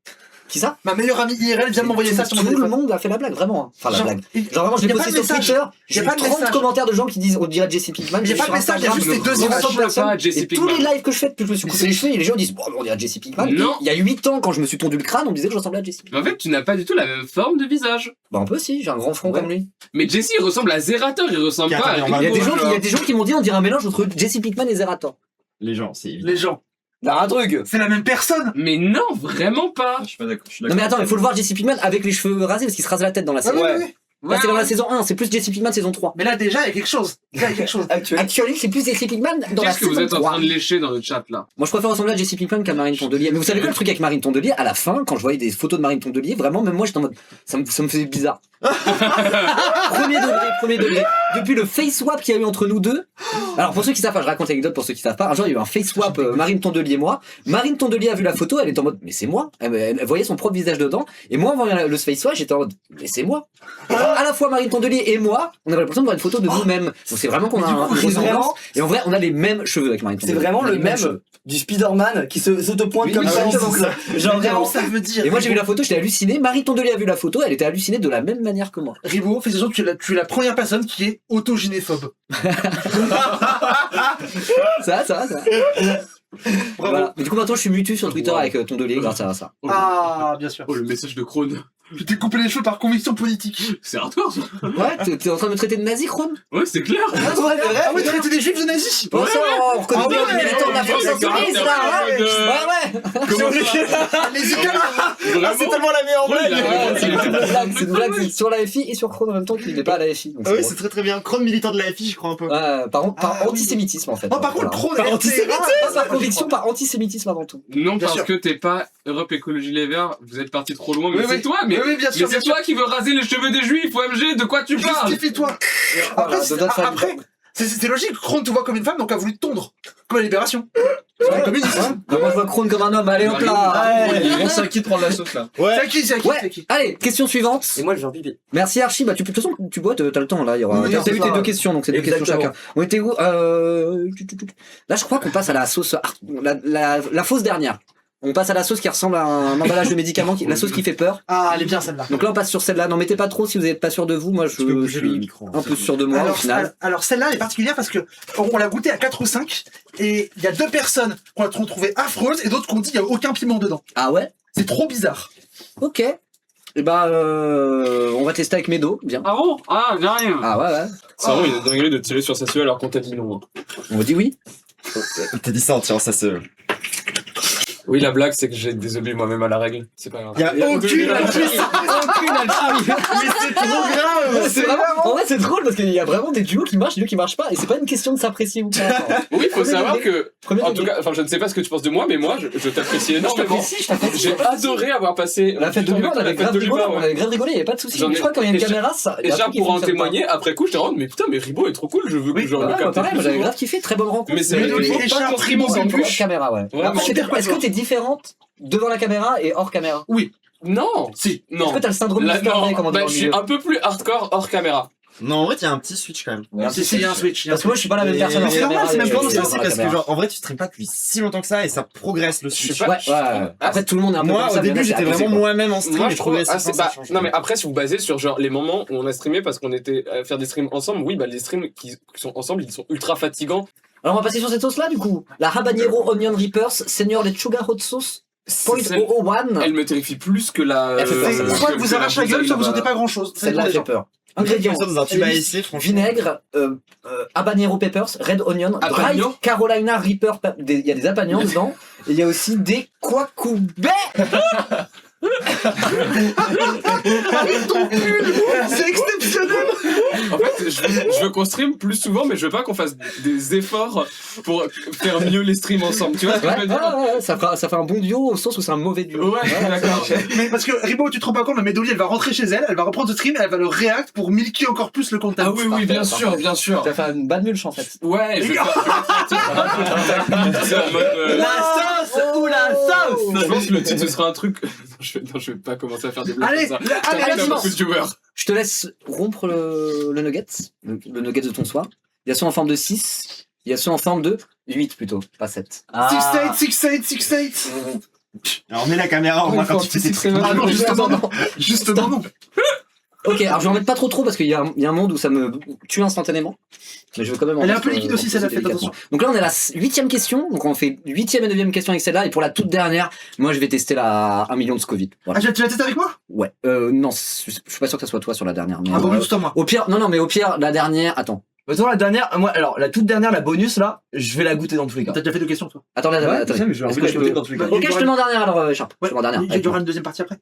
Speaker 4: Qui ça?
Speaker 2: Ma meilleure amie IRL vient de m'envoyer ça sur mon
Speaker 4: Tout le
Speaker 2: téléphone.
Speaker 4: monde a fait la blague, vraiment. hein. Enfin, la
Speaker 2: Genre,
Speaker 4: blague.
Speaker 2: il-
Speaker 4: Genre, vraiment, je
Speaker 2: y
Speaker 4: l'ai
Speaker 2: a pas
Speaker 4: posté
Speaker 2: de
Speaker 4: sur
Speaker 2: message.
Speaker 4: Twitter,
Speaker 2: Y
Speaker 4: j'ai
Speaker 2: a
Speaker 4: eu
Speaker 2: pas de
Speaker 4: 30
Speaker 2: message.
Speaker 4: commentaires de gens qui disent, on dirait Jesse Pinkman.
Speaker 2: Y a
Speaker 4: j'ai
Speaker 2: pas
Speaker 4: sur
Speaker 2: de message, y a
Speaker 4: Instagram,
Speaker 2: juste les deux
Speaker 4: on
Speaker 2: images.
Speaker 4: ressemble
Speaker 3: ressemble pas à Jesse
Speaker 4: Et tous
Speaker 3: Pinkman.
Speaker 4: les lives que je fais depuis que je me suis coupé les cheveux, et les gens disent, oh, on dirait Jesse Pinkman.
Speaker 3: Non.
Speaker 4: Il y a 8 ans, quand je me suis tondu le crâne, on me disait que je ressemblais à Jesse Pinkman.
Speaker 3: En fait, tu n'as pas du tout la même forme de visage.
Speaker 4: Bah, un peu si, j'ai un grand front
Speaker 5: Ouais.
Speaker 4: comme lui.
Speaker 3: Mais Jesse, il ressemble à Zerator, il ressemble
Speaker 1: Attends,
Speaker 3: pas à
Speaker 1: mais on va-
Speaker 4: Il y a des
Speaker 3: Ribo,
Speaker 4: gens qui,
Speaker 3: genre.
Speaker 4: il y a des gens qui m'ont dit, on dirait un mélange entre Jesse Pinkman et Zerator.
Speaker 1: Les gens, c'est évident.
Speaker 2: Les gens.
Speaker 5: Là, un truc.
Speaker 2: C'est la même personne.
Speaker 3: Mais non, vraiment pas.
Speaker 6: Je suis pas d'accord. Je suis
Speaker 4: Non
Speaker 6: d'accord.
Speaker 4: mais attends, il faut le voir Jesse Pinkman avec les cheveux rasés parce qu'il se rase la tête dans la série.
Speaker 5: Ouais.
Speaker 4: Là c'est dans la saison 1, c'est plus Jesse Pinkman saison 3.
Speaker 2: Mais là, déjà, il y a quelque chose. Déjà, il y a quelque chose.
Speaker 5: Actuel.
Speaker 4: Actuellement, c'est plus Jesse Pinkman dans la
Speaker 3: Qu'est-ce que vous
Speaker 4: saison
Speaker 3: êtes en
Speaker 4: 3.
Speaker 3: train de lécher dans le chat là?
Speaker 4: Moi je préfère ressembler à Jesse Pinkman qu'à Marine Tondelier. Mais vous savez quoi le truc avec Marine Tondelier? À la fin, quand je voyais des photos de Marine Tondelier, vraiment même moi j'étais en mode ça me faisait bizarre. Premier degré. Depuis le face swap qu'il y a eu entre nous deux. Alors pour ceux qui savent pas, je raconte l'anecdote pour ceux qui savent pas. Un jour il y a eu un face swap Marine Tondelier et moi. Marine Tondelier a vu la photo, elle était en mode mais c'est moi. Elle voyait son propre visage dedans. Et moi en voyant le face swap, j'étais en mode mais c'est moi. Alors, à la fois Marine Tondelier et moi, on avait l'impression de voir une photo de nous-mêmes. Donc c'est vraiment qu'on a une
Speaker 5: c'est
Speaker 4: ressemblance.
Speaker 5: vraiment-
Speaker 4: Et en vrai, on a les mêmes cheveux avec Marine
Speaker 5: C'est
Speaker 4: Tondelier.
Speaker 5: vraiment
Speaker 4: On a
Speaker 5: le
Speaker 4: les mêmes
Speaker 5: même
Speaker 4: cheveux.
Speaker 5: du Spider-Man qui se pointe
Speaker 4: Oui,
Speaker 5: comme
Speaker 4: oui,
Speaker 5: ça.
Speaker 4: oui,
Speaker 5: donc,
Speaker 4: c'est ça.
Speaker 5: genre
Speaker 2: Vraiment,
Speaker 5: vraiment.
Speaker 2: ça veut dire.
Speaker 4: Et moi j'ai vu la photo, j'étais halluciné. Marine Tondelier a vu la photo, elle était hallucinée de la même manière que moi.
Speaker 2: Ribo, fais attention, tu es la première personne qui est autogynéphobe.
Speaker 4: Ça va. Voilà. Mais du coup maintenant je suis mutu sur Twitter avec Tondelier grâce à ça.
Speaker 2: Ah, bien sûr.
Speaker 3: Oh, le message de Krone.
Speaker 2: Tu t'es coupé les cheveux par conviction politique.
Speaker 3: C'est hardcore ça.
Speaker 4: Ouais, t'es en train de me traiter de nazi, Chrome?
Speaker 3: Ouais, c'est clair.
Speaker 2: Ah ouais, traiter des juifs de nazis.
Speaker 4: Bon, ça, on reconnaît bien le militant de la France insoumise, là, hein? Ouais.
Speaker 2: Les Italiens.
Speaker 1: Ah, c'est tellement la meilleure
Speaker 3: Ouais,
Speaker 1: blague.
Speaker 3: il a-
Speaker 4: C'est une blague, c'est sur la FI et sur Chrome en même temps qu'il n'est pas à la FI. donc
Speaker 1: Ah oui,
Speaker 4: c'est
Speaker 1: c'est très très bien. Chrome militant de la FI, je crois un peu.
Speaker 4: drôle. Par
Speaker 2: Ah, oui.
Speaker 4: antisémitisme en fait.
Speaker 2: Oh, par contre,
Speaker 4: Voilà.
Speaker 2: Krone,
Speaker 4: Par
Speaker 2: RT,
Speaker 4: antisémitisme,
Speaker 2: ah,
Speaker 4: par conviction, par antisémitisme avant tout.
Speaker 3: Non,
Speaker 2: Bien
Speaker 3: parce
Speaker 2: sûr.
Speaker 3: que t'es pas Europe Écologie Les Verts, vous êtes parti trop loin, mais
Speaker 2: Oui,
Speaker 3: c'est
Speaker 2: oui.
Speaker 3: toi, mais,
Speaker 2: Oui, bien sûr.
Speaker 3: mais c'est toi qui veux raser les cheveux des juifs, OMG, de quoi tu parles?
Speaker 2: Justifie-toi.
Speaker 4: Voilà,
Speaker 2: Après,
Speaker 4: de notre famille.
Speaker 2: après, c'est logique. Krone te voit comme une femme, donc a voulu te tondre. Comme la libération. C'est un communiste.
Speaker 4: Bah, moi je vois Krone comme un homme, allez hop là.
Speaker 3: C'est à qui de prendre la sauce là?
Speaker 1: Ouais.
Speaker 2: C'est qui, c'est qui,
Speaker 4: Ouais.
Speaker 2: c'est qui?
Speaker 4: Allez, question suivante.
Speaker 5: Et moi, je viens pipi.
Speaker 4: Merci Archie, bah de toute façon tu bois, t'as le temps là, il y aura.
Speaker 5: Oui,
Speaker 4: T'as
Speaker 5: c'est
Speaker 4: eu
Speaker 5: ça.
Speaker 4: tes 2 questions, donc c'est 2 questions
Speaker 5: Exactement.
Speaker 4: chacun. On était où Là je crois qu'on passe à la sauce, la fausse dernière. On passe à la sauce qui ressemble à un emballage de médicaments, la sauce qui fait peur.
Speaker 2: Ah, elle est bien celle-là.
Speaker 4: Donc là on passe sur celle-là. N'en mettez pas trop si vous n'êtes pas sûr de vous. Moi je
Speaker 1: Tu peux bouger le
Speaker 4: suis
Speaker 1: micro.
Speaker 4: un peu sûr de moi au final.
Speaker 2: Alors celle-là, elle est particulière parce que on l'a goûtée à 4 ou 5 et il y a 2 personnes qui l'ont trouvée affreuse et d'autres qui ont dit qu'il n'y a aucun piment dedans.
Speaker 4: Ah ouais.
Speaker 2: C'est trop bizarre.
Speaker 4: Ok. Et bah on va tester avec Médo, bien.
Speaker 3: Ah bon? Ah, j'ai rien.
Speaker 4: Ah ouais.
Speaker 3: C'est vraiment une dinguerie de tirer sur sa sueur alors qu'on t'a dit non.
Speaker 4: On vous dit oui.
Speaker 1: T'as dit ça en tirant ça se.
Speaker 3: Oui, la blague, c'est que j'ai désobéi moi-même à la règle. C'est pas grave.
Speaker 1: Y'a
Speaker 4: Aucune alchimie. Aucune alchimie.
Speaker 1: Mais c'est trop grave.
Speaker 4: C'est vraiment, en vrai, c'est drôle parce qu'il y a vraiment des duos qui marchent, des duos qui marchent pas, et c'est pas une question de s'apprécier ou pas.
Speaker 3: Oui, faut savoir que,
Speaker 4: Premier
Speaker 3: en tout
Speaker 4: degré.
Speaker 3: cas, enfin, je ne sais pas ce que tu penses de moi, mais moi, je t'apprécie énormément.
Speaker 4: Je t'apprécie.
Speaker 3: J'ai adoré avoir passé
Speaker 4: La fête de l'humour, on avait grave rigolé, on
Speaker 3: ouais.
Speaker 4: avait grave rigolé, il y avait pas de soucis.
Speaker 3: J'en ai-
Speaker 4: Je crois que quand il y a une
Speaker 3: et
Speaker 4: caméra, ça.
Speaker 3: Et Charles pourra en témoigner, après coup, je te rends, mais putain, mais Ribo est trop cool, je veux que genre
Speaker 4: Ouais,
Speaker 3: le
Speaker 4: bah,
Speaker 3: capte
Speaker 4: pareil,
Speaker 3: plus
Speaker 4: moi j'avais
Speaker 3: souvent.
Speaker 4: grave kiffé, très bonne rencontre.
Speaker 3: Mais c'est
Speaker 2: Mais
Speaker 3: vrai
Speaker 2: lui,
Speaker 3: qu'il faut
Speaker 2: et
Speaker 3: pas
Speaker 2: Charles
Speaker 3: qu'on
Speaker 2: Primo,
Speaker 3: Ribo
Speaker 2: c'est
Speaker 3: en
Speaker 2: une
Speaker 3: plus.
Speaker 2: bûche.
Speaker 4: Caméra, ouais.
Speaker 3: Vraiment.
Speaker 4: Après, est-ce que t'es différente devant la caméra et hors caméra?
Speaker 3: Non, si,
Speaker 4: Est-ce
Speaker 3: non.
Speaker 4: que t'as le syndrome
Speaker 3: Là,
Speaker 4: de Starday, comme on
Speaker 3: non,
Speaker 4: dit
Speaker 3: bah,
Speaker 4: dans
Speaker 3: je
Speaker 4: le
Speaker 3: suis
Speaker 4: milieu?
Speaker 3: un peu plus hardcore hors caméra.
Speaker 1: Non, en vrai, il y a un petit switch quand même.
Speaker 2: Si, il y a un switch.
Speaker 4: Parce que moi je suis pas la même personne en
Speaker 1: C'est
Speaker 4: caméra.
Speaker 1: normal, c'est même
Speaker 4: et
Speaker 1: pas
Speaker 4: devant
Speaker 1: ça
Speaker 4: la
Speaker 1: aussi parce que
Speaker 4: caméra.
Speaker 1: genre en vrai tu stream pas depuis si longtemps que ça et ça progresse le
Speaker 3: Je suis
Speaker 1: switch.
Speaker 3: pas-
Speaker 4: Ouais. Après tout le monde est un peu
Speaker 1: Moi
Speaker 4: comme ça,
Speaker 1: au début
Speaker 4: mais là,
Speaker 1: j'étais
Speaker 4: c'est abusé,
Speaker 1: vraiment
Speaker 4: quoi.
Speaker 1: moi-même en stream
Speaker 3: Moi,
Speaker 1: et
Speaker 3: je trouve,
Speaker 1: progressivement ça
Speaker 3: bah,
Speaker 1: change.
Speaker 3: non mais après si vous basez sur genre les moments où on a streamé parce qu'on était à faire des streams ensemble, oui bah les streams qui sont ensemble ils sont ultra fatigants.
Speaker 4: Alors on va passer sur cette sauce là du coup. La habanero onion reapers, seigneur des sugar hot sauce, point
Speaker 3: Celle-
Speaker 4: 001.
Speaker 3: Elle me terrifie plus que la.
Speaker 4: Elle fait peur, celle-là.
Speaker 2: Soit elle vous arrache la gueule, soit vous sentez
Speaker 3: pas
Speaker 2: pas grand chose.
Speaker 4: Celle-là fait peur. Ingrédients.
Speaker 1: Comme ça dans un tube à
Speaker 4: Hélice,
Speaker 1: essai franchement.
Speaker 4: vinaigre, habanero peppers, red onion, dried
Speaker 3: Habanero
Speaker 4: Carolina Reaper, il y a des habagnons dedans, et il y a aussi des kwakubé.
Speaker 2: C'est exceptionnel.
Speaker 3: En fait, je veux qu'on stream plus souvent, mais je veux pas qu'on fasse des efforts pour faire mieux les streams ensemble. Tu vois ce que je veux
Speaker 4: Ouais,
Speaker 3: dire?
Speaker 4: ouais, ça fait un bon duo au sens où c'est un mauvais duo.
Speaker 3: Ouais, d'accord.
Speaker 2: Mais parce que Ribo, tu te rends pas compte, mais Médoli, elle va rentrer chez elle, elle va reprendre ce stream, elle va le react pour milquer encore plus le content.
Speaker 3: Ah oui, oui, bien sûr, bien sûr.
Speaker 4: Ça fait une bad mulch en fait.
Speaker 3: Ouais, je vais faire en mode,
Speaker 5: La sauce ou la sauce.
Speaker 3: je pense que le titre ce sera un truc. Non, je vais pas commencer à faire des blagues
Speaker 2: Allez,
Speaker 3: comme ça.
Speaker 2: allez,
Speaker 3: Ça fait
Speaker 2: allez,
Speaker 3: beaucoup de viewers.
Speaker 4: Je te laisse rompre le nugget, le nugget de ton soir. Il y a ceux en forme de 6, il y a ceux en forme de 8 plutôt, pas 7.
Speaker 2: 6-8.
Speaker 1: Alors, on met la caméra au moins quand tu fais tes
Speaker 2: Ah non, justement non. Justement non.
Speaker 4: Ok, alors je vais en mettre pas trop parce qu'il y a un monde où ça me tue instantanément. Mais je veux quand même en
Speaker 2: Elle est un
Speaker 4: mettre,
Speaker 2: peu liquide aussi, celle-là, faites
Speaker 4: délicatement.
Speaker 2: attention.
Speaker 4: Donc là, on est à la 8ème question. Donc on fait 8ème et 9ème question avec celle-là. Et pour la toute dernière, moi je vais tester la 1 million de Scoville. Voilà.
Speaker 2: Ah, tu l'as testé avec moi?
Speaker 4: Ouais. Non, je suis pas sûr que ça soit toi sur la dernière. Mais
Speaker 2: Ah bon, juste à moi.
Speaker 4: au pire, non, mais au pire, la dernière. Attends.
Speaker 5: Attends, la dernière, moi, alors, la toute dernière, la bonus, là, je vais la goûter dans tous les cas.
Speaker 2: T'as déjà fait 2 questions, toi?
Speaker 4: Attends, là, attends.
Speaker 7: mais je vais
Speaker 4: Est-ce
Speaker 7: envie
Speaker 4: que
Speaker 7: de
Speaker 4: je
Speaker 7: goûter
Speaker 4: peux-
Speaker 7: dans tous les cas.
Speaker 4: Ok, je te mets en dernière alors, Sharp. Je te mets en dernière.
Speaker 2: Il y aura une deuxième partie après.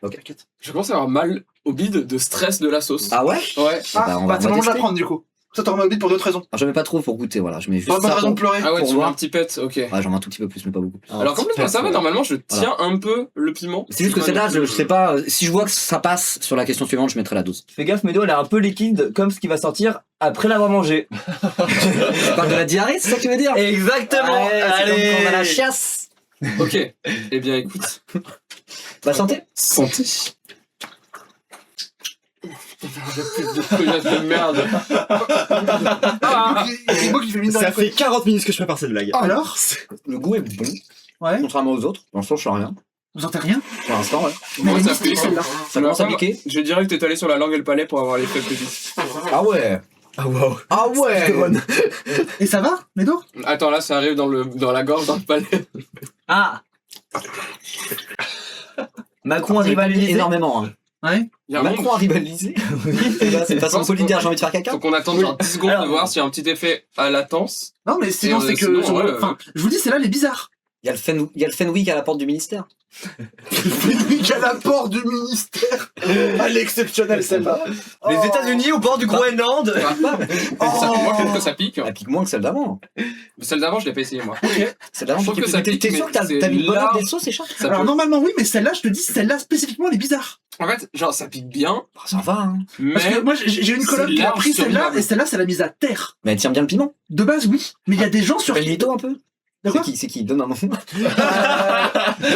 Speaker 4: Ok.
Speaker 2: T'inquiète.
Speaker 3: Je commence à avoir mal au bide de stress de la sauce.
Speaker 4: Ah ouais?
Speaker 3: Ouais.
Speaker 2: Ah,
Speaker 4: bah, on
Speaker 2: bah,
Speaker 4: va
Speaker 2: c'est le moment de la
Speaker 4: tester.
Speaker 2: prendre, du coup. Ça t'aura mal au bide pour d'autres raisons.
Speaker 4: Alors, je mets pas trop pour goûter, voilà. Je mets juste
Speaker 2: Pas de
Speaker 4: ça.
Speaker 2: raison de pleurer.
Speaker 3: Ah ouais,
Speaker 4: Pour
Speaker 3: tu mets
Speaker 4: voir.
Speaker 3: un petit pet, ok.
Speaker 4: Ouais, j'en mets un tout petit peu plus, mais pas beaucoup.
Speaker 3: Alors qu'en plus, moi, ça va, normalement, je tiens un peu le piment.
Speaker 4: C'est juste que celle-là, je sais pas, si je vois que ça passe sur la question suivante, je mettrai la dose.
Speaker 5: Fais gaffe, Médo, elle est un peu liquide, comme ce qui va sortir après l'avoir mangé.
Speaker 4: Tu parles de la diarrhée, c'est ça que tu veux dire?
Speaker 5: Exactement.
Speaker 4: Ouais, c'est comme quand on a la
Speaker 5: Allez.
Speaker 4: chiasse.
Speaker 3: Ok. Eh bien, écoute.
Speaker 4: Bah, santé.
Speaker 3: Santé. De merde.
Speaker 2: Ribo qui fait mine de
Speaker 1: Ça
Speaker 2: rien.
Speaker 1: fait 40 minutes que je prépare cette blague.
Speaker 2: Alors?
Speaker 4: Le goût est bon,
Speaker 2: Ouais.
Speaker 4: contrairement aux autres. Dans le sens, je sens rien.
Speaker 2: Vous sentez rien?
Speaker 4: Pour l'instant, ouais.
Speaker 3: Moi,
Speaker 2: Mais
Speaker 3: ça
Speaker 2: elle est
Speaker 3: fait.
Speaker 2: mystique, celle-là.
Speaker 4: Ça commence à piquer.
Speaker 3: Je dirais que t'es allé sur la langue et le palais pour avoir l'effet plus vite.
Speaker 4: Ah ouais.
Speaker 5: Ah, waouh.
Speaker 4: Ah ouais.
Speaker 2: Et ça va, Médo?
Speaker 3: Attends, là, ça arrive dans la gorge, dans le palais.
Speaker 5: Ah. Macron a
Speaker 4: J'ai
Speaker 5: rivalisé.
Speaker 4: énormément. Hein.
Speaker 2: Ouais.
Speaker 3: Il y a un monde.
Speaker 4: Macron a rivalisé. C'est une façon solidaire, j'ai envie de faire caca.
Speaker 3: Faut qu'on attende genre 10 secondes
Speaker 5: Alors-
Speaker 3: de voir s'il y a un petit effet à latence.
Speaker 2: Non, mais sinon,
Speaker 3: Et,
Speaker 2: c'est que.
Speaker 3: sinon, ouais,
Speaker 2: Enfin, je vous dis, c'est là les bizarres.
Speaker 4: Il y a le Fenwick à la porte du ministère.
Speaker 2: Fenwick à la porte du ministère. Elle est exceptionnelle, celle-là.
Speaker 5: Les
Speaker 2: Oh.
Speaker 5: États-Unis au bord du Groenland.
Speaker 3: Ça pique, moi, je trouve que ça pique.
Speaker 4: Elle pique moins que celle d'avant.
Speaker 3: Celle d'avant, je l'ai pas essayé, moi.
Speaker 4: Celle d'avant,
Speaker 3: Je trouve
Speaker 4: pique
Speaker 3: que ça
Speaker 4: plus.
Speaker 3: pique,
Speaker 4: T'es sûr
Speaker 3: mais
Speaker 4: que t'as
Speaker 3: c'est
Speaker 4: mis le bonheur
Speaker 3: large.
Speaker 4: des sauces, Écharpe?
Speaker 3: Ça
Speaker 2: Alors,
Speaker 3: peut-
Speaker 2: normalement, oui, mais celle-là, je te dis, celle-là, spécifiquement, elle est bizarre.
Speaker 3: En fait, genre, ça pique bien,
Speaker 4: Ça va, hein.
Speaker 2: Parce que
Speaker 3: mais.
Speaker 2: moi, j'ai une coloc
Speaker 3: c'est
Speaker 2: qui a
Speaker 3: large
Speaker 2: pris
Speaker 3: sur
Speaker 2: celle-là,
Speaker 3: une
Speaker 2: et celle-là, ça l'a mise à terre.
Speaker 4: Mais elle tient bien le piment.
Speaker 2: De base, oui. Mais il y a des gens sur
Speaker 4: Sur le mytho un peu.
Speaker 2: De quoi
Speaker 4: C'est qui donne un nom. Je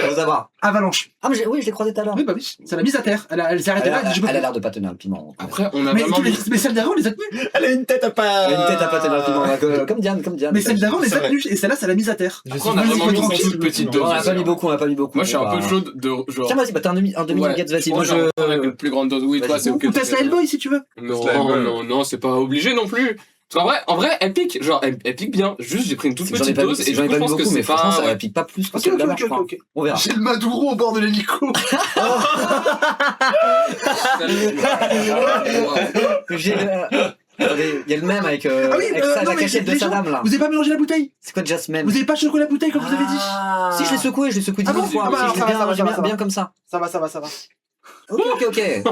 Speaker 4: veux savoir.
Speaker 2: Avalanche.
Speaker 4: Ah, mais oui, je l'ai croisé tout à l'heure.
Speaker 2: Oui, bah oui. Ça l'a mise à terre. Elle s'est arrêtée là.
Speaker 4: Elle a l'air de pas tenir le piment.
Speaker 3: Après, on a
Speaker 2: Mais,
Speaker 3: vraiment mis.
Speaker 2: mais celle d'avant, on les a tenues.
Speaker 1: Elle a une tête à pas.
Speaker 4: Elle a une tête à pas tenir le piment. Comme Diane.
Speaker 2: Mais celle d'avant, on les
Speaker 1: C'est
Speaker 2: a
Speaker 1: vrai.
Speaker 2: tenues. Et celle-là, ça l'a mise à terre.
Speaker 3: Après, on a vraiment mis une toute petite dose.
Speaker 4: On a pas mis beaucoup,
Speaker 3: Moi, je suis un peu chaud de genre.
Speaker 4: Tiens, vas-y, bah t'as un demi
Speaker 3: Ouais,
Speaker 4: nugget, vas-y. Moi,
Speaker 3: je avec une plus grande dose. Oui, toi,
Speaker 4: Vas-y.
Speaker 3: c'est ok.
Speaker 2: Ou Tesla Hellboy, si tu veux.
Speaker 3: Non, c'est pas obligé non plus. Parce qu'en vrai, elle pique. Genre, elle pique bien. Juste, j'ai pris une toute
Speaker 4: J'en ai
Speaker 3: petite
Speaker 4: pas
Speaker 3: dose
Speaker 4: mis,
Speaker 3: et du
Speaker 4: j'en ai
Speaker 3: coup,
Speaker 4: pas
Speaker 3: je
Speaker 4: mis
Speaker 3: pense que
Speaker 4: beaucoup, mais
Speaker 3: c'est
Speaker 4: franchement, ça
Speaker 3: pas.
Speaker 4: pique pas plus que
Speaker 2: Ok,
Speaker 4: celle
Speaker 2: ok,
Speaker 4: d'avant,
Speaker 2: ok,
Speaker 4: je crois.
Speaker 2: ok.
Speaker 4: On verra.
Speaker 2: J'ai le Maduro au bord de l'hélico.
Speaker 4: J'ai il y a le même avec,
Speaker 2: Ah oui,
Speaker 4: avec ça,
Speaker 2: non,
Speaker 4: la
Speaker 2: mais
Speaker 4: cachette de
Speaker 2: les gens,
Speaker 4: Saddam là.
Speaker 2: Vous avez pas mélangé la bouteille?
Speaker 4: C'est quoi Jasmine?
Speaker 2: Vous avez pas secoué la bouteille comme vous avez dit?
Speaker 4: Si je l'ai secoué 10
Speaker 2: Ah bon
Speaker 4: 000 fois.
Speaker 2: Ah bah,
Speaker 4: Si, je
Speaker 2: ça
Speaker 4: l'ai
Speaker 2: va, ça va,
Speaker 4: bien,
Speaker 2: ça va.
Speaker 4: bien comme ça.
Speaker 2: Ça va.
Speaker 4: Ok.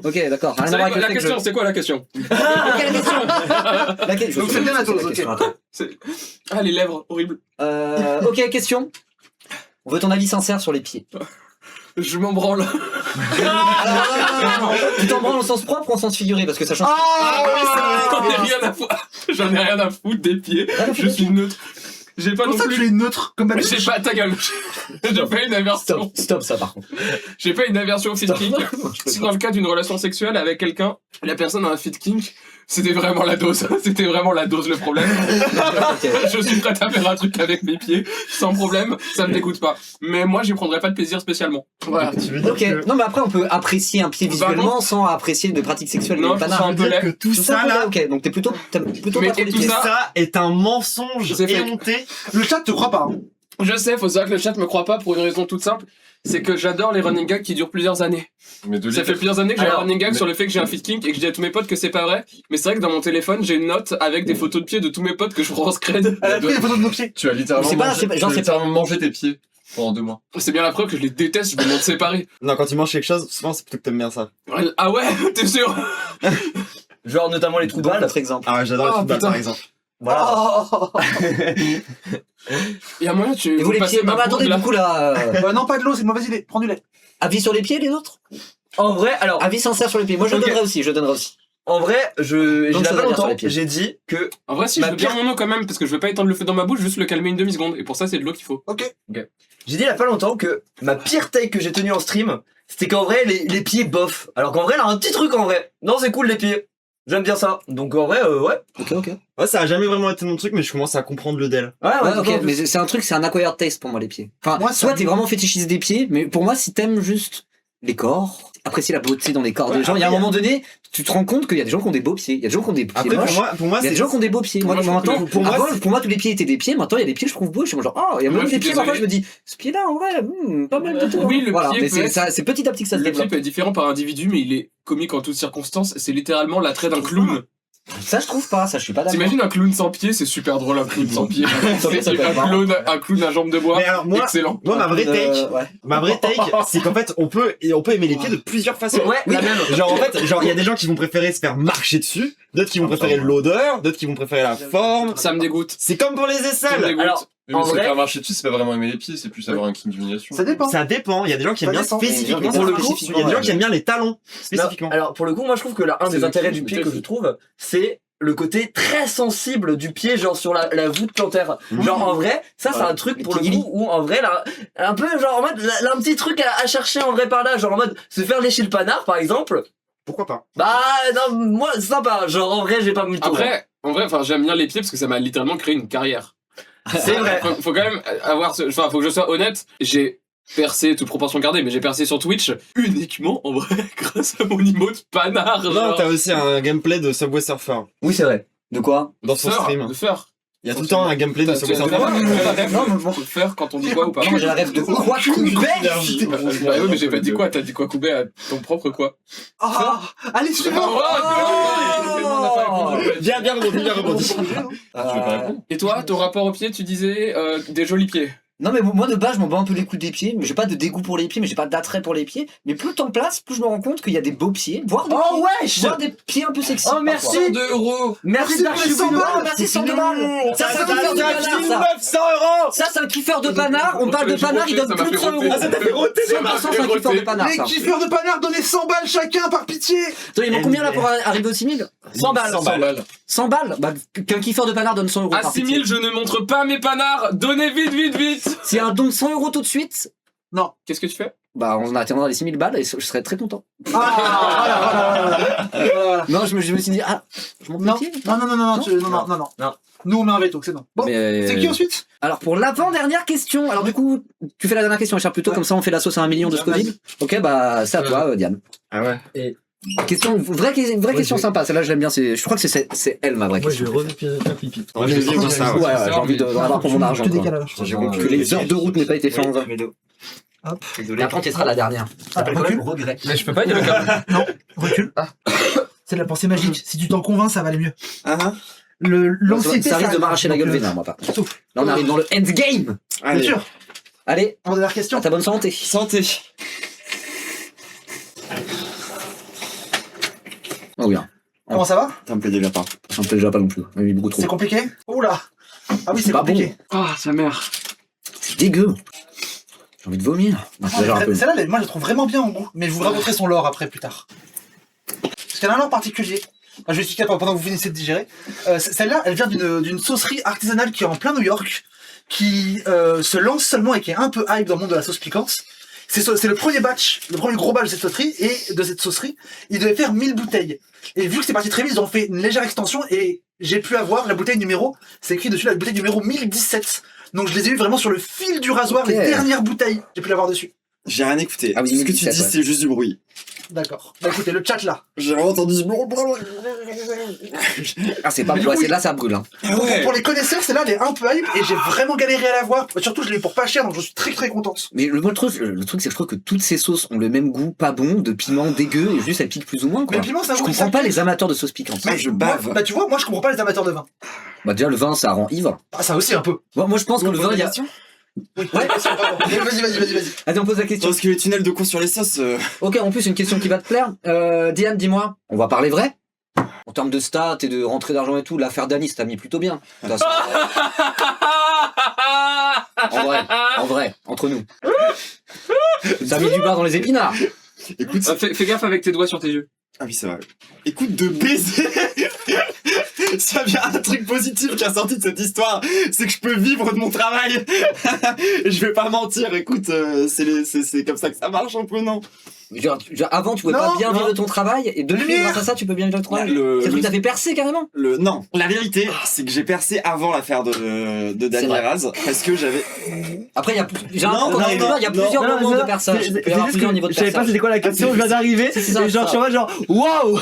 Speaker 4: Ok, d'accord. Rien à voir avec le
Speaker 3: La
Speaker 4: fait que
Speaker 3: question, c'est quoi la question?
Speaker 4: Ok, la question. La question.
Speaker 2: Donc c'est bien la dose, ok.
Speaker 4: question, attends.
Speaker 3: Ah, les lèvres, horrible.
Speaker 4: Ok, question. On veut ton avis sincère sur les pieds.
Speaker 3: Je m'en branle.
Speaker 4: Tu t'en branles au sens propre ou au sens figuré? Parce que ça change.
Speaker 3: J'en ai rien à foutre. J'en ai rien à foutre des pieds. Je suis neutre. J'ai pas
Speaker 2: Comment
Speaker 3: non
Speaker 2: ça, tu
Speaker 3: plus.
Speaker 2: es neutre comme
Speaker 3: J'ai
Speaker 2: d'habitude?
Speaker 3: pas ta gueule. J'ai pas une aversion.
Speaker 4: Stop ça par contre.
Speaker 3: J'ai pas une aversion au fit kink. Si dans le cas d'une relation sexuelle avec quelqu'un, la personne a un fit kink, c'était vraiment la dose. C'était vraiment la dose le problème. Je suis prêt à faire un truc avec mes pieds, sans problème, ça me dégoûte pas. Mais moi, j'y prendrais pas de plaisir spécialement. Voilà.
Speaker 7: Tu veux dire
Speaker 4: Ok,
Speaker 7: que
Speaker 4: non mais après on peut apprécier un pied
Speaker 3: Par
Speaker 4: visuellement sans apprécier de pratiques sexuelles.
Speaker 3: Non,
Speaker 4: des
Speaker 3: je trouve ça un
Speaker 4: panards.
Speaker 3: peu laid.
Speaker 1: Tout ça là,
Speaker 4: Ok, donc t'aimes plutôt
Speaker 3: Mais
Speaker 4: pas trop
Speaker 3: et
Speaker 4: les
Speaker 3: tout
Speaker 4: pieds.
Speaker 3: ça-
Speaker 1: ça est un mensonge
Speaker 3: C'est fait.
Speaker 1: éhonté.
Speaker 2: Le chat te croit pas. Hein.
Speaker 3: Je sais, faut savoir que le chat me croit pas pour une raison toute simple. C'est que j'adore les running gags qui durent plusieurs années.
Speaker 6: Mais de
Speaker 3: Ça fait plusieurs années que j'ai un
Speaker 5: Alors,
Speaker 3: running gag
Speaker 6: mais-
Speaker 3: sur le fait que j'ai un fit kink et que je dis à tous mes potes que c'est pas vrai. Mais c'est vrai que dans mon téléphone, j'ai une note avec des photos de pieds de tous mes potes que je prends en scred.
Speaker 2: Elle a pris les photos de nos pieds.
Speaker 6: Tu as littéralement
Speaker 4: C'est pas-
Speaker 6: mangé,
Speaker 4: c'est pas- genre,
Speaker 6: tu as
Speaker 4: c'est
Speaker 6: littéralement mangé tes pieds.
Speaker 7: pendant 2 mois.
Speaker 3: C'est bien la preuve que je les déteste, je me demande séparer.
Speaker 1: Non, quand tu manges quelque chose, souvent c'est plutôt que t'aimes bien ça.
Speaker 3: Ah ouais, t'es sûr?
Speaker 5: Genre notamment les trous de
Speaker 4: Donc,
Speaker 5: balle.
Speaker 4: notre exemple.
Speaker 1: Ah, j'adore les
Speaker 3: Oh,
Speaker 1: trucs
Speaker 3: putain.
Speaker 1: par exemple.
Speaker 5: Voilà.
Speaker 3: Il y a moyen que tu
Speaker 4: Et vous les
Speaker 3: passes
Speaker 4: pieds?
Speaker 3: ma
Speaker 4: Non, mais attendez,
Speaker 3: boule, là.
Speaker 4: du coup là.
Speaker 2: Non, pas de l'eau, c'est une mauvaise idée. Prends du lait.
Speaker 4: Avis sur les pieds, les autres?
Speaker 5: En vrai, alors,
Speaker 4: Avis sincère sur les pieds. Moi, je
Speaker 5: Ok.
Speaker 4: donnerais aussi, je donnerais aussi.
Speaker 5: en vrai, j'ai
Speaker 4: Donc,
Speaker 5: il y a
Speaker 4: ça
Speaker 5: pas
Speaker 4: veut dire sur
Speaker 5: longtemps,
Speaker 4: les pieds.
Speaker 5: j'ai dit que
Speaker 3: En vrai, si,
Speaker 5: Ma
Speaker 3: je veux bien
Speaker 5: pire-
Speaker 3: mon eau quand même, parce que je veux pas étendre le feu dans ma bouche, juste le calmer une demi-seconde. Et pour ça, c'est de l'eau qu'il faut.
Speaker 2: Ok.
Speaker 5: j'ai dit il y a pas longtemps que ma pire take que j'ai tenue en stream, c'était qu'en vrai les pieds bof. Alors qu'en vrai, elle a un petit truc en vrai. Non, c'est cool les pieds. J'aime bien ça. Donc en vrai, ouais.
Speaker 4: Ok, ok.
Speaker 1: Ouais, ça a jamais vraiment été mon truc, mais je commence à comprendre le del.
Speaker 5: Ouais,
Speaker 4: Ouais,
Speaker 5: ouais,
Speaker 4: ok, mais c'est un truc, c'est un acquired taste pour moi, les pieds. Enfin,
Speaker 2: Moi,
Speaker 4: soit
Speaker 2: ça-
Speaker 4: t'es vraiment fétichiste des pieds, mais pour moi, si t'aimes juste les corps, apprécier la beauté dans les corps des gens, il y a un moment donné, tu te rends compte qu'il y a des gens qui ont des beaux pieds, il y a des gens qui ont des pieds
Speaker 1: Après,
Speaker 4: moches.
Speaker 1: pour moi,
Speaker 4: Il y a
Speaker 1: c'est
Speaker 4: des gens qui ont des beaux pieds.
Speaker 3: Pour
Speaker 4: Moi,
Speaker 3: moi, je
Speaker 4: maintenant,
Speaker 3: trouve
Speaker 1: que- pour moi,
Speaker 4: pour moi, tous les pieds étaient des pieds. Maintenant, il y a des pieds que je trouve beaux. Je suis genre, oh, il y a
Speaker 3: Moi,
Speaker 4: même
Speaker 3: je
Speaker 4: des
Speaker 3: suis
Speaker 4: pieds. Parfois, je
Speaker 3: désolé.
Speaker 4: me dis, ce pied-là, en vrai, pas mal du tout.
Speaker 3: Oui, le
Speaker 4: voilà,
Speaker 3: pied
Speaker 4: mais
Speaker 3: peut être-
Speaker 4: c'est petit à petit que ça se
Speaker 3: Le
Speaker 4: développe.
Speaker 3: clip est différent par individu, mais il est comique en toutes circonstances. C'est littéralement l'attrait d'un clown.
Speaker 4: Ça, je trouve pas. Ça, je suis pas d'accord.
Speaker 3: T'imagines un clown sans pied, c'est super drôle, un clown sans pied.
Speaker 4: Ça peut être marrant.
Speaker 3: Un clown à jambes de bois.
Speaker 1: Mais alors, moi,
Speaker 3: Excellent.
Speaker 1: ma vraie take,
Speaker 4: Ouais.
Speaker 1: c'est qu'en fait, on peut aimer les pieds de plusieurs façons.
Speaker 5: Ouais, la même.
Speaker 1: Genre, en fait, il y a des gens qui vont préférer se faire marcher dessus, d'autres qui vont préférer l'odeur, d'autres qui vont préférer la forme.
Speaker 3: Ça me dégoûte.
Speaker 1: C'est comme pour les
Speaker 3: Ça me
Speaker 1: aisselles.
Speaker 3: dégoûte.
Speaker 5: Alors,
Speaker 7: Mais
Speaker 5: En
Speaker 7: se
Speaker 5: vrai-
Speaker 7: faire marcher dessus, c'est pas vraiment aimer les pieds, c'est plus avoir un kink d'humiliation.
Speaker 2: Ça dépend.
Speaker 1: Ça dépend. Il y a des gens qui aiment
Speaker 2: Ça
Speaker 1: bien
Speaker 2: dépend.
Speaker 1: spécifiquement.
Speaker 5: Pour le coup,
Speaker 1: Il y a des gens qui aiment bien les talons, spécifiquement.
Speaker 5: Non, alors pour le coup, moi je trouve que un des
Speaker 3: C'est
Speaker 5: intérêts
Speaker 3: le
Speaker 5: du
Speaker 3: kiff,
Speaker 5: pied que
Speaker 3: peut-être.
Speaker 5: je trouve, c'est le côté très sensible du pied, genre sur la voûte plantaire. Genre en vrai, ça c'est un truc pour le coup où en vrai, là, un peu genre en mode, là, un petit truc à chercher en vrai par là, genre en mode se faire lécher le panard par exemple.
Speaker 1: Pourquoi pas?
Speaker 5: Bah non, moi c'est sympa, genre en vrai j'ai pas mis
Speaker 3: Après, en vrai, enfin, j'aime bien les pieds parce que ça m'a littéralement créé une carrière.
Speaker 5: c'est vrai.
Speaker 3: Faut quand même avoir enfin, faut que je sois honnête. J'ai percé, toute proportion gardée, mais j'ai percé sur Twitch uniquement, en vrai, grâce à mon emote panard.
Speaker 1: Non,
Speaker 3: genre.
Speaker 1: t'as aussi un gameplay de Subway Surfer
Speaker 5: Oui c'est vrai.
Speaker 4: De quoi?
Speaker 1: dans son
Speaker 3: Faire,
Speaker 1: stream.
Speaker 3: de faire.
Speaker 1: Il y a tout le temps un gameplay de Subway Surfer.
Speaker 4: Non, mais bon.
Speaker 3: De faire quand on dit quoi ou pas.
Speaker 4: Non, j'ai la rêve de quoi?
Speaker 3: Bah oui, mais j'ai pas dit quoi, t'as dit quoi, Koubé, à ton propre quoi.
Speaker 2: Ah, allez, suivant.
Speaker 1: Bien rebondi, bien rebondi.
Speaker 3: Et toi, ton rapport aux pieds, tu disais des jolis pieds.
Speaker 4: Non, mais moi de base, je m'en bats un peu les coups des pieds. Mais j'ai pas de dégoût pour les pieds, mais j'ai pas d'attrait pour les pieds. Mais plus le temps passe, plus je me rends compte qu'il y a des beaux pieds, voire des,
Speaker 5: Oh wesh.
Speaker 4: voire des pieds un peu sexy.
Speaker 5: Oh merci.
Speaker 3: 2 euros.
Speaker 5: Merci
Speaker 2: pour les 100 balles.
Speaker 4: Merci 100 balles. Ça, c'est un kiffeur de panard, ça.
Speaker 1: 900 €.
Speaker 4: Ça, c'est un kiffeur de panard. On parle de panard, il donne plus de 100 euros.
Speaker 1: Ah, ça t'a fait roter.
Speaker 4: 100%, c'est un kiffeur de panard,
Speaker 2: Les
Speaker 4: ça.
Speaker 2: kiffeurs de panard, donnez 100 balles chacun par pitié.
Speaker 4: Attends, il manque combien là pour arriver aux 6000? 100 balles.
Speaker 1: 100 balles.
Speaker 4: 100 balles? Bah, qu'un kiffeur de panard donne 100 euros
Speaker 3: À
Speaker 4: par
Speaker 3: 6000,
Speaker 4: pitié.
Speaker 3: je ne montre pas mes panards. Donnez vite, vite, vite.
Speaker 4: S'il y a un don de 100 euros tout de suite,
Speaker 3: Qu'est-ce que tu fais?
Speaker 4: bah, on atteindra les 6000 balles et je serais très content.
Speaker 2: Voilà.
Speaker 4: Non, je me suis dit, ah, je monte les
Speaker 2: Non,
Speaker 4: pieds.
Speaker 2: non. Nous on met un veto, c'est non. Bon,
Speaker 4: Mais-
Speaker 2: c'est qui ensuite?
Speaker 4: Alors pour l'avant-dernière question, alors du coup, tu fais la dernière question, Richard, plutôt, comme ça on fait la sauce à 1 million de Scoville. Ok, bah c'est à toi, Diane.
Speaker 1: Ah ouais.
Speaker 4: Question, vraie question sympa, celle-là je l'aime bien, je crois que c'est elle ma vraie
Speaker 8: Moi, je
Speaker 4: question.
Speaker 8: vais refaire pipi.
Speaker 1: Ouais, je vais vivre ça.
Speaker 4: Ouais,
Speaker 1: Ouais.
Speaker 4: j'ai envie d'en avoir pour mon argent.
Speaker 2: Je te
Speaker 4: quoi.
Speaker 2: décale alors.
Speaker 1: J'ai compris.
Speaker 4: Que les heures de route n'aient pas été faites en vain.
Speaker 2: Hop.
Speaker 4: Et après, tu seras la dernière. Ça s'appelle quand même regret.
Speaker 3: Mais je peux pas, il y a le câble.
Speaker 2: Recule. C'est de la pensée magique. Si tu t'en convaincs, ça va aller mieux.
Speaker 1: Ah,
Speaker 2: L'anxiété.
Speaker 4: Ça risque de
Speaker 2: arrive.
Speaker 4: m'arracher la gueule
Speaker 2: Donc,
Speaker 4: vénère, moi, pas.
Speaker 2: souffle.
Speaker 4: Là, on arrive dans le endgame.
Speaker 2: Bien
Speaker 1: allez.
Speaker 2: sûr.
Speaker 4: Allez,
Speaker 2: En dernière question.
Speaker 4: à ta bonne santé.
Speaker 1: Santé.
Speaker 4: Oh oui, hein.
Speaker 2: Comment ça va?
Speaker 1: Ça me plaît déjà pas.
Speaker 4: Ça me plaît déjà pas non plus. Il y a beaucoup trop.
Speaker 2: C'est compliqué? Oula. Ah oui, c'est
Speaker 4: Pas
Speaker 2: compliqué.
Speaker 3: Ah, sa mère.
Speaker 4: C'est dégueu. J'ai envie de vomir. Non, c'est déjà un peu.
Speaker 2: Celle-là, moi, je la trouve vraiment bien en goût. Mais je vous raconterai son lore après, plus tard. Parce qu'elle a un lore particulier. Enfin, je vais expliquer pendant que vous finissez de digérer. Celle-là, elle vient d'une saucerie artisanale qui est en plein New York, qui se lance seulement et qui est un peu hype dans le monde de la sauce piquante. C'est le premier batch, le premier gros batch de cette saucerie, et de cette saucerie, ils devaient faire 1000 bouteilles. Et vu que c'est parti très vite, ils ont fait une légère extension, et j'ai pu avoir la bouteille numéro, c'est écrit dessus la bouteille numéro 1017. Donc je les ai eu vraiment sur le fil du rasoir,
Speaker 4: Ok.
Speaker 2: les dernières bouteilles, j'ai pu l'avoir dessus.
Speaker 1: J'ai rien écouté.
Speaker 4: Ah oui,
Speaker 1: Tout ce que tu
Speaker 4: 17,
Speaker 1: dis,
Speaker 4: ouais.
Speaker 1: c'est juste du bruit.
Speaker 2: D'accord. Bah écoutez, le chat là.
Speaker 1: J'ai vraiment entendu ce bruit.
Speaker 4: Ah, c'est pas
Speaker 2: Mais du
Speaker 4: ouais,
Speaker 2: coup,
Speaker 4: c'est là, ça brûle. Hein.
Speaker 1: Ah ouais.
Speaker 2: Pour les connaisseurs, celle-là, elle est un peu hype, et j'ai vraiment galéré à l'avoir. Surtout, je l'ai eu pour pas cher, donc je suis très très contente.
Speaker 4: Mais le truc, c'est que je trouve que toutes ces sauces ont le même goût pas bon, de piment dégueu, et juste elles piquent plus ou moins,
Speaker 2: Mais
Speaker 4: quoi.
Speaker 2: le piment, ça
Speaker 4: Je
Speaker 2: goût,
Speaker 4: comprends
Speaker 2: ça
Speaker 4: pas
Speaker 2: pique.
Speaker 4: les amateurs de sauce piquante.
Speaker 1: Ah, je bave.
Speaker 2: Moi, bah tu vois, moi je comprends pas les amateurs de vin.
Speaker 4: Bah déjà, le vin, ça rend ivre.
Speaker 2: Ah, ça aussi un peu.
Speaker 4: Moi, je pense que le vin, il y a...
Speaker 2: Ouais, vas-y.
Speaker 4: Allez, on pose la question.
Speaker 1: Parce que les tunnels de cours sur les sauces.
Speaker 4: Ok, en plus, une question qui va te plaire. Diane, dis-moi, on va parler vrai? En termes de stats et de rentrée d'argent et tout, l'affaire Dany, ça t'a mis plutôt bien. De toute façon, en vrai, entre nous. Ça a mis du beurre dans les épinards.
Speaker 1: Écoute,
Speaker 3: Fais gaffe avec tes doigts sur tes yeux.
Speaker 1: ah oui, c'est vrai. Écoute, de baiser. Ça vient un truc positif qui a sorti de cette histoire, c'est que je peux vivre de mon travail. Et je vais pas mentir, écoute, c'est comme ça que ça marche un peu, non?
Speaker 4: Genre, avant, tu pouvais pas bien vivre de ton travail, et depuis,
Speaker 2: Lumière.
Speaker 4: grâce à ça, tu peux bien vivre de ton travail.
Speaker 1: Le-
Speaker 4: C'est le truc
Speaker 1: le-
Speaker 4: qui t'a fait percer carrément.
Speaker 1: Non, la vérité, c'est que j'ai percé avant l'affaire de Dany
Speaker 4: vrai.
Speaker 1: Raz, parce que j'avais...
Speaker 4: Après, il y a, j'ai
Speaker 1: Non,
Speaker 4: l'impression
Speaker 1: non,
Speaker 4: qu'il y a
Speaker 1: non,
Speaker 4: plusieurs
Speaker 8: non,
Speaker 4: moments
Speaker 8: non,
Speaker 4: de perçage. Il peut y avoir
Speaker 8: juste
Speaker 4: plusieurs
Speaker 8: que
Speaker 4: niveaux de
Speaker 8: je savais pas
Speaker 4: perçage.
Speaker 8: c'était quoi la question, je viens d'arriver,
Speaker 4: C'est ça,
Speaker 8: et genre,
Speaker 4: ça.
Speaker 8: tu vois, genre, waouh!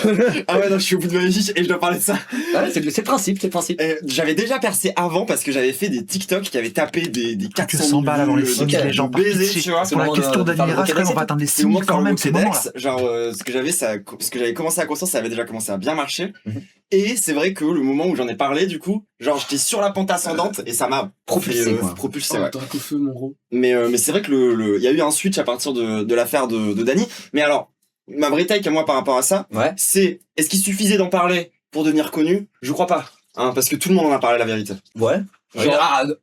Speaker 1: Ah ouais, non, je suis au bout de ma vie et je dois parler de ça.
Speaker 4: Ouais, c'est le principe, c'est le principe.
Speaker 1: J'avais déjà percé avant parce que j'avais fait des TikTok qui avaient tapé des 400
Speaker 2: 100 balles avant les
Speaker 1: vues,
Speaker 2: films,
Speaker 1: des
Speaker 2: les gens
Speaker 1: baisers,
Speaker 2: partent
Speaker 1: tu vois.
Speaker 4: C'est
Speaker 2: Pour
Speaker 4: le
Speaker 2: la
Speaker 4: moment
Speaker 2: question
Speaker 4: de faire le
Speaker 2: d'Admiras, quand même, on va
Speaker 4: Québec,
Speaker 2: atteindre les
Speaker 1: C'est au
Speaker 2: 6000
Speaker 1: moment de
Speaker 2: quand même, ces moments-là.
Speaker 1: Quédex, genre ce que j'avais commencé à construire, ça avait déjà commencé à bien marcher.
Speaker 4: Mhm.
Speaker 1: Et c'est vrai que le moment où j'en ai parlé, du coup, genre j'étais sur la pente ascendante et ça m'a
Speaker 4: Propulsé, quoi.
Speaker 1: propulsé,
Speaker 3: Oh,
Speaker 1: ouais.
Speaker 3: t'as un coup de feu, mon gros.
Speaker 1: Mais c'est vrai que il y a eu un switch à partir de l'affaire de Dany. Mais alors, ma vraie take à moi par rapport à ça,
Speaker 4: Ouais.
Speaker 1: c'est est-ce qu'il suffisait d'en parler pour devenir connu? Je crois pas. Hein, parce que tout le monde en a parlé, la vérité.
Speaker 4: Ouais.
Speaker 1: Genre-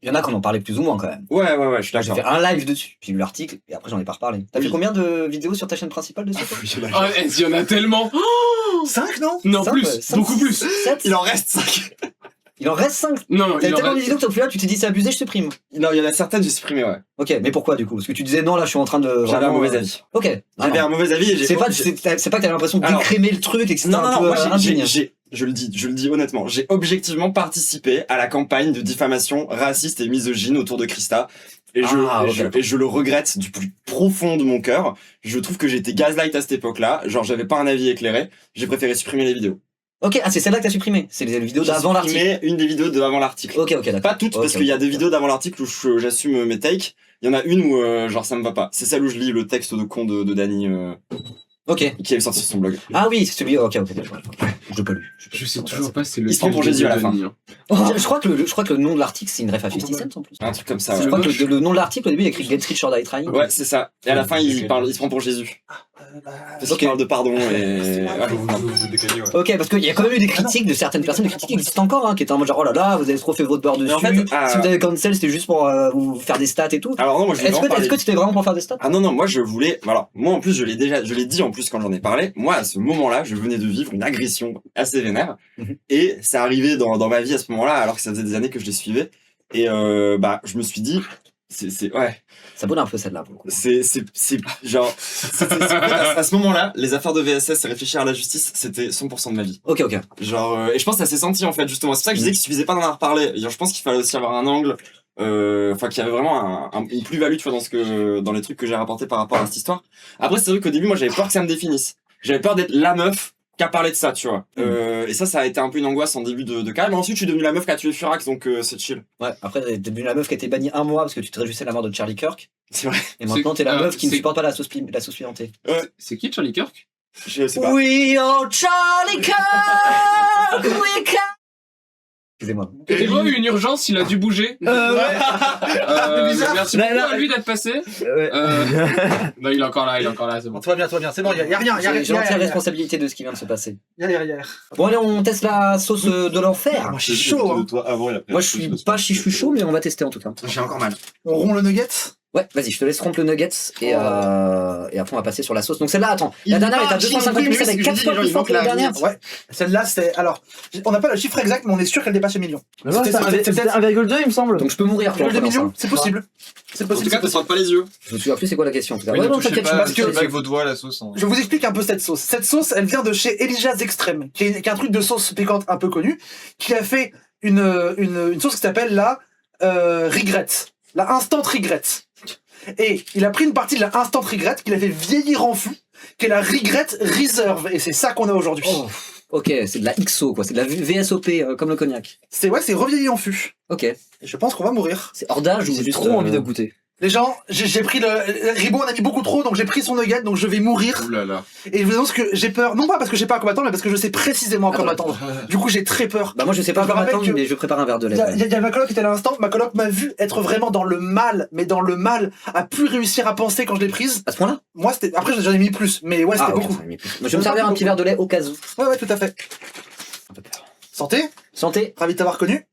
Speaker 4: Il y en a qui en ont parlé plus ou moins quand même.
Speaker 1: Ouais, je suis
Speaker 4: J'ai
Speaker 1: d'accord.
Speaker 4: fait un live dessus, j'ai lu l'article et après j'en ai pas reparlé. T'as
Speaker 1: Oui.
Speaker 4: fait combien de vidéos sur ta chaîne principale dessus toi
Speaker 3: Oh, il y en a tellement.
Speaker 2: 5, non?
Speaker 3: Non,
Speaker 4: Cinq,
Speaker 3: plus,
Speaker 4: ouais, cinq,
Speaker 3: beaucoup plus.
Speaker 4: 7
Speaker 1: Il en reste 5.
Speaker 4: Il en reste 5.
Speaker 3: Non,
Speaker 4: T'as
Speaker 3: il en
Speaker 4: tellement de
Speaker 3: reste.
Speaker 4: vidéos que t'as plus là, tu t'es dit c'est abusé, je supprime.
Speaker 1: Non, il y en a certaines, j'ai supprimé, ouais.
Speaker 4: Ok, mais pourquoi du coup? Parce que tu disais non, là je suis en train de.
Speaker 1: J'avais un
Speaker 4: vraiment,
Speaker 1: mauvais avis.
Speaker 4: Ok.
Speaker 1: J'avais un mauvais avis et j'ai.
Speaker 4: C'est pas,
Speaker 1: j'ai-
Speaker 4: c'est pas que t'avais l'impression
Speaker 1: Alors-
Speaker 4: d'écrémer le truc et que c'était
Speaker 1: Non,
Speaker 4: un
Speaker 1: non,
Speaker 4: peu
Speaker 1: moi
Speaker 4: indigne.
Speaker 1: je le dis honnêtement, j'ai objectivement participé à la campagne de diffamation raciste et misogyne autour de Christa. Et je le regrette du plus profond de mon cœur. Je trouve que j'ai été gaslight à cette époque-là. Genre, j'avais pas un avis éclairé. J'ai préféré supprimer les vidéos.
Speaker 4: Ok, ah c'est celle-là que t'as supprimé. C'est les vidéos
Speaker 1: J'ai
Speaker 4: d'avant l'article.
Speaker 1: supprimé une des vidéos d'avant l'article.
Speaker 4: Ok, d'accord.
Speaker 1: Pas toutes, parce
Speaker 4: Ok,
Speaker 1: qu'il y a
Speaker 4: ok,
Speaker 1: des
Speaker 4: ok.
Speaker 1: vidéos d'avant l'article où j'assume mes takes. Il y en a une où, genre, ça me va pas. C'est celle où je lis le texte de con de Dany,
Speaker 4: Ok.
Speaker 1: qui avait sorti sur son blog.
Speaker 4: Ah oui, c'est celui. Ok, d'accord. Je peux lu.
Speaker 3: Je sais toujours pas si c'est le.
Speaker 1: Il se prend pour Jésus à la fin.
Speaker 4: Je crois que le nom de l'article c'est une ref à 50 Cent en plus.
Speaker 1: Un truc comme ça,
Speaker 4: Je
Speaker 1: ouais.
Speaker 4: crois que le nom de l'article au début il y a écrit Get Rich or Die Trying.
Speaker 1: Ouais, c'est ça. Et à la fin, il se prend pour Jésus. Parce qu'il
Speaker 4: Ok.
Speaker 1: parle de pardon et... ouais.
Speaker 4: Ok, parce qu'il y a quand même eu des critiques de certaines personnes, des critiques qui existent encore, hein, qui étaient en mode genre oh là là, vous avez trop fait votre beurre dessus.
Speaker 1: en fait,
Speaker 4: si vous avez cancel, c'était juste pour vous faire des stats et tout.
Speaker 1: Alors non, moi je voulais
Speaker 4: Est-ce
Speaker 1: vraiment
Speaker 4: que
Speaker 1: parler.
Speaker 4: c'était vraiment pour faire des stats?
Speaker 1: Ah non, moi je voulais... Voilà, moi en plus je l'ai dit en plus quand j'en ai parlé, moi à ce moment-là, je venais de vivre une agression assez vénère.
Speaker 4: Mhm.
Speaker 1: Et c'est arrivé dans ma vie à ce moment-là, alors que ça faisait des années que je les suivais. Et je me suis dit... Ouais,
Speaker 4: Ça bonne un peu celle-là pour le coup.
Speaker 1: à ce moment-là, les affaires de VSS et réfléchir à la justice, c'était 100% de ma vie.
Speaker 4: Ok, ok.
Speaker 1: Genre, et je pense que ça s'est senti en fait, justement. C'est pour ça que je disais qu'il suffisait pas d'en avoir parlé. Je pense qu'il fallait aussi avoir un angle, enfin, qu'il y avait vraiment une plus-value, tu vois, dans les trucs que j'ai rapportés par rapport à cette histoire. Après, c'est vrai qu'au début, moi, j'avais peur que ça me définisse. J'avais peur d'être la meuf qui a parlé de ça, tu vois. Et ça a été un peu une angoisse en début de carrière. Mais ensuite, je suis devenu la meuf qui a tué Furax, donc c'est chill.
Speaker 4: Ouais, après t'es devenu la meuf qui a été bannie un mois parce que tu te réjouissais de la mort de Charlie Kirk.
Speaker 1: C'est vrai.
Speaker 4: Et maintenant t'es la meuf qui ne
Speaker 3: c'est-
Speaker 4: supporte pas la sauce pimentée.
Speaker 3: C'est qui Charlie Kirk?
Speaker 1: Je sais pas.
Speaker 4: We are Charlie Kirk! We can... Excusez-moi.
Speaker 3: Et moi, une urgence, il a dû bouger. Merci
Speaker 8: Là,
Speaker 3: beaucoup
Speaker 8: là,
Speaker 3: à lui d'être passé.
Speaker 8: Ouais.
Speaker 3: Non, il est encore là, c'est bon.
Speaker 2: Bon, tout va bien, c'est bon, y a rien,
Speaker 4: J'ai l'entière responsabilité de ce qui vient de se passer.
Speaker 2: y a.
Speaker 4: Bon allez, on teste la sauce de l'enfer.
Speaker 2: Moi, je suis chaud, hein.
Speaker 6: Toi avant et après.
Speaker 4: Moi je suis pas si je suis chaud, mais on va tester en tout cas.
Speaker 1: J'ai encore mal.
Speaker 2: On rompt le nugget.
Speaker 4: Ouais, vas-y, je te laisse rompre le nuggets et après on va passer sur la sauce. Donc celle-là, attends, la
Speaker 1: Il
Speaker 4: dernière est à
Speaker 1: marche,
Speaker 4: 250
Speaker 1: il
Speaker 4: plus
Speaker 1: marche,
Speaker 4: avec
Speaker 1: je
Speaker 4: 4
Speaker 1: dis,
Speaker 4: fois
Speaker 1: les gens,
Speaker 4: plus
Speaker 1: il
Speaker 4: fort
Speaker 1: manque
Speaker 4: que la
Speaker 1: la
Speaker 4: dernière.
Speaker 2: Ouais. Celle-là, c'était. Alors, on n'a pas le chiffre exact, mais on est sûr qu'elle dépasse les millions.
Speaker 8: Mais moi, c'était
Speaker 2: C'était
Speaker 8: 1,2 il me semble.
Speaker 4: Donc je peux mourir.
Speaker 2: Plus de
Speaker 4: pendant
Speaker 2: millions,
Speaker 4: ça.
Speaker 2: c'est possible. C'est
Speaker 1: En tout
Speaker 2: possible.
Speaker 1: cas, ne sorte pas les yeux.
Speaker 4: Je me souviens plus c'est quoi la question en tout cas.
Speaker 7: Oui,
Speaker 4: Ouais,
Speaker 7: ne
Speaker 4: non,
Speaker 7: touchez
Speaker 4: t'inquiète,
Speaker 7: pas,
Speaker 4: je
Speaker 2: parce
Speaker 4: me
Speaker 2: que-
Speaker 7: touchez pas avec vos doigts la sauce. Hein.
Speaker 2: Je vous explique un peu cette sauce. Cette sauce, elle vient de chez Elijah's Extreme, qui est un truc de sauce piquante un peu connu, qui a fait une sauce qui s'appelle la Regret, la Instant Regret. Et il a pris une partie de la Instant Regret qu'il a fait vieillir en fût, qui est la Regret Reserve, et c'est ça qu'on a aujourd'hui.
Speaker 4: Oh, ok, c'est de la XO quoi, c'est de la VSOP comme le cognac.
Speaker 2: C'est revieilli en fût.
Speaker 4: Ok,
Speaker 2: Et je pense qu'on va mourir.
Speaker 4: c'est hors d'âge ou
Speaker 8: J'ai
Speaker 4: juste.
Speaker 8: trop envie de goûter.
Speaker 2: Les gens, j'ai pris Ribot en a mis beaucoup trop, donc j'ai pris son nugget, donc je vais mourir.
Speaker 7: Ouh là là.
Speaker 2: Et je vous annonce que j'ai peur, non pas parce que j'ai pas à quoi m'attendre, mais parce que je sais précisément à quoi m'attendre. Du coup, j'ai très peur.
Speaker 4: Bah moi je sais pas
Speaker 2: Je me
Speaker 4: comment
Speaker 2: rappelle
Speaker 4: m'attendre,
Speaker 2: que-
Speaker 4: mais je prépare un verre de lait.
Speaker 2: Il y a ma coloc qui était là à l'instant, ma coloc m'a vu être vraiment dans le mal, mais dans le mal, à plus réussir à penser quand je l'ai prise.
Speaker 4: À ce point-là?
Speaker 2: Moi, c'était, après j'en ai mis plus, mais ouais, c'était
Speaker 4: Ah, ok,
Speaker 2: beaucoup.
Speaker 4: j'en ai mis plus. Moi, je vais me servir un petit verre de lait au cas où.
Speaker 2: Ouais, tout à fait.
Speaker 4: Un peu peur.
Speaker 2: Santé,
Speaker 4: Santé.
Speaker 2: ravi de t'avoir connu.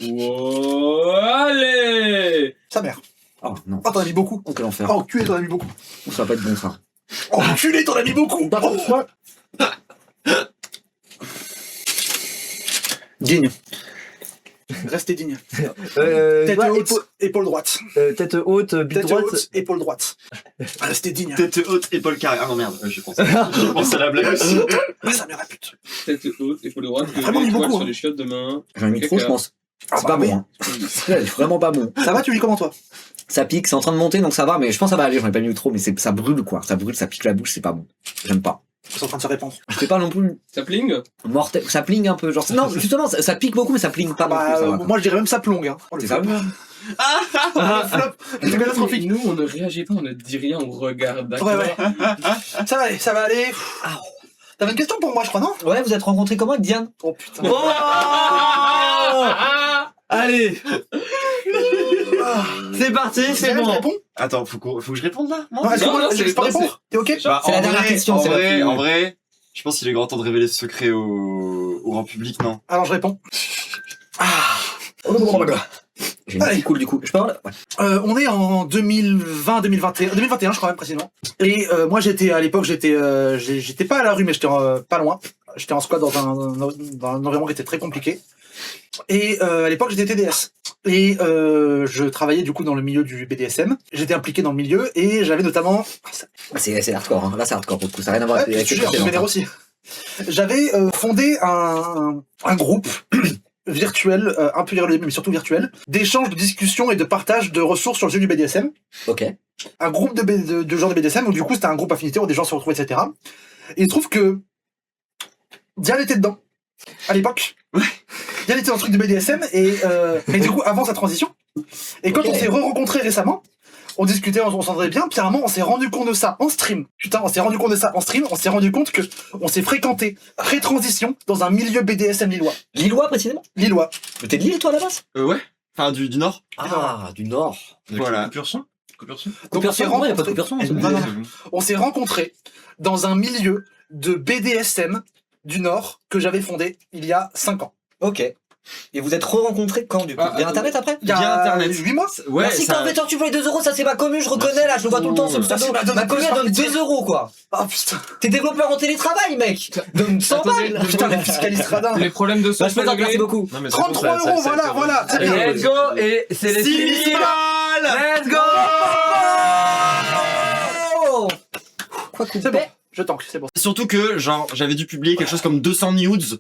Speaker 3: Oh, allez.
Speaker 2: Sa mère.
Speaker 4: Oh non.
Speaker 2: Oh, t'en as mis beaucoup.
Speaker 4: Oh, quel enfer.
Speaker 2: Oh, enculé, t'en as mis beaucoup.
Speaker 4: Ça va pas être bon ça.
Speaker 2: Oh, enculé, t'en as mis beaucoup. Oh.
Speaker 4: Digne.
Speaker 2: Restez digne.
Speaker 8: Ouais,
Speaker 2: Tête haute, épaule droite.
Speaker 8: tête haute, bite
Speaker 2: Tête
Speaker 8: droite.
Speaker 2: haute, épaule droite. Restez digne.
Speaker 1: Tête haute, épaule carrée. Ah non, merde, j'ai pensé. J'ai pensé à la blague aussi.
Speaker 2: Ah, sa mère la pute.
Speaker 3: Tête haute, épaule droite,
Speaker 2: Vraiment mis beaucoup,
Speaker 3: sur
Speaker 2: hein.
Speaker 3: les chiottes de main.
Speaker 4: J'en ai mis trop, je pense.
Speaker 2: Ah,
Speaker 4: C'est
Speaker 2: bah
Speaker 4: pas
Speaker 2: oui.
Speaker 4: bon. Hein. C'est vraiment pas bon.
Speaker 2: Ça va, tu lis comment toi?
Speaker 4: Ça pique, c'est en train de monter, donc ça va, mais je pense que ça va aller. J'en ai pas mis trop, mais ça brûle quoi. Ça brûle, ça pique la bouche, c'est pas bon. J'aime pas.
Speaker 2: Ils sont en train de se répandre.
Speaker 4: Je fais pas non plus
Speaker 3: Ça pling?
Speaker 4: mortel. Ça pling un peu, genre. Non, justement, ça pique beaucoup, mais ça pling pas non plus.
Speaker 2: Bah,
Speaker 4: Ça va, quoi.
Speaker 2: moi je dirais même ça plonge. Hein. Oh, le
Speaker 4: C'est ça.
Speaker 2: flop. Le flop. C'est catastrophique.
Speaker 3: Nous, on ne réagit pas, on ne dit rien, on regarde, d'accord?
Speaker 2: Ouais, ouais. Ça va aller. T'avais une question pour moi, je crois, non?
Speaker 4: Ouais, vous êtes rencontrés comment avec Diane?
Speaker 2: Oh putain.
Speaker 8: Allez, c'est parti, c'est
Speaker 2: Diane, tu
Speaker 8: bon.
Speaker 2: réponds?
Speaker 1: Attends, faut que je réponde là?
Speaker 2: Non, est-ce que
Speaker 3: Non,
Speaker 2: moi,
Speaker 3: non,
Speaker 2: je
Speaker 3: c'est
Speaker 2: peux
Speaker 3: pas-
Speaker 2: répondre? T'es ok?
Speaker 1: Bah,
Speaker 4: C'est la
Speaker 1: en
Speaker 4: dernière
Speaker 1: vrai,
Speaker 4: question, c'est la plus-
Speaker 1: en vrai, je pense qu'il est grand temps de révéler ce secret au grand public, non?
Speaker 2: Alors je réponds.
Speaker 4: J'ai une
Speaker 2: Allez.
Speaker 4: qui coule du coup. Je parle? Ouais.
Speaker 2: On est en 2021 je crois même précisément. Et moi j'étais à l'époque j'étais pas à la rue mais j'étais pas loin. J'étais en squat dans un environnement qui était très compliqué. Et à l'époque j'étais TDS. Et je travaillais du coup dans le milieu du BDSM. J'étais impliqué dans le milieu et j'avais notamment
Speaker 4: C'est hardcore, hein. Là c'est hardcore pour le coup, ça n'a rien à voir
Speaker 2: ouais,
Speaker 4: avec
Speaker 2: je
Speaker 4: les
Speaker 2: te jure, je vénère aussi. J'avais fondé un groupe virtuel, un peu virtuel mais surtout virtuel, d'échange, de discussion et de partage de ressources sur le jeu du BDSM.
Speaker 4: Ok.
Speaker 2: Un groupe de gens de BDSM où du coup c'était un groupe affinité où des gens se retrouvaient, etc. Et il se trouve que Diane était dedans à l'époque. Diane était dans le truc de BDSM et mais du coup avant sa transition. Et quand
Speaker 4: Ok.
Speaker 2: on s'est rencontrés récemment, on discutait, on s'entendait bien, puis à un moment on s'est rendu compte de ça en stream. Putain, on s'est rendu compte de ça en stream, on s'est rendu compte que on s'est fréquenté pré-transition dans un milieu BDSM lillois.
Speaker 4: Lillois précisément?
Speaker 2: Lillois.
Speaker 4: T'es de Lille toi à la base?
Speaker 1: Ouais. Enfin, du Nord.
Speaker 4: Ah, du Nord.
Speaker 1: Voilà.
Speaker 7: Pur son? Pur son?
Speaker 2: Donc on s'est
Speaker 4: Non, y a pas de
Speaker 2: rencontrés.
Speaker 4: Cooperson, c'est
Speaker 2: Non,
Speaker 4: bon.
Speaker 2: non, non. On s'est rencontrés dans un milieu de BDSM du Nord que j'avais fondé il y a 5 ans.
Speaker 4: Ok. Et vous êtes re-rencontrés quand du coup?
Speaker 1: Ah,
Speaker 4: Via internet après?
Speaker 2: Il y a
Speaker 1: Via Internet.
Speaker 2: 8 mois.
Speaker 1: Ouais,
Speaker 4: Merci
Speaker 1: ça...
Speaker 4: Corbetor, tu voulais 2 euros, ça c'est ma commu, je reconnais là, je le vois tout le temps ce
Speaker 2: Merci,
Speaker 4: pseudo.
Speaker 2: madame,
Speaker 4: Ma commu elle donne
Speaker 2: plus
Speaker 4: 2 euros quoi.
Speaker 2: Ah putain.
Speaker 4: T'es développeur en télétravail mec. Donne 100
Speaker 3: Attendez,
Speaker 4: balles.
Speaker 2: Putain, les fiscalistes radins.
Speaker 3: Les problèmes de son
Speaker 4: Bah je peux t'en
Speaker 3: réglés.
Speaker 4: merci beaucoup.
Speaker 7: Non, mais c'est
Speaker 2: 33
Speaker 7: bon, ça-
Speaker 2: euros,
Speaker 7: ça-
Speaker 2: voilà,
Speaker 7: ça-
Speaker 2: voilà.
Speaker 7: ça-
Speaker 2: Très bien.
Speaker 8: Let's go, et c'est les Let's go.
Speaker 4: Oh quoi
Speaker 2: C'est bon. Je tank, c'est bon.
Speaker 1: Surtout que, genre, j'avais dû publier quelque chose comme 200 nudes.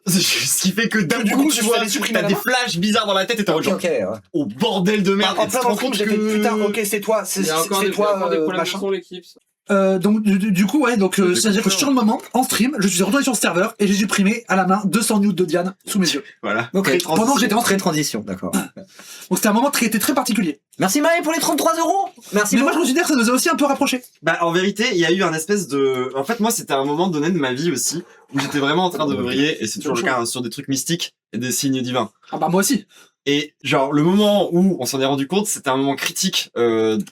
Speaker 1: Ce qui fait que d'un
Speaker 2: Du
Speaker 1: coup,
Speaker 2: coup,
Speaker 1: tu
Speaker 2: je
Speaker 1: vois,
Speaker 2: savais supprimer
Speaker 1: t'as
Speaker 2: la
Speaker 1: des
Speaker 2: main.
Speaker 1: flashs bizarres dans la tête et t'es en mode
Speaker 4: Ok
Speaker 1: genre,
Speaker 4: ok. Ouais.
Speaker 1: oh bordel de merde.
Speaker 2: En
Speaker 1: Et tu
Speaker 2: plein
Speaker 1: te
Speaker 2: dans
Speaker 1: rends
Speaker 2: le film,
Speaker 1: compte
Speaker 2: j'ai fait
Speaker 1: que...
Speaker 2: putain, ok, c'est toi,
Speaker 3: Il y a encore
Speaker 2: c'est
Speaker 3: des
Speaker 2: toi,
Speaker 3: problèmes de
Speaker 2: machin.
Speaker 3: son l'équipe.
Speaker 2: Donc du coup ouais donc c'est-à-dire que sur le moment en stream je suis retourné sur le serveur et j'ai supprimé à la main 200 nudes de Diane sous mes yeux.
Speaker 1: Voilà.
Speaker 4: Ok.
Speaker 1: Pré-transition.
Speaker 2: Pendant que j'étais en
Speaker 4: Très transition, d'accord.
Speaker 2: Donc c'était un moment qui était très particulier.
Speaker 4: Merci Maë pour les 33 euros. Merci
Speaker 2: Mais moi
Speaker 4: beaucoup.
Speaker 2: je considère que ça nous a aussi un peu rapprochés.
Speaker 1: Bah, en vérité, il y a eu un espèce de... En fait, moi, c'était un moment donné de ma vie aussi, où j'étais vraiment en train de briller, et c'est toujours le cas, hein, sur des trucs mystiques et des signes divins.
Speaker 2: Ah bah moi aussi.
Speaker 1: Et genre, le moment où on s'en est rendu compte, c'était un moment critique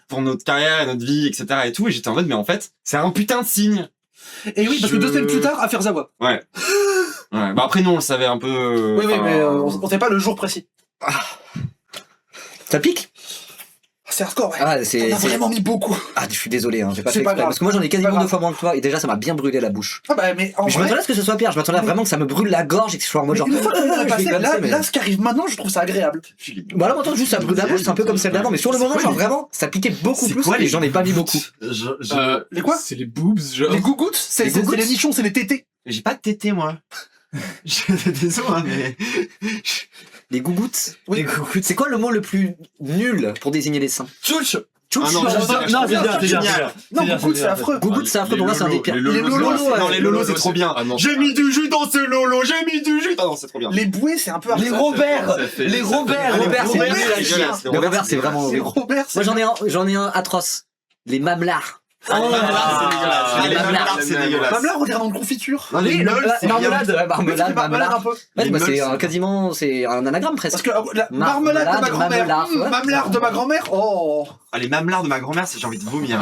Speaker 1: pour notre carrière et notre vie, etc. et tout, et j'étais en mode, mais en fait, c'est un putain de signe.
Speaker 2: Et oui parce que 2 semaines plus tard affaire Zawa.
Speaker 1: Ouais. Ouais. Bah après, non, on le savait un peu...
Speaker 2: Oui
Speaker 1: enfin,
Speaker 2: mais on sait pas le jour précis.
Speaker 4: Ça pique?
Speaker 2: C'est hardcore ouais.
Speaker 4: Ah
Speaker 2: On
Speaker 4: c'est.
Speaker 2: a vraiment mis beaucoup.
Speaker 4: Ah je suis désolé, hein, j'ai pas
Speaker 2: C'est
Speaker 4: fait
Speaker 2: pas
Speaker 4: exprès,
Speaker 2: grave.
Speaker 4: parce que moi j'en ai
Speaker 2: C'est
Speaker 4: quasiment
Speaker 2: pas
Speaker 4: 2
Speaker 2: grave.
Speaker 4: fois moins que toi et déjà ça m'a bien brûlé la bouche.
Speaker 2: Ah bah mais en
Speaker 4: Mais je
Speaker 2: vrai.
Speaker 4: m'attendais à ce que ce soit pire, je m'attendais vraiment que ça me brûle la gorge et que je sois en mode genre.
Speaker 2: Une fois qu'on a
Speaker 4: je
Speaker 2: passé,
Speaker 4: vais comme
Speaker 2: là,
Speaker 4: ça, mais-
Speaker 2: là, ce qui arrive maintenant, je trouve ça agréable.
Speaker 4: Voilà, maintenant juste ça brûle la bouche, c'est un peu comme celle d'avant, mais sur le moment, genre vraiment, ça piquait beaucoup
Speaker 1: C'est
Speaker 4: plus
Speaker 1: quoi
Speaker 4: et
Speaker 1: les
Speaker 4: j'en ai pas mis beaucoup.
Speaker 2: Les quoi
Speaker 3: C'est les boobs, genre.
Speaker 2: Les gougouttes, c'est les nichons, c'est les tétés.
Speaker 1: J'ai pas de tété, moi. J'ai désolé, hein, mais...
Speaker 4: Les gougouttes.
Speaker 2: Oui.
Speaker 4: Les gougouttes. C'est quoi le mot le plus nul pour désigner les seins?
Speaker 2: Tchouch.
Speaker 1: Ah non,
Speaker 2: Non,
Speaker 1: c'est génial.
Speaker 2: Non, Gougout, c'est affreux.
Speaker 4: Gougout, c'est affreux pour moi, c'est un des pires.
Speaker 1: Les lolos, non, les lolos, c'est trop bien.
Speaker 7: Ah non,
Speaker 1: J'ai mis du jus dans ce lolo, j'ai mis du jus. Ah non, c'est trop bien.
Speaker 2: Les bouées, c'est un peu
Speaker 5: Les Robert. Les Robert.
Speaker 4: Robert, c'est
Speaker 1: Robert,
Speaker 4: nul à
Speaker 1: c'est
Speaker 4: chier.
Speaker 1: dégueulasse.
Speaker 4: Les Robert, c'est vraiment
Speaker 2: Les
Speaker 4: horrible.
Speaker 2: Robert, c'est.
Speaker 4: Moi, j'en ai un atroce. Les mamelars.
Speaker 1: Ah, les mamelars, c'est dégueulasse.
Speaker 4: Ah,
Speaker 1: Les
Speaker 4: les
Speaker 1: mamelars,
Speaker 4: mamelars,
Speaker 1: c'est dégueulasse.
Speaker 2: Mamelard, regarde en confiture.
Speaker 1: Non, les lol, c'est bien.
Speaker 4: Marmelade, ouais,
Speaker 2: Oui,
Speaker 4: marmelade,
Speaker 2: marmelade un peu.
Speaker 4: Ouais,
Speaker 1: Les
Speaker 4: bah,
Speaker 1: meules,
Speaker 4: c'est
Speaker 1: c'est-
Speaker 4: quasiment, c'est un anagramme presque.
Speaker 2: Parce que la marmelade de ma grand-mère.
Speaker 4: mamelard, ouais.
Speaker 2: Mamelard de ma grand-mère. Oh.
Speaker 1: Ah, les mamelars de ma grand-mère, c'est j'ai envie de vomir.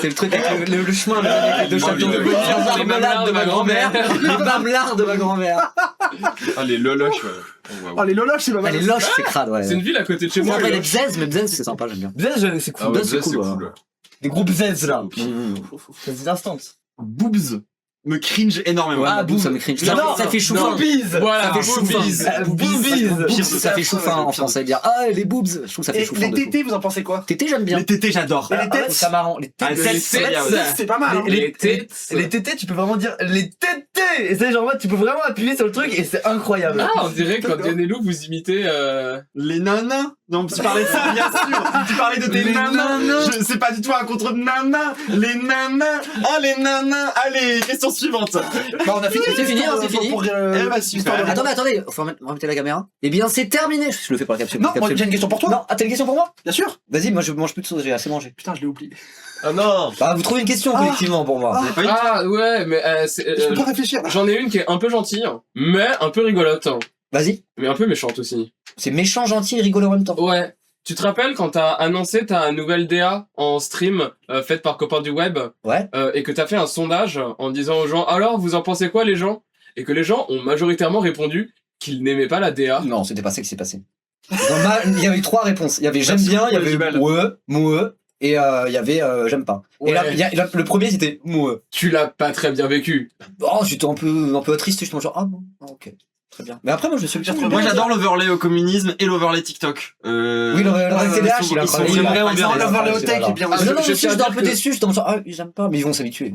Speaker 4: C'est le truc avec le chemin avec de
Speaker 3: J'ai
Speaker 4: château.
Speaker 3: envie de
Speaker 4: Les
Speaker 3: vomir.
Speaker 4: marmelades de ma grand-mère. Les mamelars de ma grand-mère.
Speaker 7: Ah, les loloches, ouais. Oh,
Speaker 2: Oh, les loloches, c'est pas
Speaker 4: Ah,
Speaker 2: mal.
Speaker 4: les loches, c'est crade, ouais.
Speaker 3: C'est une ville à côté de chez moi.
Speaker 4: Après, les
Speaker 3: Loches.
Speaker 4: bzèzes, mais bzèzes, c'est sympa, j'aime bien.
Speaker 5: Bzz, c'est
Speaker 7: Ah
Speaker 5: cool.
Speaker 7: ouais,
Speaker 4: c'est
Speaker 7: ça, c'est
Speaker 4: cool, ouais.
Speaker 5: hein. Des gros bzz là.
Speaker 4: Mmh.
Speaker 5: C'est instant.
Speaker 1: Boobs me cringe énormément.
Speaker 4: Ouais,
Speaker 5: Ah,
Speaker 4: boum, ça me cringe.
Speaker 3: Non,
Speaker 4: Ça fait chouffin.
Speaker 5: Boobies.
Speaker 3: Voilà,
Speaker 4: Ça fait chouffin.
Speaker 5: Boobies.
Speaker 4: Boobs, ça fait chouffin en français. Dire, ah, les boobs. Je trouve que ça fait
Speaker 2: Et
Speaker 4: chouffin.
Speaker 2: les
Speaker 4: de fou.
Speaker 2: tétés, vous en pensez quoi?
Speaker 4: Tétés, j'aime bien.
Speaker 1: Les tétés, j'adore.
Speaker 2: Et les têtes?
Speaker 4: C'est marrant. Les
Speaker 1: Ah,
Speaker 4: tétés.
Speaker 1: les
Speaker 3: Les
Speaker 1: têtes, c'est bien.
Speaker 3: têtes.
Speaker 2: C'est pas mal. Hein.
Speaker 3: Les têtes.
Speaker 5: Les tétés, tu peux vraiment dire les tétés. Et c'est genre, moi, tu peux vraiment appuyer sur le truc et c'est incroyable.
Speaker 3: Ah, on dirait quand Dianello vous imitez.
Speaker 1: Les nanas. Non, tu parlais de ça, bien sûr. Tu parlais de tes
Speaker 3: Les
Speaker 1: nanas.
Speaker 3: nanas.
Speaker 1: Je sais pas du tout un contre nanas. Les nanas. Ah, les nanas. Allez, question suivante.
Speaker 2: Bah, on a fini.
Speaker 4: C'est fini, hein, c'est fini.
Speaker 1: Eh bah, super.
Speaker 4: Attendez, faut remettre la caméra. Eh bien, c'est terminé. Je le fais pour la capsule.
Speaker 2: Non, moi, j'ai une question pour toi.
Speaker 4: Non, t'as une question pour moi?
Speaker 2: Bien sûr.
Speaker 4: Vas-y, moi je mange plus de sauce, j'ai assez mangé.
Speaker 2: Putain, je l'ai oublié.
Speaker 7: Ah non.
Speaker 4: Bah, vous trouvez une question collectivement pour moi.
Speaker 3: Ah ouais, mais
Speaker 2: Je peux pas réfléchir.
Speaker 3: j'en ai une qui est un peu gentille, mais un peu rigolote, hein.
Speaker 4: Vas-y.
Speaker 3: Mais un peu méchante aussi.
Speaker 4: C'est méchant, gentil et rigolo en même temps.
Speaker 3: Ouais. Tu te rappelles quand t'as annoncé ta nouvelle DA en stream faite par copain du web
Speaker 4: Ouais.
Speaker 3: et que t'as fait un sondage en disant aux gens alors vous en pensez quoi les gens, et que les gens ont majoritairement répondu qu'ils n'aimaient pas la DA.
Speaker 4: Non, c'était pas ça qui s'est passé. Il y avait 3 réponses. Il y avait j'aime bien, il y avait ouais, et il y avait j'aime pas.
Speaker 3: Ouais.
Speaker 4: Et là, le premier c'était ouais.
Speaker 3: Tu l'as pas très bien vécu.
Speaker 4: Oh, j'étais un peu triste, je me genre ah bon, ah, ok. Très bien. Mais après moi je suis
Speaker 1: Moi, j'adore l'overlay au communisme et l'overlay TikTok.
Speaker 4: Oui, le TDH, il a
Speaker 1: ils sont
Speaker 4: incroyable.
Speaker 1: vraiment bien.
Speaker 2: On va voir le hôtel qui est bien
Speaker 3: Ah,
Speaker 2: aussi.
Speaker 4: Non, non,
Speaker 3: je
Speaker 4: je
Speaker 3: tiens à
Speaker 4: suis un
Speaker 3: dire
Speaker 4: peu
Speaker 3: que-
Speaker 4: déçu, j'étais en genre ah, ils aiment pas, mais ils vont s'habituer.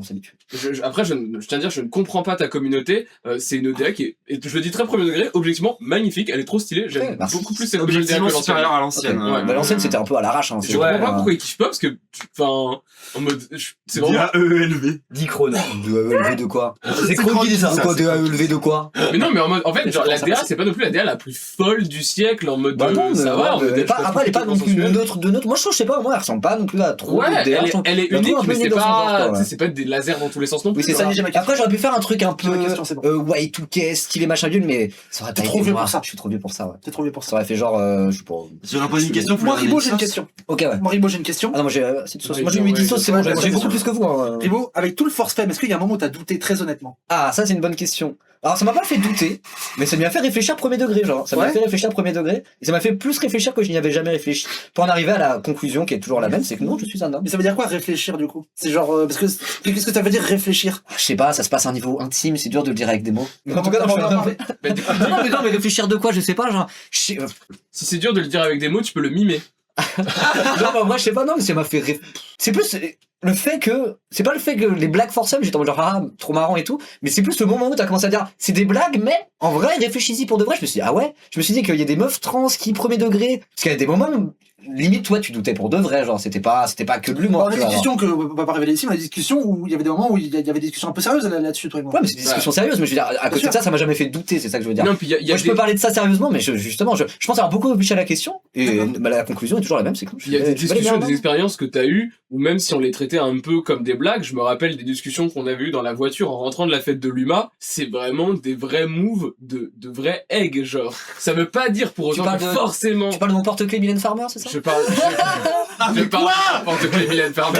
Speaker 3: Après, je tiens à dire, je ne comprends pas ta communauté. C'est une DA qui est, et je le dis très premier degré, objectivement magnifique. Elle est trop stylée. J'aime
Speaker 4: Ouais, merci.
Speaker 3: beaucoup plus cette nouvelle DA que
Speaker 1: Objectivement
Speaker 3: l'ancienne.
Speaker 1: supérieur à l'ancienne.
Speaker 4: Ok.
Speaker 3: Ouais.
Speaker 4: Bah, l'ancienne c'était un peu à l'arrache. Hein,
Speaker 3: Je comprends pas pourquoi ils kiffent pas parce que, enfin, en mode, c'est vraiment.
Speaker 1: DAELV.
Speaker 5: 10 crônes.
Speaker 4: DAELV de quoi?
Speaker 5: C'est Croc qui dit ça.
Speaker 4: De quoi DAELV de quoi?
Speaker 3: Mais non, mais en fait, genre, la
Speaker 4: Ça
Speaker 3: DA,
Speaker 4: passe.
Speaker 3: c'est pas non plus la DA la plus folle du siècle en mode.
Speaker 4: Bah non, mais
Speaker 3: ça va, en mode,
Speaker 4: après elle est pas non plus neutre de neutre. Moi je trouve, je sais pas, moi elle ressemble pas non plus à trop
Speaker 3: Ouais,
Speaker 4: de DA, je trouve.
Speaker 3: elle est
Speaker 4: la trouve
Speaker 3: unique,
Speaker 4: un peu
Speaker 3: mais c'est
Speaker 4: unique dans son genre,
Speaker 3: pas,
Speaker 4: quoi,
Speaker 3: tu
Speaker 4: ouais.
Speaker 3: sais, c'est pas des lasers dans tous les sens non plus.
Speaker 4: Oui, c'est ça.
Speaker 2: j'ai ma question.
Speaker 4: Après j'aurais pu faire un truc un
Speaker 2: J'ai ma
Speaker 4: peu
Speaker 2: question, c'est bon.
Speaker 4: Y2K, stylé machin nul, mais ça aurait pas
Speaker 2: T'es
Speaker 4: été
Speaker 2: trop vieux
Speaker 4: moi.
Speaker 2: pour ça.
Speaker 4: Je suis trop vieux pour ça, ouais.
Speaker 2: T'es trop vieux pour
Speaker 4: Ça
Speaker 2: ça.
Speaker 4: aurait fait genre, je sais pas.
Speaker 1: Je vais poser une question.
Speaker 2: Moi, Ribo, j'ai une question.
Speaker 4: Ok, ouais.
Speaker 2: Moi, Ribo, j'ai une question.
Speaker 4: Ah non, moi j'ai assez de sauce.
Speaker 3: Ouais,
Speaker 4: Moi j'ai eu 10 sauces, c'est bon,
Speaker 2: ouais,
Speaker 4: j'ai
Speaker 2: ouais,
Speaker 4: beaucoup
Speaker 2: ouais.
Speaker 4: plus que vous. Hein.
Speaker 2: Ribo, avec tout le force faible, est-ce qu'il y a un moment où t'as douté très honnêtement?
Speaker 4: Ah, ça c'est une bonne question. Alors ça m'a pas fait douter, mais ça m'a fait réfléchir premier degré, genre. Ça m'a
Speaker 2: Ouais.
Speaker 4: fait réfléchir premier degré, et ça m'a fait plus réfléchir que je n'y avais jamais réfléchi. Pour en arriver à la conclusion qui est toujours la même, c'est que non, je suis un homme.
Speaker 2: Mais ça veut dire quoi réfléchir du coup? C'est genre parce que qu'est-ce que ça veut dire réfléchir?
Speaker 4: Je sais pas, ça se passe à un niveau intime, c'est dur de le dire avec des mots. Mais en tout
Speaker 2: Comment
Speaker 4: cas,
Speaker 2: on
Speaker 4: non,
Speaker 2: va en parler
Speaker 3: Mais du coup,
Speaker 4: non, mais réfléchir de quoi, je sais pas, genre.
Speaker 3: si c'est dur de le dire avec des mots, tu peux le mimer.
Speaker 4: Non, bah, moi je sais pas, non, mais ça m'a fait c'est plus le fait que c'est pas le fait que les blagues forcées, j'étais en mode genre ah trop marrant et tout, mais c'est plus le moment où t'as commencé à dire c'est des blagues, mais en vrai réfléchis-y pour de vrai. Je me suis dit ah ouais, je me suis dit qu'il y a des meufs trans qui premier degré, parce qu'il y a des moments où, limite toi tu doutais pour de vrai, genre c'était pas que de l'humour.
Speaker 2: On a
Speaker 4: tu
Speaker 2: des
Speaker 4: vois,
Speaker 2: discussions que on va pas révéler ici, mais on a des discussions où il y avait des moments où il y avait des discussions un peu sérieuses là-dessus, toi et moi.
Speaker 4: ouais, mais c'est des discussions sérieuses, mais je veux dire à côté de ça, ça m'a jamais fait douter, c'est ça que je veux dire.
Speaker 3: Non, puis il y a
Speaker 4: Moi, je
Speaker 3: des,
Speaker 4: peux parler de ça sérieusement, mais justement, je pense avoir beaucoup réfléchi à la question, et bah, la conclusion est toujours la même, c'est que
Speaker 3: il y a des
Speaker 4: je suis pas les
Speaker 3: discussions,
Speaker 4: meilleurs,
Speaker 3: des expériences que t'as eues, ou même si on les traitait un peu comme des blagues, je me rappelle des discussions qu'on avait eues dans la voiture en rentrant de la fête de l'UMA, c'est vraiment des vrais moves de vrais eggs, genre. Ça veut pas dire pour
Speaker 4: Tu
Speaker 3: autant
Speaker 4: parles
Speaker 3: que
Speaker 4: de-
Speaker 3: forcément.
Speaker 4: Tu parles de mon porte-clés Mylène Farmer, c'est ça?
Speaker 3: Je parle n'importe quoi, Mylène Farmer.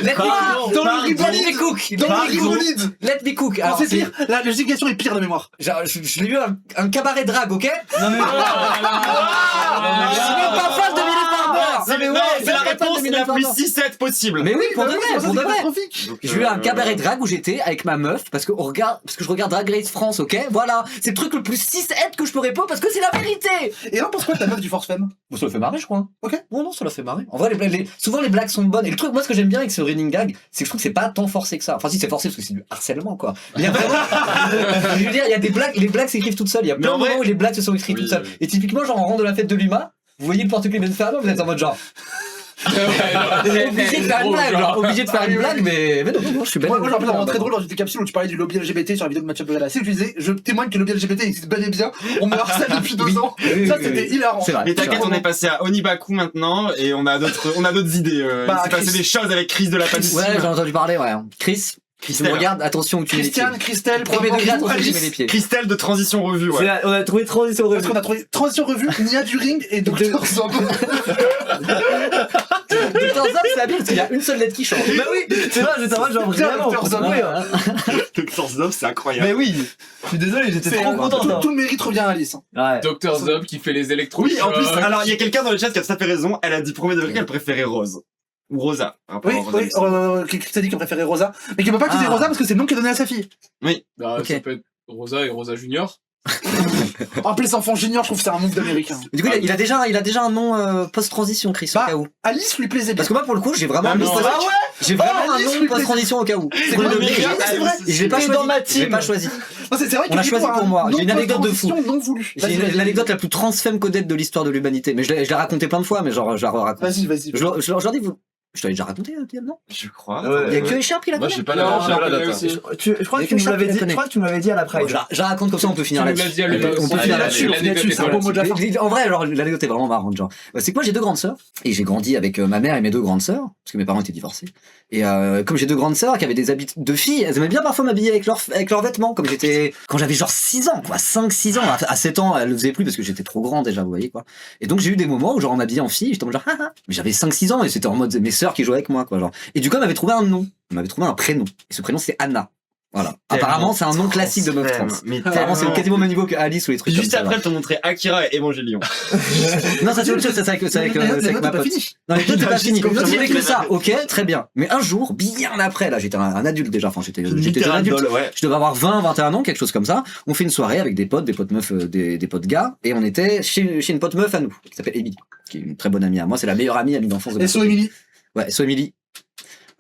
Speaker 4: Let me
Speaker 2: Dans le
Speaker 4: let
Speaker 2: ribolide
Speaker 4: me cook.
Speaker 2: Dans le ribolide
Speaker 4: Let me cook.
Speaker 2: Non,
Speaker 4: Alors,
Speaker 2: c'est pire, la justification est pire de mémoire.
Speaker 4: genre, je l'ai eu un cabaret drague, ok?
Speaker 3: Non mais
Speaker 4: Je suis même pas fan de Mylène Farmer.
Speaker 1: Non, mais ouais, c'est la
Speaker 4: je suis pas fan
Speaker 1: réponse
Speaker 4: de
Speaker 1: la
Speaker 4: Mylène
Speaker 1: plus
Speaker 4: Farmer.
Speaker 1: 6-7 possible.
Speaker 4: Mais oui, pour de
Speaker 2: bah
Speaker 4: vrai,
Speaker 2: ça,
Speaker 4: pour de
Speaker 2: c'est
Speaker 4: vrai.
Speaker 2: catastrophique.
Speaker 4: J'ai eu un cabaret drague où j'étais avec ma meuf parce que je regarde Drag Race France, ok? Voilà. C'est le truc le plus 6 que je peux répondre parce que c'est la vérité.
Speaker 2: Et là, pense quoi de ta meuf du force femme?
Speaker 4: Bon, ça le fait marrer, je crois.
Speaker 2: Ok.
Speaker 4: Non, ça la fait marrer. En vrai, souvent les blagues sont bonnes. Et le truc, moi, ce que j'aime bien avec ce running gag, c'est que je trouve que c'est pas tant forcé que ça. Enfin, si, c'est forcé parce que c'est du harcèlement, quoi. Mais il y a vraiment, je veux dire, il y a des blagues, les blagues s'écrivent toutes seules. Il y a plein
Speaker 1: Mais en
Speaker 4: de moments
Speaker 1: vrai-
Speaker 4: où les blagues se sont écrites
Speaker 7: Oui,
Speaker 4: toutes seules.
Speaker 7: oui.
Speaker 4: Et typiquement, genre, en rentre de la fête de l'UMA, vous voyez le porte-clés Ben Ferrand, vous êtes en mode genre, Obligé de faire une blague, genre, obligé de faire une blague, mais non, je suis bête.
Speaker 2: Moi, je me rappelle un moment très drôle dans une capsule où tu parlais du lobby LGBT sur la vidéo de Mathieu Perella. Je disais, je témoigne que le lobby LGBT existe bel et bien. On me harcèle depuis 2 ans. Ça, c'était hilarant.
Speaker 4: C'est vrai.
Speaker 1: Mais t'inquiète, on est passé à Onibaku maintenant et on a d'autres idées.
Speaker 2: Bah,
Speaker 1: Il s'est passé
Speaker 2: Chris.
Speaker 1: des choses avec Chris de la Palisse.
Speaker 4: Ouais, j'ai entendu parler, ouais. Chris, tu me regardes, attention où tu mets les pieds.
Speaker 2: Christiane, Christelle,
Speaker 4: Premier degré, attention où tu
Speaker 2: Alice.
Speaker 4: mets les pieds.
Speaker 1: Christelle de Transition Revue, ouais.
Speaker 5: On a trouvé transition
Speaker 2: Parce
Speaker 5: revue.
Speaker 2: qu'on a trouvé Transition Revue, Nia du Ring et Dr. Zob.
Speaker 4: Docteur Zab, c'est habile parce qu'il y a une seule lettre qui change.
Speaker 5: Bah oui, c'est vrai, j'étais en mode genre
Speaker 2: Tiens,
Speaker 5: vraiment.
Speaker 2: Dr. Zob,
Speaker 5: Ouais,
Speaker 2: ouais.
Speaker 5: ouais.
Speaker 1: Dr. Zob, c'est incroyable.
Speaker 5: Mais oui, je suis désolé, j'étais trop content.
Speaker 2: Tout,
Speaker 5: ça.
Speaker 2: tout le mérite revient à Alice.
Speaker 5: Ouais.
Speaker 3: Docteur Zob qui fait les électros.
Speaker 1: Oui, en plus, alors il y a quelqu'un dans le chat qui a tout à fait raison. Elle a dit premier degré qu'elle préférait Rose. Ou Rosa.
Speaker 2: Oui, oui, qui t'a dit qu'elle préférait Rosa. Mais qui peut pas quitter
Speaker 4: Ah.
Speaker 2: Rosa parce que c'est le nom qu'elle a donné à sa fille.
Speaker 3: Bah,
Speaker 4: Ok.
Speaker 3: ça peut être Rosa et Rosa Junior.
Speaker 2: Appeler ça enfant junior, je trouve que c'est un move d'américain.
Speaker 4: Du coup, il a déjà un nom post-transition, Chris, au
Speaker 2: Bah,
Speaker 4: cas où.
Speaker 2: Alice lui plaisait bien.
Speaker 4: Parce que moi, pour le coup, j'ai vraiment
Speaker 1: Ah,
Speaker 4: un
Speaker 1: non.
Speaker 4: nom
Speaker 1: Ah
Speaker 4: j'ai vraiment un
Speaker 2: Alice
Speaker 4: nom
Speaker 2: lui
Speaker 4: post-transition au cas où.
Speaker 2: C'est
Speaker 4: Premier
Speaker 2: quoi,
Speaker 4: degré,
Speaker 2: mais c'est vrai.
Speaker 4: je l'ai pas
Speaker 5: C'était
Speaker 4: choisi.
Speaker 5: dans ma
Speaker 4: Je l'ai
Speaker 5: team.
Speaker 4: pas choisi.
Speaker 2: Non, c'est vrai
Speaker 4: On l'a
Speaker 2: qu'il
Speaker 4: choisi
Speaker 2: faut
Speaker 4: pour
Speaker 2: un
Speaker 4: moi.
Speaker 2: nom
Speaker 4: J'ai une anecdote de fou.
Speaker 2: post-transition non voulu.
Speaker 4: J'ai l'anecdote la plus transfemme codette de l'histoire de l'humanité. Mais je l'ai raconté plein de fois, mais genre, je la raconte.
Speaker 2: Vas-y.
Speaker 4: Je leur dis, je t'avais déjà raconté, non?
Speaker 1: Je crois.
Speaker 5: Ouais.
Speaker 4: Il y a que Écharpe qui la
Speaker 7: Moi,
Speaker 4: connaît.
Speaker 7: j'ai pas
Speaker 3: Non,
Speaker 7: la j'ai pas la
Speaker 3: je
Speaker 7: date.
Speaker 3: aussi.
Speaker 5: Je crois
Speaker 4: Mais
Speaker 5: que tu
Speaker 4: que
Speaker 5: me l'avais
Speaker 4: Charles
Speaker 5: dit.
Speaker 4: connaît.
Speaker 5: Je crois que tu me l'avais dit à la Pride.
Speaker 4: Je la raconte comme ça, on peut finir
Speaker 3: Tu nous
Speaker 4: là-dessus.
Speaker 3: l'as dit à lui.
Speaker 4: On peut finir là-dessus.
Speaker 2: Là-dessus, c'est un beau mot de la fin.
Speaker 4: En vrai, alors l'anecdote est vraiment marrante, genre. C'est que moi j'ai 2 grandes sœurs et j'ai grandi avec ma mère et mes 2 grandes sœurs parce que mes parents étaient divorcés. Et comme j'ai 2 grandes sœurs qui avaient des habits de filles, elles aimaient bien parfois m'habiller avec leurs vêtements. Comme quand j'avais genre 6 ans, quoi, 5-6 ans. À 7 ans, elles le faisaient plus parce que j'étais trop grand déjà, vous voyez quoi. Et donc j'ai eu des moments où genre on m'habillait en fille, j'étais en mode genre haha. Mais j'avais 5-6 ans et c'était en mode mes sœurs qui jouaient avec moi, quoi, genre. Et du coup, elle m'avait trouvé un nom, elle m'avait trouvé un prénom. Et ce prénom c'est Anna. Voilà. Apparemment, c'est un nom classique de meuf trans.
Speaker 1: Mais
Speaker 4: Apparemment, c'est quasiment au même niveau que Alice ou les trucs
Speaker 1: Juste
Speaker 4: comme ça.
Speaker 1: après, elle te montrait Akira et Evangelion.
Speaker 4: Non, ça c'est autre chose, ça c'est avec ma pote. Non, les deux, c'est pas fini.
Speaker 1: Comme ça,
Speaker 4: C'était que
Speaker 1: mais-
Speaker 4: ça, ok, très bien. Mais un jour, bien après, là, j'étais un adulte déjà, enfin, j'étais jeune
Speaker 1: Littéral
Speaker 4: adulte.
Speaker 1: doll, ouais.
Speaker 4: Je devais avoir 20, 21 ans, quelque chose comme ça. On fait une soirée avec des potes meufs, des potes gars, et on était chez une pote meuf à nous, qui s'appelle Émilie, qui est une très bonne amie à moi, c'est la meilleure amie d'enfance de ma
Speaker 2: SO
Speaker 4: copine.
Speaker 2: Emily.
Speaker 4: Ouais, so Émilie.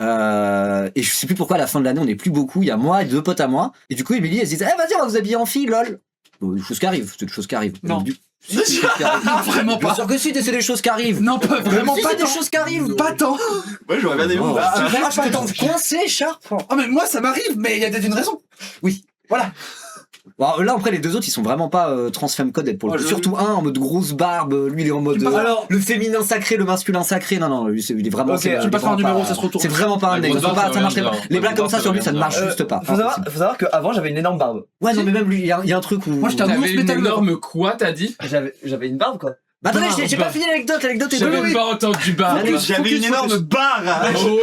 Speaker 4: Et je sais plus pourquoi à la fin de l'année on est plus beaucoup, il y a moi et 2 potes à moi. Et du coup Émilie elle se disait vas-y on va vous habiller en fille lol. Bon, des choses qui arrivent, c'est des choses qui arrivent.
Speaker 2: Non.
Speaker 4: C'est des choses qui arrivent.
Speaker 2: Vraiment
Speaker 4: Bien
Speaker 2: pas.
Speaker 4: sûr que si, c'est des choses qui arrivent.
Speaker 2: Non, pas vraiment
Speaker 4: Si,
Speaker 2: pas
Speaker 4: c'est des
Speaker 2: tant.
Speaker 4: choses qui arrivent.
Speaker 2: Pas tant.
Speaker 1: Ouais, j'aurais bien aimé.
Speaker 4: Oh,
Speaker 1: voir.
Speaker 4: ah, je te coincé, Sharp.
Speaker 2: Ah, mais moi, ça m'arrive, mais il y a peut-être une raison.
Speaker 4: Oui.
Speaker 2: Voilà.
Speaker 4: Bon, là après les 2 autres ils sont vraiment pas transfemme coded pour le
Speaker 2: Oh,
Speaker 4: coup.
Speaker 2: je-
Speaker 4: Surtout un en mode grosse barbe, lui il est en mode
Speaker 5: Alors-
Speaker 4: le féminin sacré, le masculin sacré. Non lui il est vraiment
Speaker 5: Ok,
Speaker 4: c'est-
Speaker 5: tu
Speaker 4: il est
Speaker 2: passeras un
Speaker 4: vraiment
Speaker 2: numéro,
Speaker 4: pas-
Speaker 2: ça se retourne.
Speaker 4: C'est vraiment pas un
Speaker 3: La
Speaker 4: mec,
Speaker 3: grosse
Speaker 4: ça
Speaker 3: barbe, ça
Speaker 4: marcherait
Speaker 3: veut
Speaker 4: pas.
Speaker 3: rien dire.
Speaker 4: Les
Speaker 3: La
Speaker 4: blagues comme
Speaker 3: grosse
Speaker 4: ça
Speaker 3: barbe,
Speaker 4: sur lui
Speaker 3: ça
Speaker 4: ça ne
Speaker 3: veut
Speaker 4: marche
Speaker 3: rien
Speaker 4: juste pas.
Speaker 5: Faut savoir qu'avant j'avais une énorme barbe.
Speaker 4: Ouais non mais même lui il y a un truc où
Speaker 2: Moi, j'étais un
Speaker 3: T'avais
Speaker 2: ours
Speaker 3: une
Speaker 2: métal.
Speaker 3: énorme quoi, t'as dit?
Speaker 5: J'avais une barbe quoi.
Speaker 4: Bah attendez, j'ai pas
Speaker 3: Barbe.
Speaker 4: fini l'anecdote est
Speaker 3: J'avais
Speaker 4: bonne.
Speaker 3: pas entendu barbe.
Speaker 1: J'avais une énorme barre.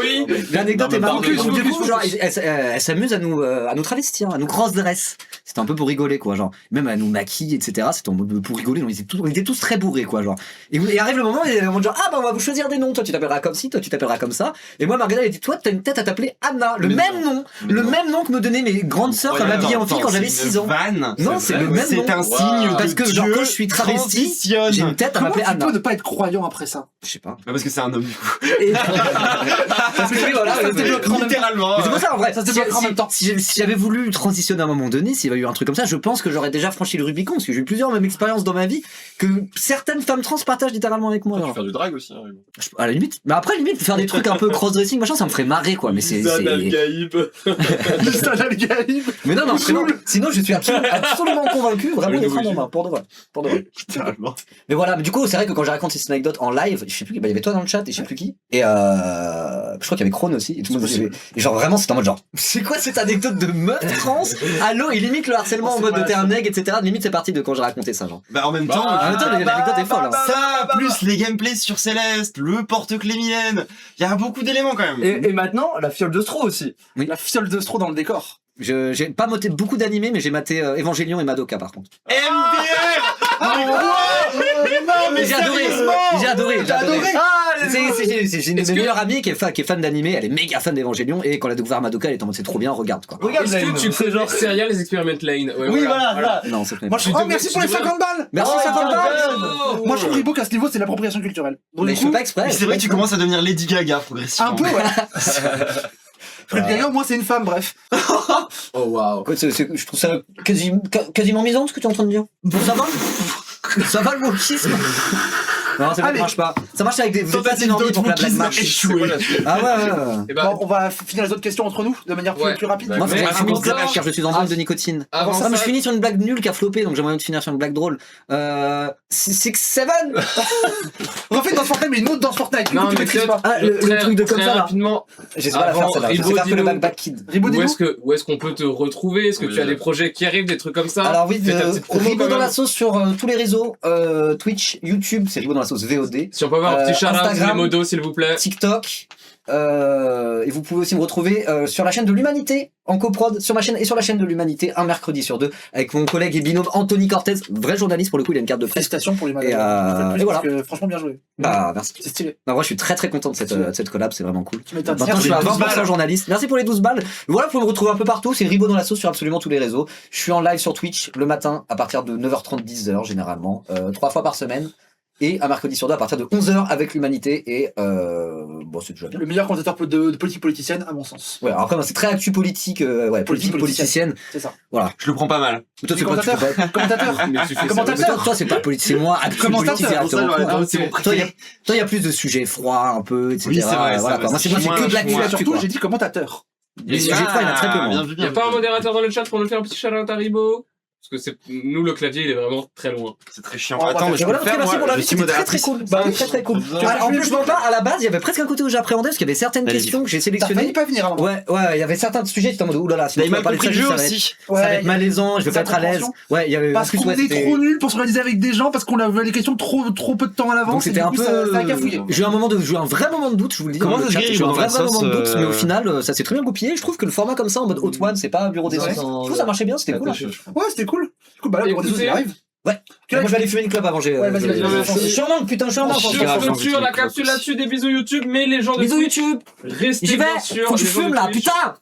Speaker 3: Oui.
Speaker 4: L'anecdote est marrante.
Speaker 3: focus,
Speaker 4: Donc, du
Speaker 3: focus,
Speaker 4: coup, genre, elle s'amuse à nous travestir, à nous cross-dress. C'était un peu pour rigoler, quoi, genre. Même à nous maquiller, etc. C'était en mode pour rigoler. On était tous très bourrés, quoi, genre. Et arrive le moment, et on genre, ah bah on va vous choisir des noms. Toi tu t'appelleras comme ci, toi tu t'appelleras comme ça. Et moi, Margarita, elle dit, toi t'as une tête à t'appeler Anna. Le
Speaker 1: Mais
Speaker 4: même nom. Le même nom que me donnaient mes grandes sœurs à m'habiller en fille quand j'avais 6 ans.
Speaker 1: C'est
Speaker 4: Non, c'est le même nom.
Speaker 1: un signe
Speaker 4: Parce
Speaker 1: de
Speaker 4: que, genre,
Speaker 1: Dieu
Speaker 4: quand je suis travesti,
Speaker 1: transitionne.
Speaker 4: j'ai une tête à
Speaker 2: Comment
Speaker 4: m'appeler
Speaker 2: tu
Speaker 4: Anna.
Speaker 2: peux ne pas être croyant après ça?
Speaker 4: Je sais pas.
Speaker 1: Bah, parce que c'est un homme, du coup.
Speaker 4: Et- Parce que oui, voilà,
Speaker 2: Ça se débloquera en même temps.
Speaker 1: Littéralement.
Speaker 4: Mais c'est pour ça, en vrai,
Speaker 2: Ça se débloquera en même temps.
Speaker 4: si j'avais voulu transitionner à un moment donné, s'il y avait eu un truc comme ça, je pense que j'aurais déjà franchi le Rubicon, parce que j'ai eu plusieurs mêmes expériences dans ma vie que certaines femmes trans partagent littéralement avec moi.
Speaker 7: Tu peux
Speaker 4: genre.
Speaker 7: faire du drag aussi, hein.
Speaker 4: À la limite, mais après, limite, faire des trucs un peu cross-dressing, machin, ça me ferait marrer, quoi. Mais c'est.
Speaker 2: Juste un algaïb.
Speaker 4: Mais non, sinon je suis absolument convaincu, vraiment,
Speaker 7: Oui,
Speaker 4: d'être un
Speaker 7: oui.
Speaker 4: homme, pour de vrai. Pour de vrai.
Speaker 1: Littéralement.
Speaker 4: Mais voilà, mais du coup, c'est vrai que quand j'ai raconté cette anecdote en live, je sais plus, bah, il y avait toi dans le chat et je sais plus qui. Et je crois qu'il y avait Krone aussi. Et, tout le monde disait- et genre vraiment, c'était en mode genre, c'est quoi cette anecdote de meuf trans? Allô, il limite le harcèlement en mode de t'es un nègre, etc. Limite, c'est parti de quand j'ai raconté ça, genre.
Speaker 1: Bah, en même temps,
Speaker 4: En même temps, l'anecdote est folle. Hein.
Speaker 1: ça, plus les gameplays sur Céleste, le porte-clés Mylène, il y a beaucoup d'éléments quand même.
Speaker 5: Et maintenant, la fiole de Stro aussi.
Speaker 2: La fiole de Stro dans le décor.
Speaker 4: J'ai pas maté beaucoup d'animés, mais j'ai maté Evangelion et Madoka par contre.
Speaker 1: MDR. Mais quoi? Non, mais
Speaker 4: J'ai adoré, j'ai adoré. J'ai une
Speaker 3: Est-ce que-
Speaker 4: meilleure amie qui est fan d'animé, elle est méga fan d'Evangelion et quand elle a découvert Madoka, elle est en mode c'est trop bien, regarde quoi.
Speaker 5: Regarde,
Speaker 3: Est-ce que
Speaker 5: Lane.
Speaker 3: tu
Speaker 5: C'est
Speaker 3: genre Serial Experiment Lane? Ouais,
Speaker 5: Oui, voilà, ça.
Speaker 4: Non, c'est
Speaker 2: Moi, je
Speaker 3: Tu
Speaker 2: oh,
Speaker 3: devrais-
Speaker 2: merci pour
Speaker 3: tu
Speaker 2: les
Speaker 3: devrais-
Speaker 2: 50 balles.
Speaker 4: Merci,
Speaker 5: Oh,
Speaker 4: 50 balles.
Speaker 3: Oh.
Speaker 2: Moi, je trouve qu'à ce niveau, c'est l'appropriation culturelle. Donc,
Speaker 4: Mais
Speaker 2: du
Speaker 4: je fais
Speaker 2: coup,
Speaker 4: pas exprès.
Speaker 1: Mais c'est vrai que tu commences à devenir Lady Gaga progressivement.
Speaker 2: un peu, ouais. Fred Gaga, moi, c'est une femme, bref.
Speaker 3: Oh waouh.
Speaker 4: Écoute, je trouve ça quasiment misant ce que tu es en train de dire. Ça va? Ça va le wokisme? Non, ça
Speaker 2: Allez.
Speaker 4: marche pas. Ça marche avec des. Vous êtes assez
Speaker 1: Tentative
Speaker 4: énorme pour que la blague
Speaker 1: d'automobilisme
Speaker 4: marche.
Speaker 7: C'est quoi la suite?
Speaker 4: Ah ouais.
Speaker 3: Et bah,
Speaker 2: Bon, on va finir les autres questions entre nous de manière
Speaker 3: Ouais.
Speaker 2: plus rapide.
Speaker 3: Bah,
Speaker 4: Moi, faut que
Speaker 3: mais
Speaker 4: j'aille fumer
Speaker 3: avant
Speaker 4: une clope
Speaker 3: ça-
Speaker 4: car je suis en manque de nicotine.
Speaker 3: avant
Speaker 4: Ah, mais je
Speaker 3: ça,
Speaker 4: finis sur une blague nulle qui a floppé, donc j'aimerais bien finir sur une blague drôle. 6-7
Speaker 2: Refais dans Fortnite, mais une autre dans Fortnite.
Speaker 3: Non,
Speaker 2: que tu
Speaker 3: mais
Speaker 2: maîtrises
Speaker 3: peut-être-
Speaker 2: pas.
Speaker 4: Ah, le
Speaker 3: très-
Speaker 4: truc de comme
Speaker 3: très
Speaker 4: ça là.
Speaker 3: rapidement,
Speaker 4: Je sais pas la faire
Speaker 3: Avant,
Speaker 4: celle-là. Je sais
Speaker 3: Ribo,
Speaker 4: faire que le
Speaker 3: dis-nous.
Speaker 4: Backpack Kid.
Speaker 2: Ribot, dis-nous.
Speaker 3: où est-ce qu'on peut te retrouver? Est-ce que
Speaker 7: Oui,
Speaker 3: tu as
Speaker 7: là.
Speaker 3: des projets qui arrivent, des trucs comme ça?
Speaker 4: Alors oui,
Speaker 3: Fais ta petite promo,
Speaker 4: Ribo
Speaker 3: quand
Speaker 4: dans
Speaker 3: même.
Speaker 4: la sauce sur tous les réseaux, Twitch, YouTube, c'est Ribo dans la sauce VOD,
Speaker 3: Si on peut avoir un petit shout-out
Speaker 4: Instagram.
Speaker 3: les modos, s'il vous plaît.
Speaker 4: TikTok, et vous pouvez aussi me retrouver sur la chaîne de l'Humanité, en coprod, sur ma chaîne et sur la chaîne de l'Humanité, un mercredi sur deux, avec mon collègue et binôme Anthony Cortez, vrai journaliste pour le coup, il a une carte de presse.
Speaker 2: Félicitations pour les malades.
Speaker 4: Et voilà.
Speaker 2: Franchement, bien joué.
Speaker 4: Bah merci.
Speaker 2: C'est stylé.
Speaker 4: Bah, moi je suis très très content de cette collab, c'est vraiment cool.
Speaker 2: Tu m'étonnes.
Speaker 4: Maintenant je suis à
Speaker 1: 12
Speaker 4: 20%
Speaker 1: balles.
Speaker 4: journaliste. Merci pour les 12 balles. Voilà, vous pouvez me retrouver un peu partout, c'est Ribo dans la sauce sur absolument tous les réseaux. Je suis en live sur Twitch le matin à partir de 9h30, 10h généralement, 3 fois par semaine. Et un mercredi sur deux à partir de 11h avec l'Humanité et bon c'est déjà bien.
Speaker 2: Le meilleur commentateur de politique politicienne, à mon sens.
Speaker 4: Ouais, alors après c'est très actu politique, ouais, politique politicienne.
Speaker 2: C'est ça.
Speaker 1: Je le prends pas mal.
Speaker 4: Mais toi,
Speaker 2: Les
Speaker 4: c'est pas, tu fais pas-
Speaker 2: Commentateur.
Speaker 3: Mais tu fais ça.
Speaker 2: Commentateur.
Speaker 4: Mais toi, c'est pas politique, c'est moi, actu politique
Speaker 2: Commentateur,
Speaker 4: directement.
Speaker 1: c'est mon
Speaker 4: Toi, il y a plus de sujets froids un peu, etc.
Speaker 1: Oui, c'est vrai,
Speaker 4: Voilà,
Speaker 1: c'est
Speaker 4: quoi. Moi, c'est
Speaker 1: vrai.
Speaker 4: que de l'actu,
Speaker 1: Moi,
Speaker 4: actu,
Speaker 2: Surtout,
Speaker 4: quoi.
Speaker 2: j'ai dit commentateur.
Speaker 4: Les sujets froids, il y en a très peu, moi.
Speaker 1: Bien vu,
Speaker 3: Y
Speaker 1: bien
Speaker 3: a
Speaker 1: vu.
Speaker 3: pas un modérateur dans le chat pour nous faire un petit shout-out à Ribo? Parce que nous, le clavier, il est vraiment très loin.
Speaker 1: C'est très chiant.
Speaker 2: On va
Speaker 1: Attends, mais
Speaker 2: faire-
Speaker 1: je
Speaker 4: Et voilà,
Speaker 1: peux le faire,
Speaker 4: merci pour
Speaker 1: moi.
Speaker 4: la
Speaker 1: Je
Speaker 4: vie,
Speaker 1: suis
Speaker 4: c'était très très
Speaker 1: modératrice.
Speaker 4: cool. Bah, très très cool. En plus, je vois pas, à la base, il y avait presque un côté où j'appréhendais parce qu'il y avait certaines
Speaker 1: Allez-y.
Speaker 4: questions que j'ai
Speaker 2: T'as failli
Speaker 4: sélectionnées.
Speaker 2: pas venir avant.
Speaker 4: Ouais, il y avait certains sujets, j'étais en mode oulala, sinon
Speaker 1: Il
Speaker 4: on
Speaker 1: a
Speaker 4: va
Speaker 1: mal
Speaker 4: parler
Speaker 1: compris
Speaker 4: très
Speaker 1: le
Speaker 4: vite,
Speaker 1: jeu
Speaker 4: ça va être,
Speaker 1: aussi.
Speaker 4: ça va être malaisant, je vais pas être à l'aise. Ouais, il y avait, en
Speaker 2: Parce
Speaker 4: plus,
Speaker 2: qu'on
Speaker 4: ouais,
Speaker 2: est
Speaker 4: c'était-
Speaker 2: trop nuls pour s'organiser avec des gens, parce qu'on avait les questions trop peu de temps à l'avance.
Speaker 4: Donc c'était
Speaker 2: et du
Speaker 4: un
Speaker 2: coup,
Speaker 4: peu.
Speaker 2: ça a cafouillé.
Speaker 4: J'ai eu un vrai moment de doute, je vous le dis.
Speaker 1: Comment
Speaker 4: dans le
Speaker 1: ça se
Speaker 4: chat,
Speaker 1: grille,
Speaker 4: j'ai eu un
Speaker 1: dans
Speaker 4: vrai
Speaker 1: la sauce,
Speaker 4: moment de doute, mais au final, ça s'est très bien goupillé. Je trouve que le format comme ça, en mode Hot One, c'est pas bureau des
Speaker 2: Ouais.
Speaker 4: sauces. Je trouve que ça marchait bien, c'était cool. hein.
Speaker 2: Ouais, c'était cool. Cool, bah là, on
Speaker 3: Écoutez,
Speaker 2: arrive.
Speaker 4: Ouais. Moi, je vais aller fumer une clope avant.
Speaker 2: Ouais, vas-y, vas-y, vas-y.
Speaker 4: Je suis en manque, putain, je suis en manque.
Speaker 3: Sur
Speaker 1: grave,
Speaker 3: ce,
Speaker 1: j'en
Speaker 3: clôture
Speaker 1: veux
Speaker 3: la
Speaker 1: plus.
Speaker 3: capsule là-dessus, des bisous YouTube, mais les gens de
Speaker 4: Bisous
Speaker 3: Twitch,
Speaker 4: YouTube.
Speaker 3: restez
Speaker 4: J'y vais.
Speaker 3: bien sûr.
Speaker 4: Faut que je
Speaker 3: les gens de
Speaker 4: fume là,
Speaker 3: Twitch.
Speaker 4: putain.